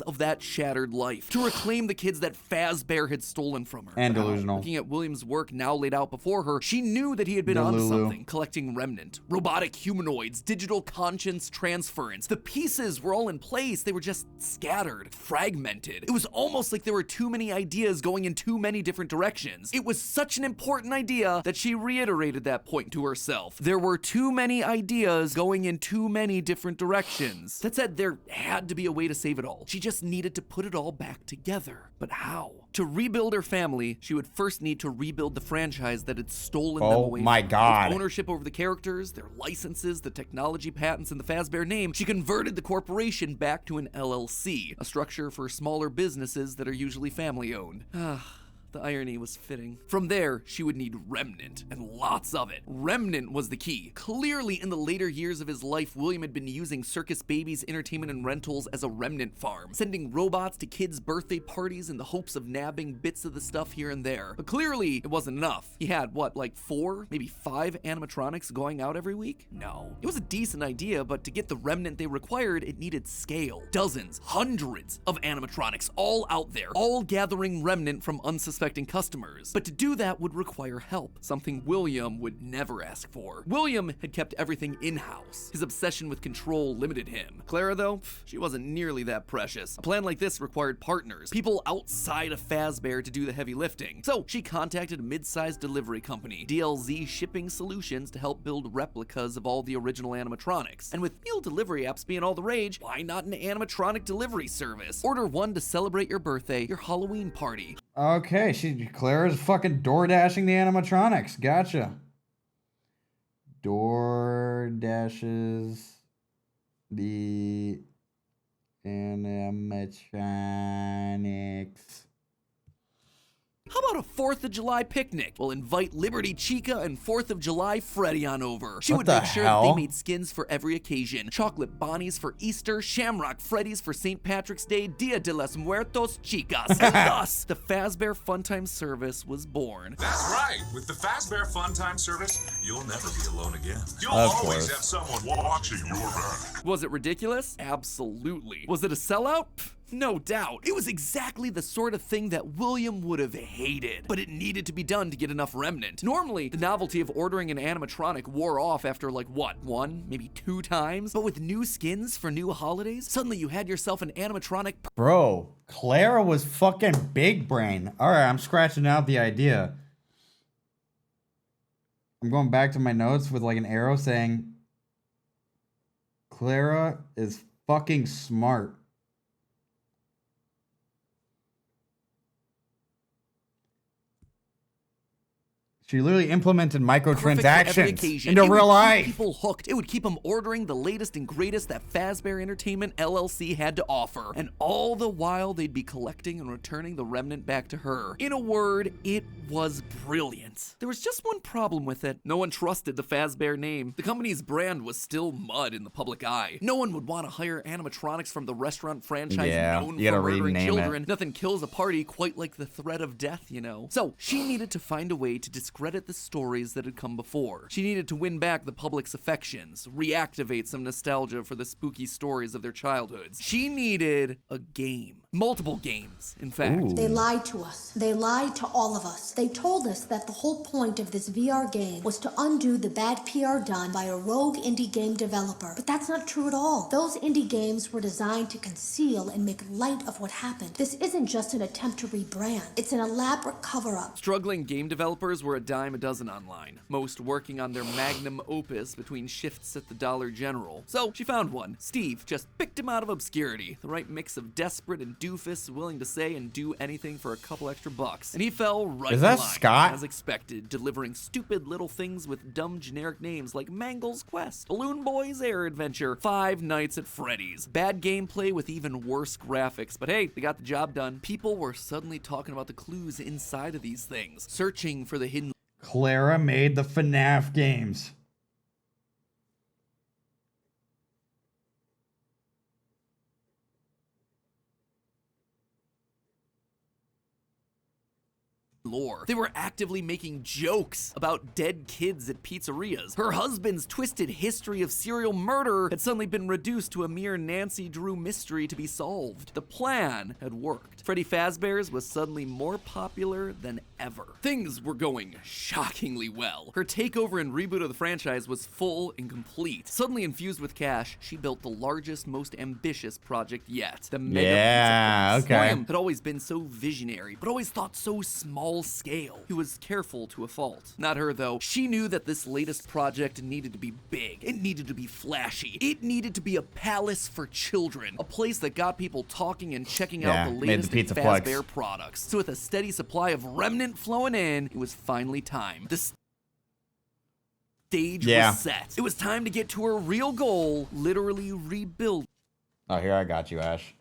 Of that shattered life, to reclaim the kids that Fazbear had stolen from her. And Now, delusional. looking at William's work now laid out before her, she knew that he had been onto Delulu. something, collecting remnant, robotic humanoids, digital conscience transference. The pieces were all in place, they were just scattered, fragmented. It was almost like there were too many ideas going in too many different directions. It was such an important idea that she reiterated that point to herself. There were too many ideas going in too many different directions. That said, there had to be a way to save it all. She just needed to put it all back together. But how? To rebuild her family, she would first need to rebuild the franchise that had stolen them away. Oh my God. With ownership over the characters, their licenses, the technology patents, and the Fazbear name, she converted the corporation back to an LLC, a structure for smaller businesses that are usually family-owned. The irony was fitting. From there, she would need remnant, and lots of it. Remnant was the key. Clearly, in the later years of his life, William had been using Circus Babies Entertainment and Rentals as a remnant farm, sending robots to kids' birthday parties in the hopes of nabbing bits of the stuff here and there. But clearly, it wasn't enough. He had, what, like 4, maybe 5 animatronics going out every week? No. It was a decent idea, but to get the remnant they required, it needed scale. Dozens, hundreds of animatronics, all out there, all gathering remnant from unsuspecting customers. But to do that would require help, something William would never ask for. William had kept everything in-house. His obsession with control limited him. Clara, though, she wasn't nearly that precious. A plan like this required partners, people outside of Fazbear to do the heavy lifting. So she contacted a mid-sized delivery company, DLZ Shipping Solutions, to help build replicas of all the original animatronics. And with meal delivery apps being all the rage, why not an animatronic delivery service? Order one to celebrate your birthday, your Halloween party. Okay, Clara's fucking door dashing the animatronics. Gotcha. Door dashes the animatronics. How about a 4th of July picnic? We'll invite Liberty Chica and 4th of July Freddy on over. She would make sure that they made skins for every occasion. Chocolate Bonnies for Easter, Shamrock Freddy's for St. Patrick's Day, Dia de los Muertos Chicas. And thus, the Fazbear Funtime service was born. That's right. With the Fazbear Funtime service, you'll never be alone again. You'll Of always course. have someone watching your back. Was it ridiculous? Absolutely. Was it a sellout? Pff, no doubt. It was exactly the sort of thing that William would have hated, but it needed to be done to get enough remnant. Normally, the novelty of ordering an animatronic wore off after like what, 1, maybe 2 times? But with new skins for new holidays, suddenly you had yourself an animatronic. Bro, Clara was fucking big brain. All right, I'm scratching out the idea. I'm going back to my notes with like an arrow saying Clara is fucking smart. She literally implemented microtransactions into real life. People hooked. It would keep them ordering the latest and greatest that Fazbear Entertainment LLC had to offer. And all the while, they'd be collecting and returning the remnant back to her. In a word, it was brilliant. There was just one problem with it. No one trusted the Fazbear name. The company's brand was still mud in the public eye. No one would want to hire animatronics from the restaurant franchise known for murdering children. Nothing kills a party quite like the threat of death, you know. So she needed to find a way to discredit the stories that had come before. She needed to win back the public's affections, reactivate some nostalgia for the spooky stories of their childhoods. She needed a game. Multiple games, in fact. They lied to us. They lied to all of us. They told us that the whole point of this VR game was to undo the bad PR done by a rogue indie game developer. But that's not true at all. Those indie games were designed to conceal and make light of what happened. This isn't just an attempt to rebrand. It's an elaborate cover-up. Struggling game developers were a dime a dozen online, most working on their magnum opus between shifts at the Dollar General. So she found one. Steve just picked him out of obscurity, the right mix of desperate and doofus willing to say and do anything for a couple extra bucks. And he fell right in line, Scott? as expected, delivering stupid little things with dumb generic names like Mangle's Quest, Balloon Boy's Air Adventure, Five Nights at Freddy's. Bad gameplay with even worse graphics, but hey, they got the job done. People were suddenly talking about the clues inside of these things, searching for the hidden. Clara made the FNAF games. Lore. They were actively making jokes about dead kids at pizzerias. Her husband's twisted history of serial murder had suddenly been reduced to a mere Nancy Drew mystery to be solved. The plan had worked. Freddy Fazbear's was suddenly more popular than ever. Things were going shockingly well. Her takeover and reboot of the franchise was full and complete. Suddenly infused with cash, she built the largest, most ambitious project yet. The Mega Pizza Place. William had always been so visionary, but always thought so small scale. He was careful to a fault. Not her, though. She knew that this latest project needed to be big. It needed to be flashy. It needed to be a palace for children. A place that got people talking and checking out the latest Fazbear products. So with a steady supply of remnant flowing in, it was finally time. The stage was set. It was time to get to her real goal, literally rebuild. Oh, here, I got you, Ash.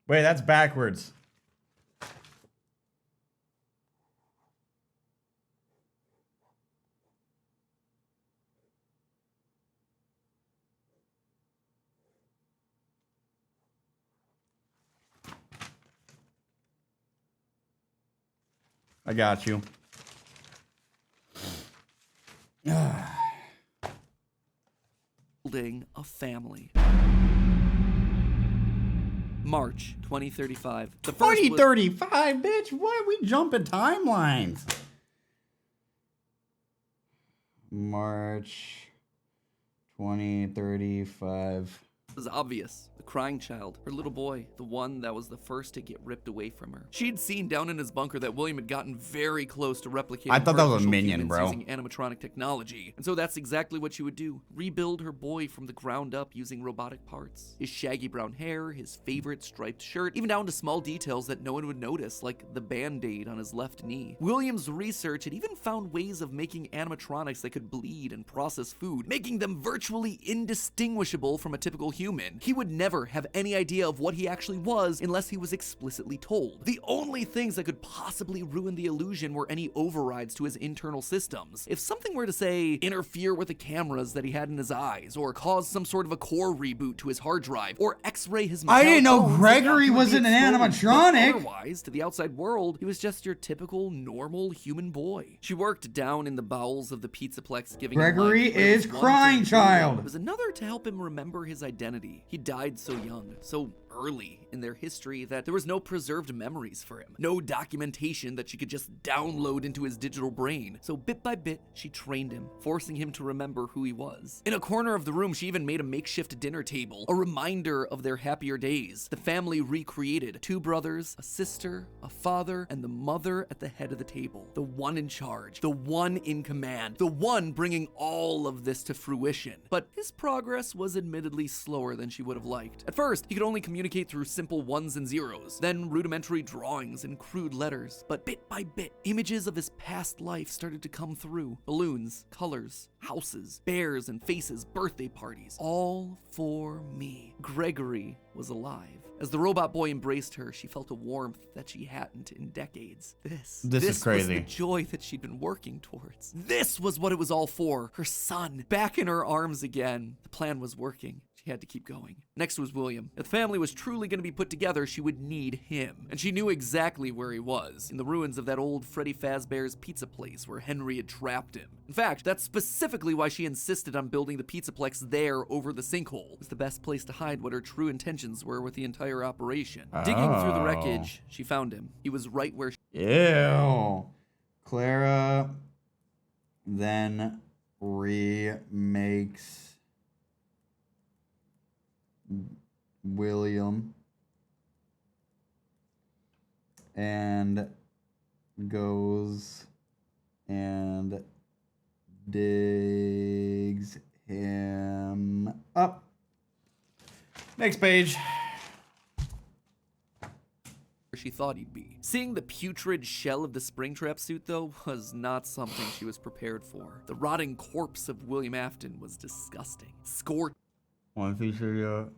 Wait, that's backwards. I got you. Building a family. March 2035. The 2035, bitch. Why are we jumping timelines? March 2035. It was obvious. The crying child, her little boy, the one that was the first to get ripped away from her. She'd seen down in his bunker that William had gotten very close to replicating I thought that was a artificial minion, humans bro. using animatronic technology. And so that's exactly what she would do. Rebuild her boy from the ground up using robotic parts. His shaggy brown hair, his favorite striped shirt, even down to small details that no one would notice, like the band-aid on his left knee. William's research had even found ways of making animatronics that could bleed and process food, making them virtually indistinguishable from a typical human. He would never have any idea of what he actually was unless he was explicitly told. The only things that could possibly ruin the illusion were any overrides to his internal systems. If something were to, say, interfere with the cameras that he had in his eyes, or cause some sort of a core reboot to his hard drive, or x-ray his I didn't know bones, Gregory wasn't an But animatronic. otherwise, to the outside world, he was just your typical, normal human boy. She worked down in the bowels of the Pizzaplex, giving him Gregory life, but it was is one crying thing. child. It was another to help him remember his identity. He died so young, so early in their history that there was no preserved memories for him, no documentation that she could just download into his digital brain. So bit by bit, she trained him, forcing him to remember who he was. In a corner of the room, she even made a makeshift dinner table, a reminder of their happier days. The family recreated: 2 brothers, a sister, a father, and the mother at the head of the table. The one in charge, the one in command, the one bringing all of this to fruition. But his progress was admittedly slower than she would have liked. At first, he could only communicate through simple ones and zeros, then rudimentary drawings and crude letters. But bit by bit, images of his past life started to come through. Balloons, colors, houses, bears and faces, birthday parties. All for me. Gregory was alive. As the robot boy embraced her, she felt a warmth that she hadn't in decades. This is crazy. was the joy that she'd been working towards. This was what it was all for. Her son, back in her arms again. The plan was working. She had to keep going. Next was William. If the family was truly going to be put together, she would need him. And she knew exactly where he was, in the ruins of that old Freddy Fazbear's pizza place where Henry had trapped him. In fact, that's specifically why she insisted on building the Pizzaplex there over the sinkhole. It was the best place to hide what her true intentions were with the entire operation. Digging through the wreckage, she found him. He was right where she... Ew. Clara then remakes William and goes and digs him up. Next page. She thought he'd be. Seeing the putrid shell of the Springtrap suit, though, was not something she was prepared for. The rotting corpse of William Afton was disgusting. Scorched One feature,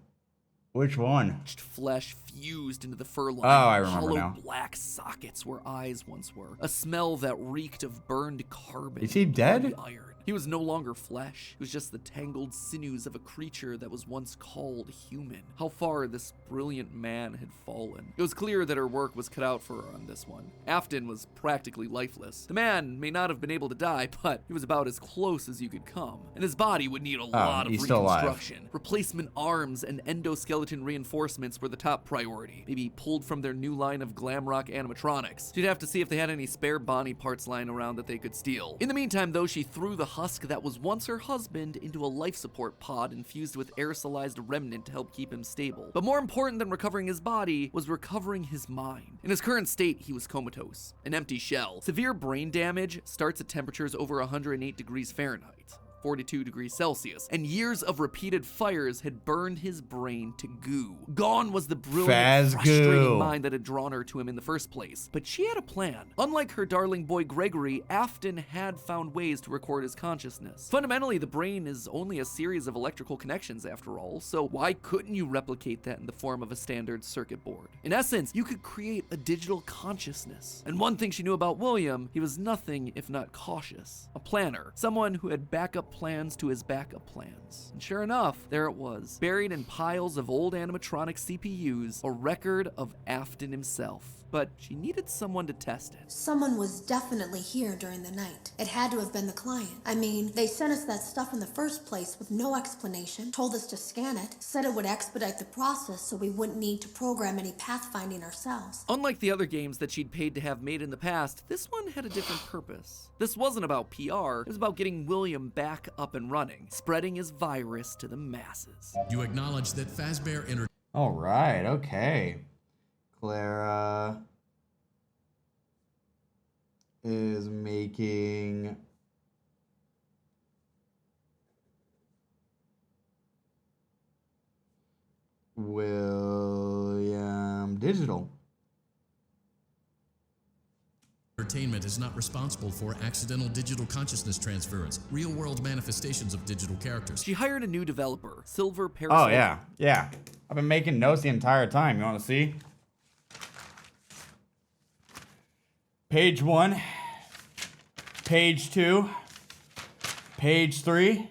which one? flesh fused into the fur line. Oh, I remember Hollow now. black sockets where eyes once were. A smell that reeked of burned carbon. Is he dead? and iron. He was no longer flesh. It was just the tangled sinews of a creature that was once called human. How far this brilliant man had fallen. It was clear that her work was cut out for her on this one. Afton was practically lifeless. The man may not have been able to die, but he was about as close as you could come. And his body would need a lot of he's still alive. reconstruction. Replacement arms and endoskeleton reinforcements were the top priority. Maybe pulled from their new line of glam rock animatronics. She'd have to see if they had any spare Bonnie parts lying around that they could steal. In the meantime, though, she threw the husk that was once her husband into a life support pod infused with aerosolized remnant to help keep him stable. But more important than recovering his body was recovering his mind. In his current state, he was comatose, an empty shell. Severe brain damage starts at temperatures over 108 degrees Fahrenheit. 42 degrees Celsius, and years of repeated fires had burned his brain to goo. Gone was the brilliant, frustrating mind that had drawn her to him in the first place. But she had a plan. Unlike her darling boy Gregory, Afton had found ways to record his consciousness. Fundamentally, the brain is only a series of electrical connections after all, so why couldn't you replicate that in the form of a standard circuit board? In essence, you could create a digital consciousness. And one thing she knew about William, he was nothing if not cautious. A planner, someone who had backup plans to his backup plans. And sure enough, there it was, buried in piles of old animatronic CPUs, a record of Afton himself. But she needed someone to test it. Someone was definitely here during the night. It had to have been the client. I mean, they sent us that stuff in the first place with no explanation, told us to scan it, said it would expedite the process so we wouldn't need to program any pathfinding ourselves. Unlike the other games that she'd paid to have made in the past, this one had a different purpose. This wasn't about PR, it was about getting William back back up and running, spreading his virus to the masses. You acknowledge that Fazbear Entertainment. All right, okay. Clara is making William digital. Entertainment is not responsible for accidental digital consciousness transference, real-world manifestations of digital characters. She hired a new developer, Silver Parasol. Oh, yeah. Yeah. I've been making notes the entire time. You want to see? Page 1. Page 2. Page 3.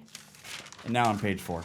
And now on page 4.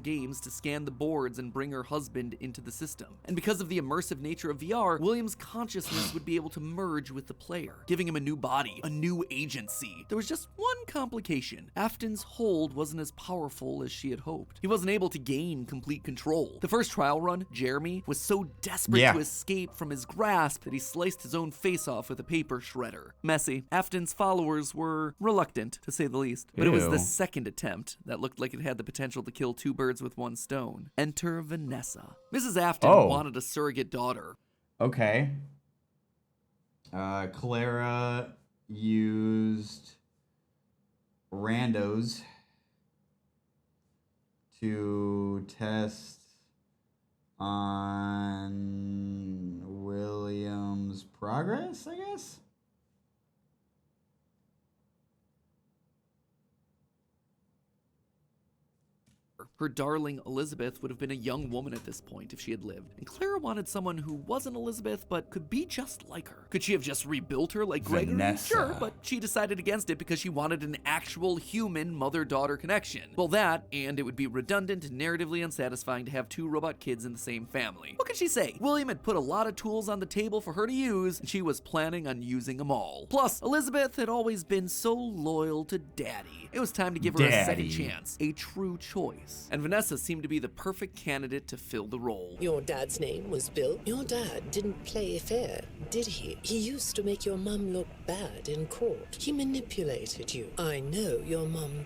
Games to scan the boards and bring her husband into the system. And because of the immersive nature of VR, William's consciousness would be able to merge with the player, giving him a new body, a new agency. There was just one complication. Afton's hold wasn't as powerful as she had hoped. He wasn't able to gain complete control. The first trial run, Jeremy, was so desperate to escape from his grasp that he sliced his own face off with a paper shredder. Messy. Afton's followers were reluctant, to say the least. But it was the second attempt that looked like it had the potential to kill two birds with one stone. Enter Vanessa. Mrs. Afton wanted a surrogate daughter. Okay. Clara used randos to test on William's progress, I guess? Her darling Elizabeth would have been a young woman at this point if she had lived, and Clara wanted someone who wasn't Elizabeth but could be just like her. Could she have just rebuilt her like Gregory? Vanessa. Sure, but she decided against it because she wanted an actual human mother-daughter connection. Well, that, and it would be redundant and narratively unsatisfying to have two robot kids in the same family. What could she say? William had put a lot of tools on the table for her to use, and she was planning on using them all. Plus, Elizabeth had always been so loyal to Daddy. It was time to give her a second chance, a true choice. And Vanessa seemed to be the perfect candidate to fill the role. Your dad's name was Bill? Your dad didn't play fair, did he? He used to make your mum look bad in court. He manipulated you. I know your mum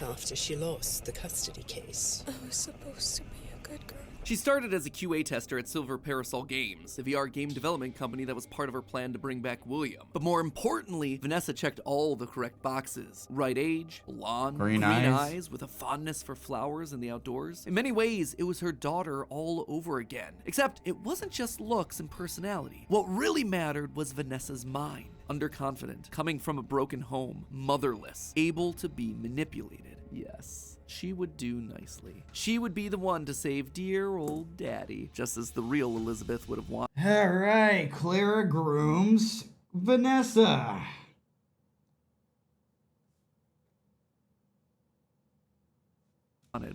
after she lost the custody case. I was supposed to be a good girl. She started as a QA tester at Silver Parasol Games, the VR game development company that was part of her plan to bring back William. But more importantly, Vanessa checked all the correct boxes. Right age, blonde, green eyes, with a fondness for flowers and the outdoors. In many ways, it was her daughter all over again. Except it wasn't just looks and personality. What really mattered was Vanessa's mind. Underconfident, coming from a broken home, motherless, able to be manipulated. Yes. She would do nicely. She would be the one to save dear old Daddy, just as the real Elizabeth would have wanted. All right, Clara grooms Vanessa.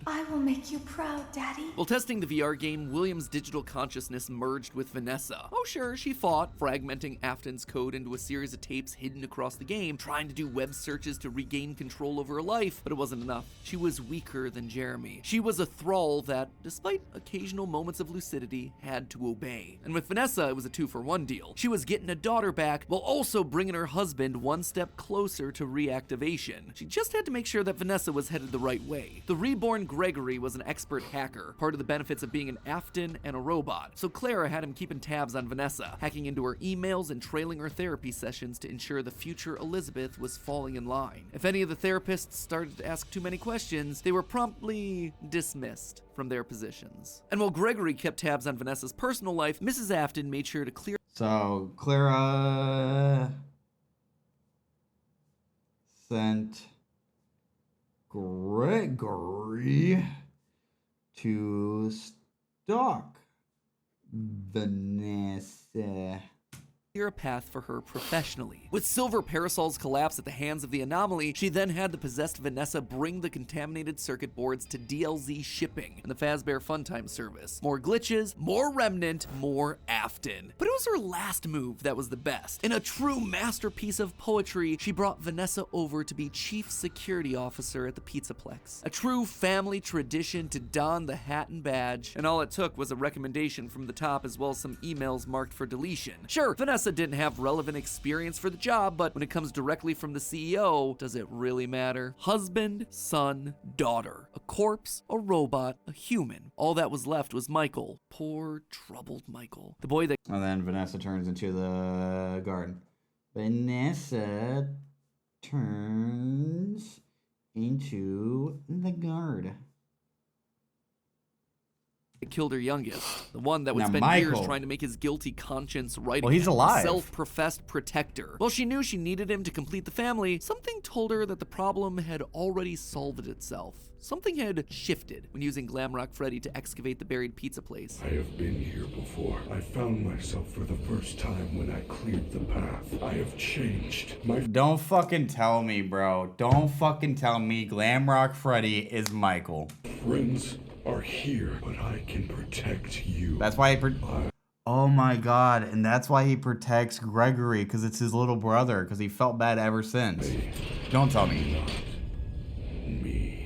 I will make you proud, Daddy. While testing the VR game, William's digital consciousness merged with Vanessa. Oh sure, she fought, fragmenting Afton's code into a series of tapes hidden across the game, trying to do web searches to regain control over her life, but it wasn't enough. She was weaker than Jeremy. She was a thrall that, despite occasional moments of lucidity, had to obey. And with Vanessa, it was a 2-for-1 deal. She was getting a daughter back, while also bringing her husband one step closer to reactivation. She just had to make sure that Vanessa was headed the right way. The reborn Gregory was an expert hacker, part of the benefits of being an Afton and a robot, so Clara had him keeping tabs on Vanessa, hacking into her emails and trailing her therapy sessions to ensure the future Elizabeth was falling in line. If any of the therapists started to ask too many questions, they were promptly dismissed from their positions. And while Gregory kept tabs on Vanessa's personal life, Mrs. Afton made sure to clear. So, Clara sent Gregory to stalk Vanessa. A path for her professionally. With Silver Parasol's collapse at the hands of the anomaly, she then had the possessed Vanessa bring the contaminated circuit boards to DLZ shipping and the Fazbear Funtime service. More glitches, more Remnant, more Afton. But it was her last move that was the best. In a true masterpiece of poetry, she brought Vanessa over to be Chief Security Officer at the Pizzaplex. A true family tradition to don the hat and badge, and all it took was a recommendation from the top as well as some emails marked for deletion. Sure, Vanessa Vanessa didn't have relevant experience for the job, but when it comes directly from the CEO, does it really matter? Husband, son, daughter. A corpse, a robot, a human. All that was left was Michael. Poor, troubled Michael. The boy that... And then Vanessa turns into the garden. Vanessa turns into the guard. killed her youngest, the one that would spend years trying to make his guilty conscience right. Well, he's alive. Self-professed protector. While she knew she needed him to complete the family, something told her that the problem had already solved itself. Something had shifted when using Glamrock Freddy to excavate the buried pizza place. I have been here before. I found myself for the first time when I cleared the path. I have changed. Don't fucking tell me, bro. Don't fucking tell me Glamrock Freddy is Michael. Friends are here, but I can protect you. That's why oh my god, and that's why he protects Gregory, because it's his little brother, because he felt bad ever since. Don't tell me.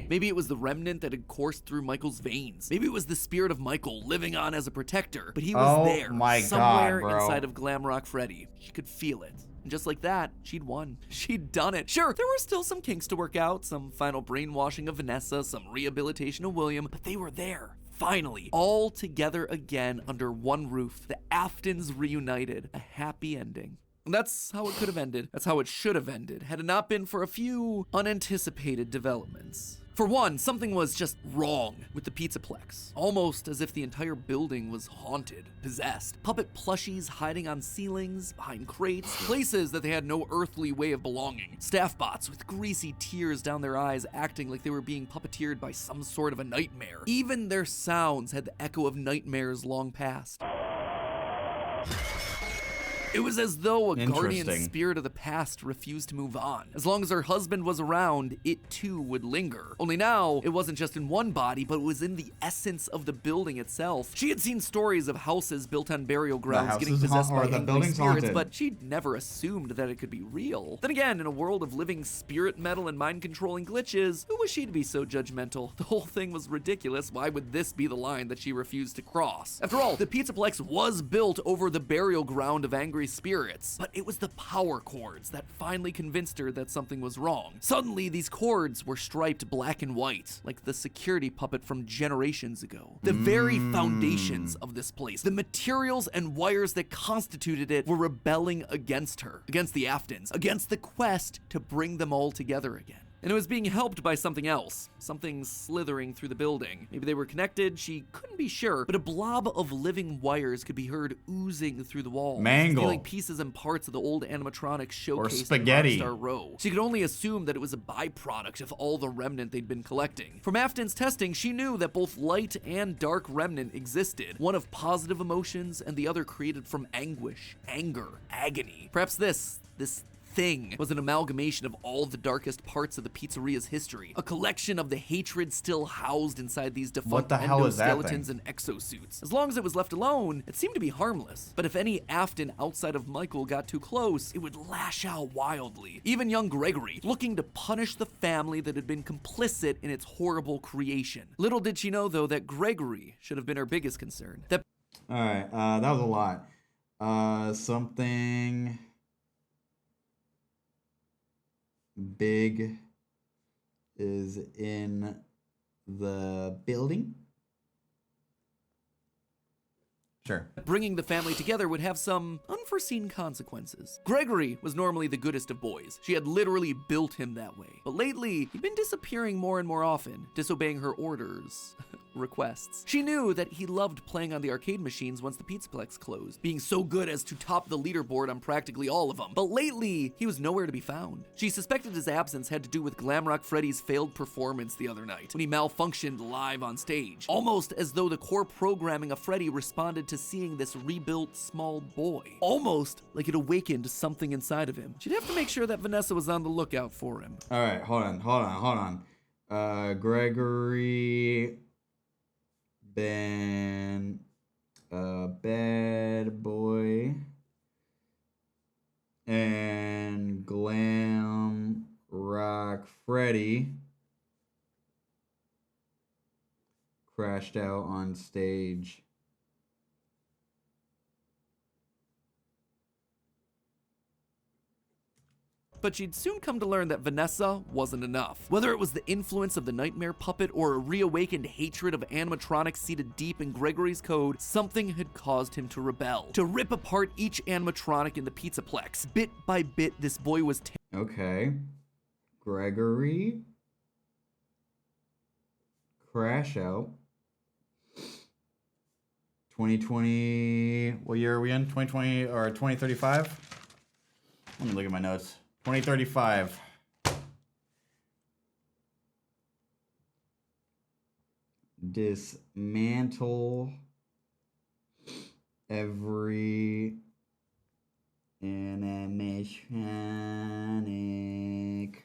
Maybe it was the remnant that had coursed through Michael's veins. Maybe it was the spirit of Michael living on as a protector. But he was there, somewhere inside of Glamrock Freddy. She could feel it. And just like that, she'd won. She'd done it. Sure, there were still some kinks to work out, some final brainwashing of Vanessa, some rehabilitation of William, but they were there. Finally, all together again under one roof. The Aftons reunited. A happy ending. And that's how it could have ended. That's how it should have ended, had it not been for a few unanticipated developments. For one, something was just wrong with the Pizzaplex. Almost as if the entire building was haunted, possessed. Puppet plushies hiding on ceilings, behind crates, places that they had no earthly way of belonging. Staff bots with greasy tears down their eyes acting like they were being puppeteered by some sort of a nightmare. Even their sounds had the echo of nightmares long past. It was as though a guardian spirit of the past refused to move on. As long as her husband was around, it too would linger. Only now, it wasn't just in one body, but it was in the essence of the building itself. She had seen stories of houses built on burial grounds getting possessed by angry spirits, but she'd never assumed that it could be real. Then again, in a world of living spirit metal and mind-controlling glitches, who was she to be so judgmental? The whole thing was ridiculous. Why would this be the line that she refused to cross? After all, the Pizzaplex was built over the burial ground of angry spirits, but it was the power cords that finally convinced her that something was wrong. Suddenly, these cords were striped black and white, like the security puppet from generations ago. The very foundations of this place, the materials and wires that constituted it, were rebelling against her, against the Aftons, against the quest to bring them all together again. And it was being helped by something else, something slithering through the building. Maybe they were connected, she couldn't be sure, but a blob of living wires could be heard oozing through the walls, stealing pieces and parts of the old animatronics showcased in Rockstar Row. She could only assume that it was a byproduct of all the remnant they'd been collecting. From Afton's testing, she knew that both light and dark remnant existed, one of positive emotions and the other created from anguish, anger, agony. Perhaps this thing was an amalgamation of all the darkest parts of the pizzeria's history, a collection of the hatred still housed inside these defunct endoskeletons and exosuits. As long as it was left alone, it seemed to be harmless. But if any Afton outside of Michael got too close, it would lash out wildly. Even young Gregory, looking to punish the family that had been complicit in its horrible creation. Little did she know, though, that Gregory should have been her biggest concern. Alright, that was a lot. Something big is in the building. Sure. Bringing the family together would have some unforeseen consequences. Gregory was normally the goodest of boys. She had literally built him that way. But lately, he'd been disappearing more and more often, disobeying her orders. Requests. She knew that he loved playing on the arcade machines once the Pizzaplex closed, being so good as to top the leaderboard on practically all of them. But lately, he was nowhere to be found. She suspected his absence had to do with Glamrock Freddy's failed performance the other night, when he malfunctioned live on stage, almost as though the core programming of Freddy responded to seeing this rebuilt small boy. Almost like it awakened something inside of him. She'd have to make sure that Vanessa was on the lookout for him. All right, hold on. Gregory been a bad boy and Glam Rock Freddy crashed out on stage. But she'd soon come to learn that Vanessa wasn't enough. Whether it was the influence of the nightmare puppet or a reawakened hatred of animatronics seated deep in Gregory's code, something had caused him to rebel, to rip apart each animatronic in the Pizzaplex. Bit by bit, this boy was okay. Gregory. Crash Out. 2020, what year are we in? 2020 or 2035? Let me look at my notes. 2035. Dismantle every animatronic.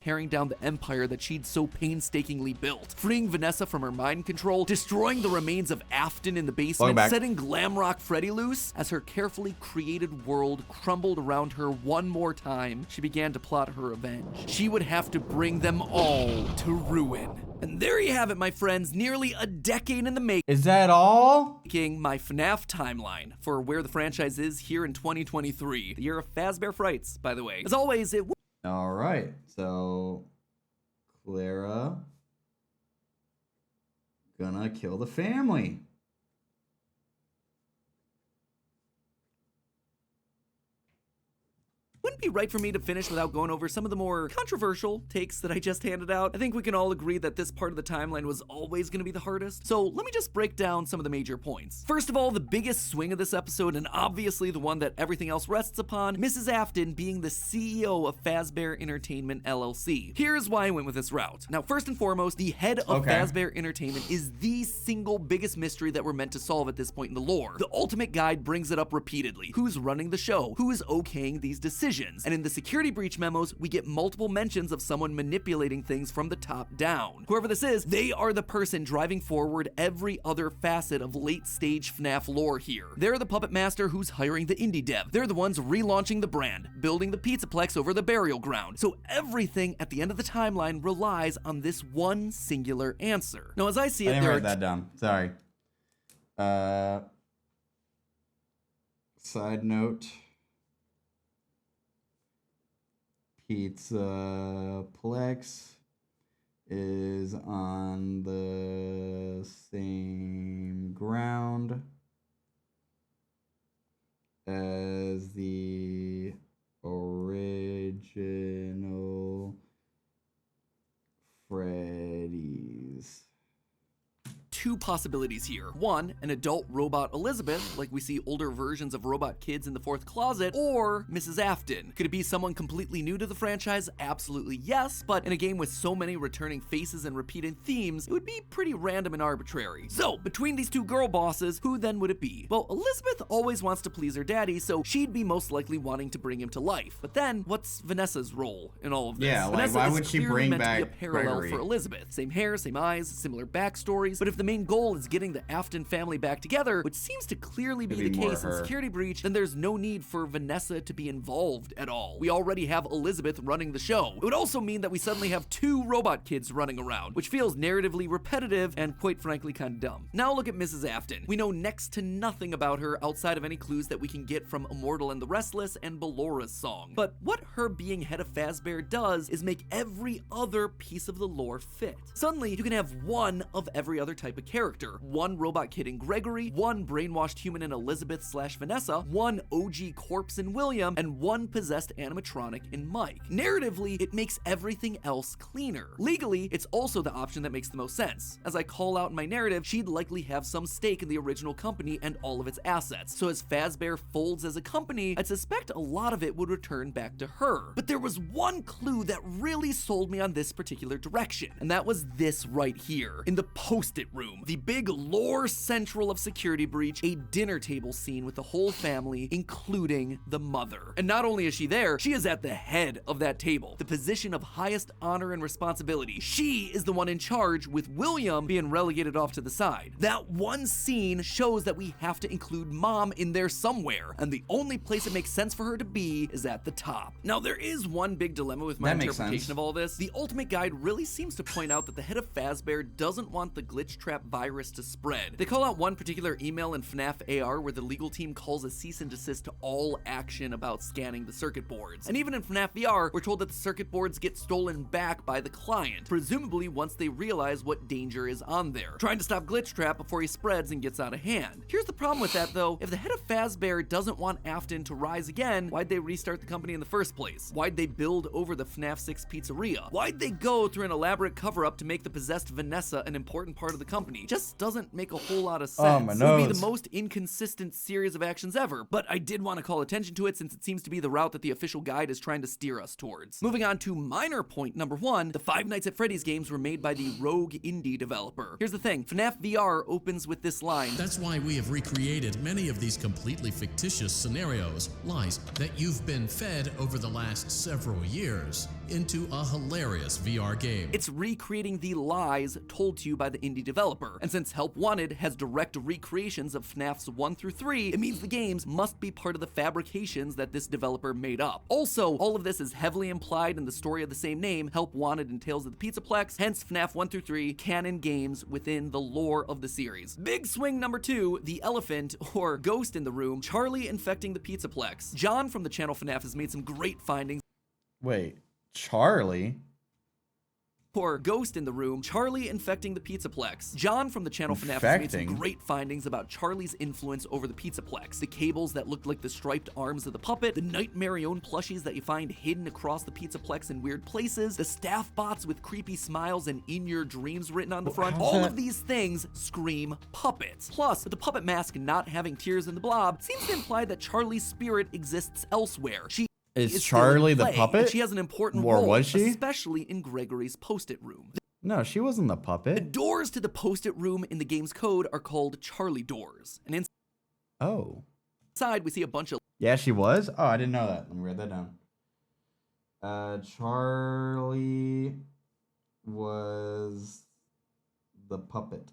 Tearing down the empire that she'd so painstakingly built, freeing Vanessa from her mind control, destroying the remains of Afton in the basement, setting Glamrock Freddy loose. As her carefully created world crumbled around her one more time, she began to plot her revenge. She would have to bring them all to ruin. And there you have it, my friends, nearly a decade in the making. Is that all? My FNAF timeline for where the franchise is here in 2023, the year of Fazbear Frights, by the way. As always, it all right, so Clara gonna kill the family. Wouldn't be right for me to finish without going over some of the more controversial takes that I just handed out. I think we can all agree that this part of the timeline was always going to be the hardest. So let me just break down some of the major points. First of all, the biggest swing of this episode, and obviously the one that everything else rests upon, Mrs. Afton being the CEO of Fazbear Entertainment LLC. Here's why I went with this route. Now, first and foremost, the head of Fazbear Entertainment is the single biggest mystery that we're meant to solve at this point in the lore. The Ultimate Guide brings it up repeatedly. Who's running the show? Who is okaying these decisions? And in the security breach memos, we get multiple mentions of someone manipulating things from the top down. Whoever this is, they are the person driving forward every other facet of late-stage FNAF lore here. They're the puppet master who's hiring the indie dev. They're the ones relaunching the brand, building the Pizzaplex over the burial ground. So everything at the end of the timeline relies on this one singular answer. Now, as I see it, I didn't write that down. Sorry. Side note. Pizzaplex is on the same ground as the original Freddy's. Two possibilities here. One, an adult robot Elizabeth, like we see older versions of robot kids in the fourth closet, or Mrs. Afton. Could it be someone completely new to the franchise? Absolutely yes, but in a game with so many returning faces and repeated themes, it would be pretty random and arbitrary. So, between these two girl bosses, who then would it be? Well, Elizabeth always wants to please her daddy, so she'd be most likely wanting to bring him to life. But then, what's Vanessa's role in all of this? Yeah, Vanessa why would she bring back to be a parallel Gregory for Elizabeth. Same hair, same eyes, similar backstories, but if the main goal is getting the Afton family back together, which seems to clearly be the case in Security Breach, then there's no need for Vanessa to be involved at all. We already have Elizabeth running the show. It would also mean that we suddenly have two robot kids running around, which feels narratively repetitive and quite frankly kind of dumb. Now look at Mrs. Afton. We know next to nothing about her outside of any clues that we can get from Immortal and the Restless and Bellora's song. But what her being head of Fazbear does is make every other piece of the lore fit. Suddenly, you can have one of every other type of character. One robot kid in Gregory, one brainwashed human in Elizabeth/Vanessa, one OG corpse in William, and one possessed animatronic in Mike. Narratively, it makes everything else cleaner. Legally, it's also the option that makes the most sense. As I call out in my narrative, she'd likely have some stake in the original company and all of its assets. So as Fazbear folds as a company, I'd suspect a lot of it would return back to her. But there was one clue that really sold me on this particular direction, and that was this right here, in the post-it room. The big lore central of Security Breach, a dinner table scene with the whole family, including the mother. And not only is she there, she is at the head of that table, the position of highest honor and responsibility. She is the one in charge, with William being relegated off to the side. That one scene shows that we have to include Mom in there somewhere, and the only place it makes sense for her to be is at the top. Now, there is one big dilemma with my interpretation of all this. The Ultimate Guide really seems to point out that the head of Fazbear doesn't want the glitch trap trap virus to spread. They call out one particular email in FNAF AR where the legal team calls a cease and desist to all action about scanning the circuit boards. And even in FNAF VR, we're told that the circuit boards get stolen back by the client, presumably once they realize what danger is on there, trying to stop Glitch Trap before he spreads and gets out of hand. Here's the problem with that though, if the head of Fazbear doesn't want Afton to rise again, why'd they restart the company in the first place? Why'd they build over the FNAF 6 pizzeria? Why'd they go through an elaborate cover-up to make the possessed Vanessa an important part of the company? Just doesn't make a whole lot of sense. It would be the most inconsistent series of actions ever, but I did want to call attention to it since it seems to be the route that the official guide is trying to steer us towards. Moving on to minor point number 1, the Five Nights at Freddy's games were made by the rogue indie developer. Here's the thing, FNAF VR opens with this line. That's why we have recreated many of these completely fictitious scenarios, lies that you've been fed over the last several years, into a hilarious VR game. It's recreating the lies told to you by the indie developer, and since Help Wanted has direct recreations of FNAFs 1 through 3, it means the games must be part of the fabrications that this developer made up. Also, all of this is heavily implied in the story of the same name, Help Wanted and Tales of the Pizzaplex, hence FNAF 1 through 3, canon games within the lore of the series. Big swing number 2, the elephant, or ghost in the room, Charlie infecting the Pizzaplex. John from the channel FNAF has made some great findings. Wait, Charlie? Or ghost in the room, Charlie infecting the Pizzaplex. John from the channel FNAF has made some great findings about Charlie's influence over the Pizzaplex. The cables that looked like the striped arms of the puppet, the Nightmare-owned plushies that you find hidden across the Pizzaplex in weird places, the staff bots with creepy smiles and in your dreams written on the front. All of these things scream puppets. Plus, with the puppet mask not having tears in the blob, seems to imply that Charlie's spirit exists elsewhere. Is Charlie the puppet? She has an important or role, was she? especially in Gregory's post-it room. No, she wasn't the puppet. The doors to the post-it room in the game's code are called Charlie doors. And inside, we see a bunch of... Yeah, she was? Oh, I didn't know that. Let me write that down. Charlie was the puppet.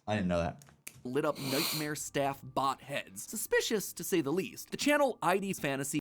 I didn't know that. Lit up nightmare staff bot heads. Suspicious, to say the least. The channel ID's Fantasy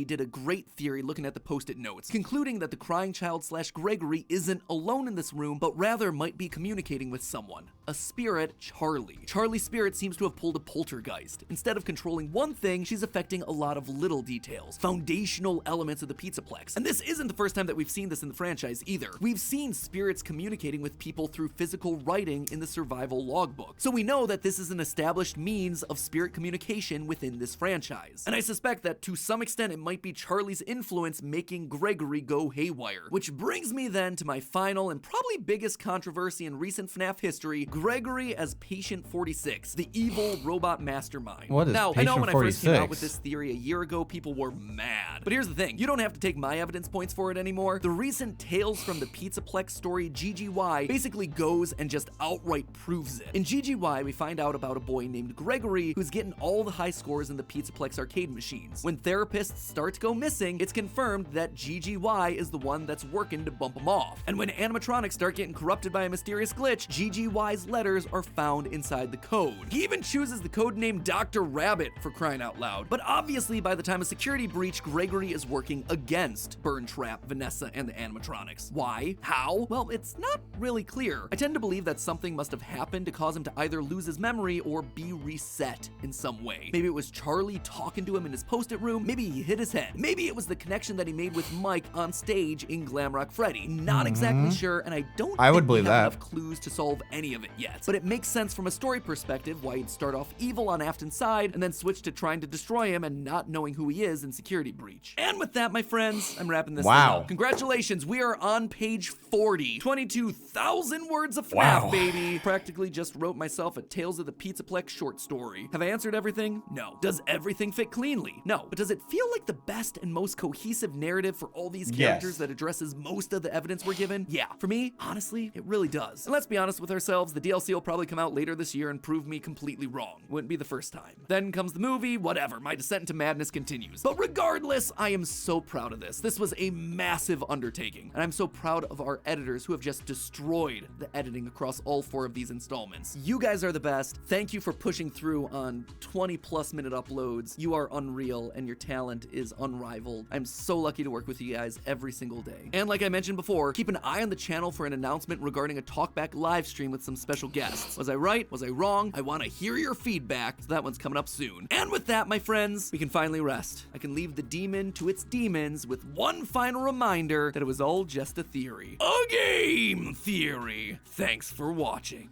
did a great theory looking at the post-it notes, concluding that the crying child / Gregory isn't alone in this room, but rather might be communicating with someone. A spirit, Charlie. Charlie's spirit seems to have pulled a poltergeist. Instead of controlling one thing, she's affecting a lot of little details, foundational elements of the Pizzaplex. And this isn't the first time that we've seen this in the franchise either. We've seen spirits communicating with people through physical writing in the survival logbook. So we know that this is an established means of spirit communication within this franchise. And I suspect that to some extent it might be Charlie's influence making Gregory go haywire. Which brings me then to my final and probably biggest controversy in recent FNAF history, Gregory as Patient 46, the evil robot mastermind. What is now, Patient I know when 46? I first came out with this theory a year ago, people were mad. But here's the thing, you don't have to take my evidence points for it anymore. The recent Tales from the Pizzaplex story GGY basically goes and just outright proves it. In GGY, we find out about a boy named Gregory who's getting all the high scores in the Pizzaplex arcade machines. When therapists start to go missing, it's confirmed that GGY is the one that's working to bump him off. And when animatronics start getting corrupted by a mysterious glitch, GGY's letters are found inside the code. He even chooses the code name Dr. Rabbit, for crying out loud. But obviously, by the time of security breach, Gregory is working against Burn Trap, Vanessa, and the animatronics. Why? How? Well, it's not really clear. I tend to believe that something must have happened to cause him to either lose his memory or be reset in some way. Maybe it was Charlie talking to him in his post-it room. Maybe he hit his head. Maybe it was the connection that he made with Mike on stage in Glamrock Freddy. Not exactly sure, and I don't think we have enough clues to solve any of it yet. But it makes sense from a story perspective why he'd start off evil on Afton's side and then switch to trying to destroy him and not knowing who he is in security breach. And with that, my friends, I'm wrapping this thing up. Congratulations, we are on page 40. 22,000 words of FNAF, baby. Practically just wrote myself a Tales of the Pizzaplex short story. Have I answered everything? No. Does everything fit cleanly? No. But does it feel like the best and most cohesive narrative for all these characters that addresses most of the evidence we're given? Yeah. For me, honestly, it really does. And let's be honest with ourselves, the DLC will probably come out later this year and prove me completely wrong. Wouldn't be the first time. Then comes the movie, whatever, my descent into madness continues. But regardless, I am so proud of this. This was a massive undertaking, and I'm so proud of our editors who have just destroyed the editing across all 4 of these installments. You guys are the best. Thank you for pushing through on 20+ minute uploads. You are unreal, and your talent is is unrivaled. I'm so lucky to work with you guys every single day. And like I mentioned before, keep an eye on the channel for an announcement regarding a talkback live stream with some special guests. Was I right? Was I wrong? I want to hear your feedback, so that one's coming up soon. And with that, my friends, we can finally rest. I can leave the demon to its demons with one final reminder that it was all just a theory. A game theory. Thanks for watching.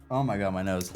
Oh my god, my nose.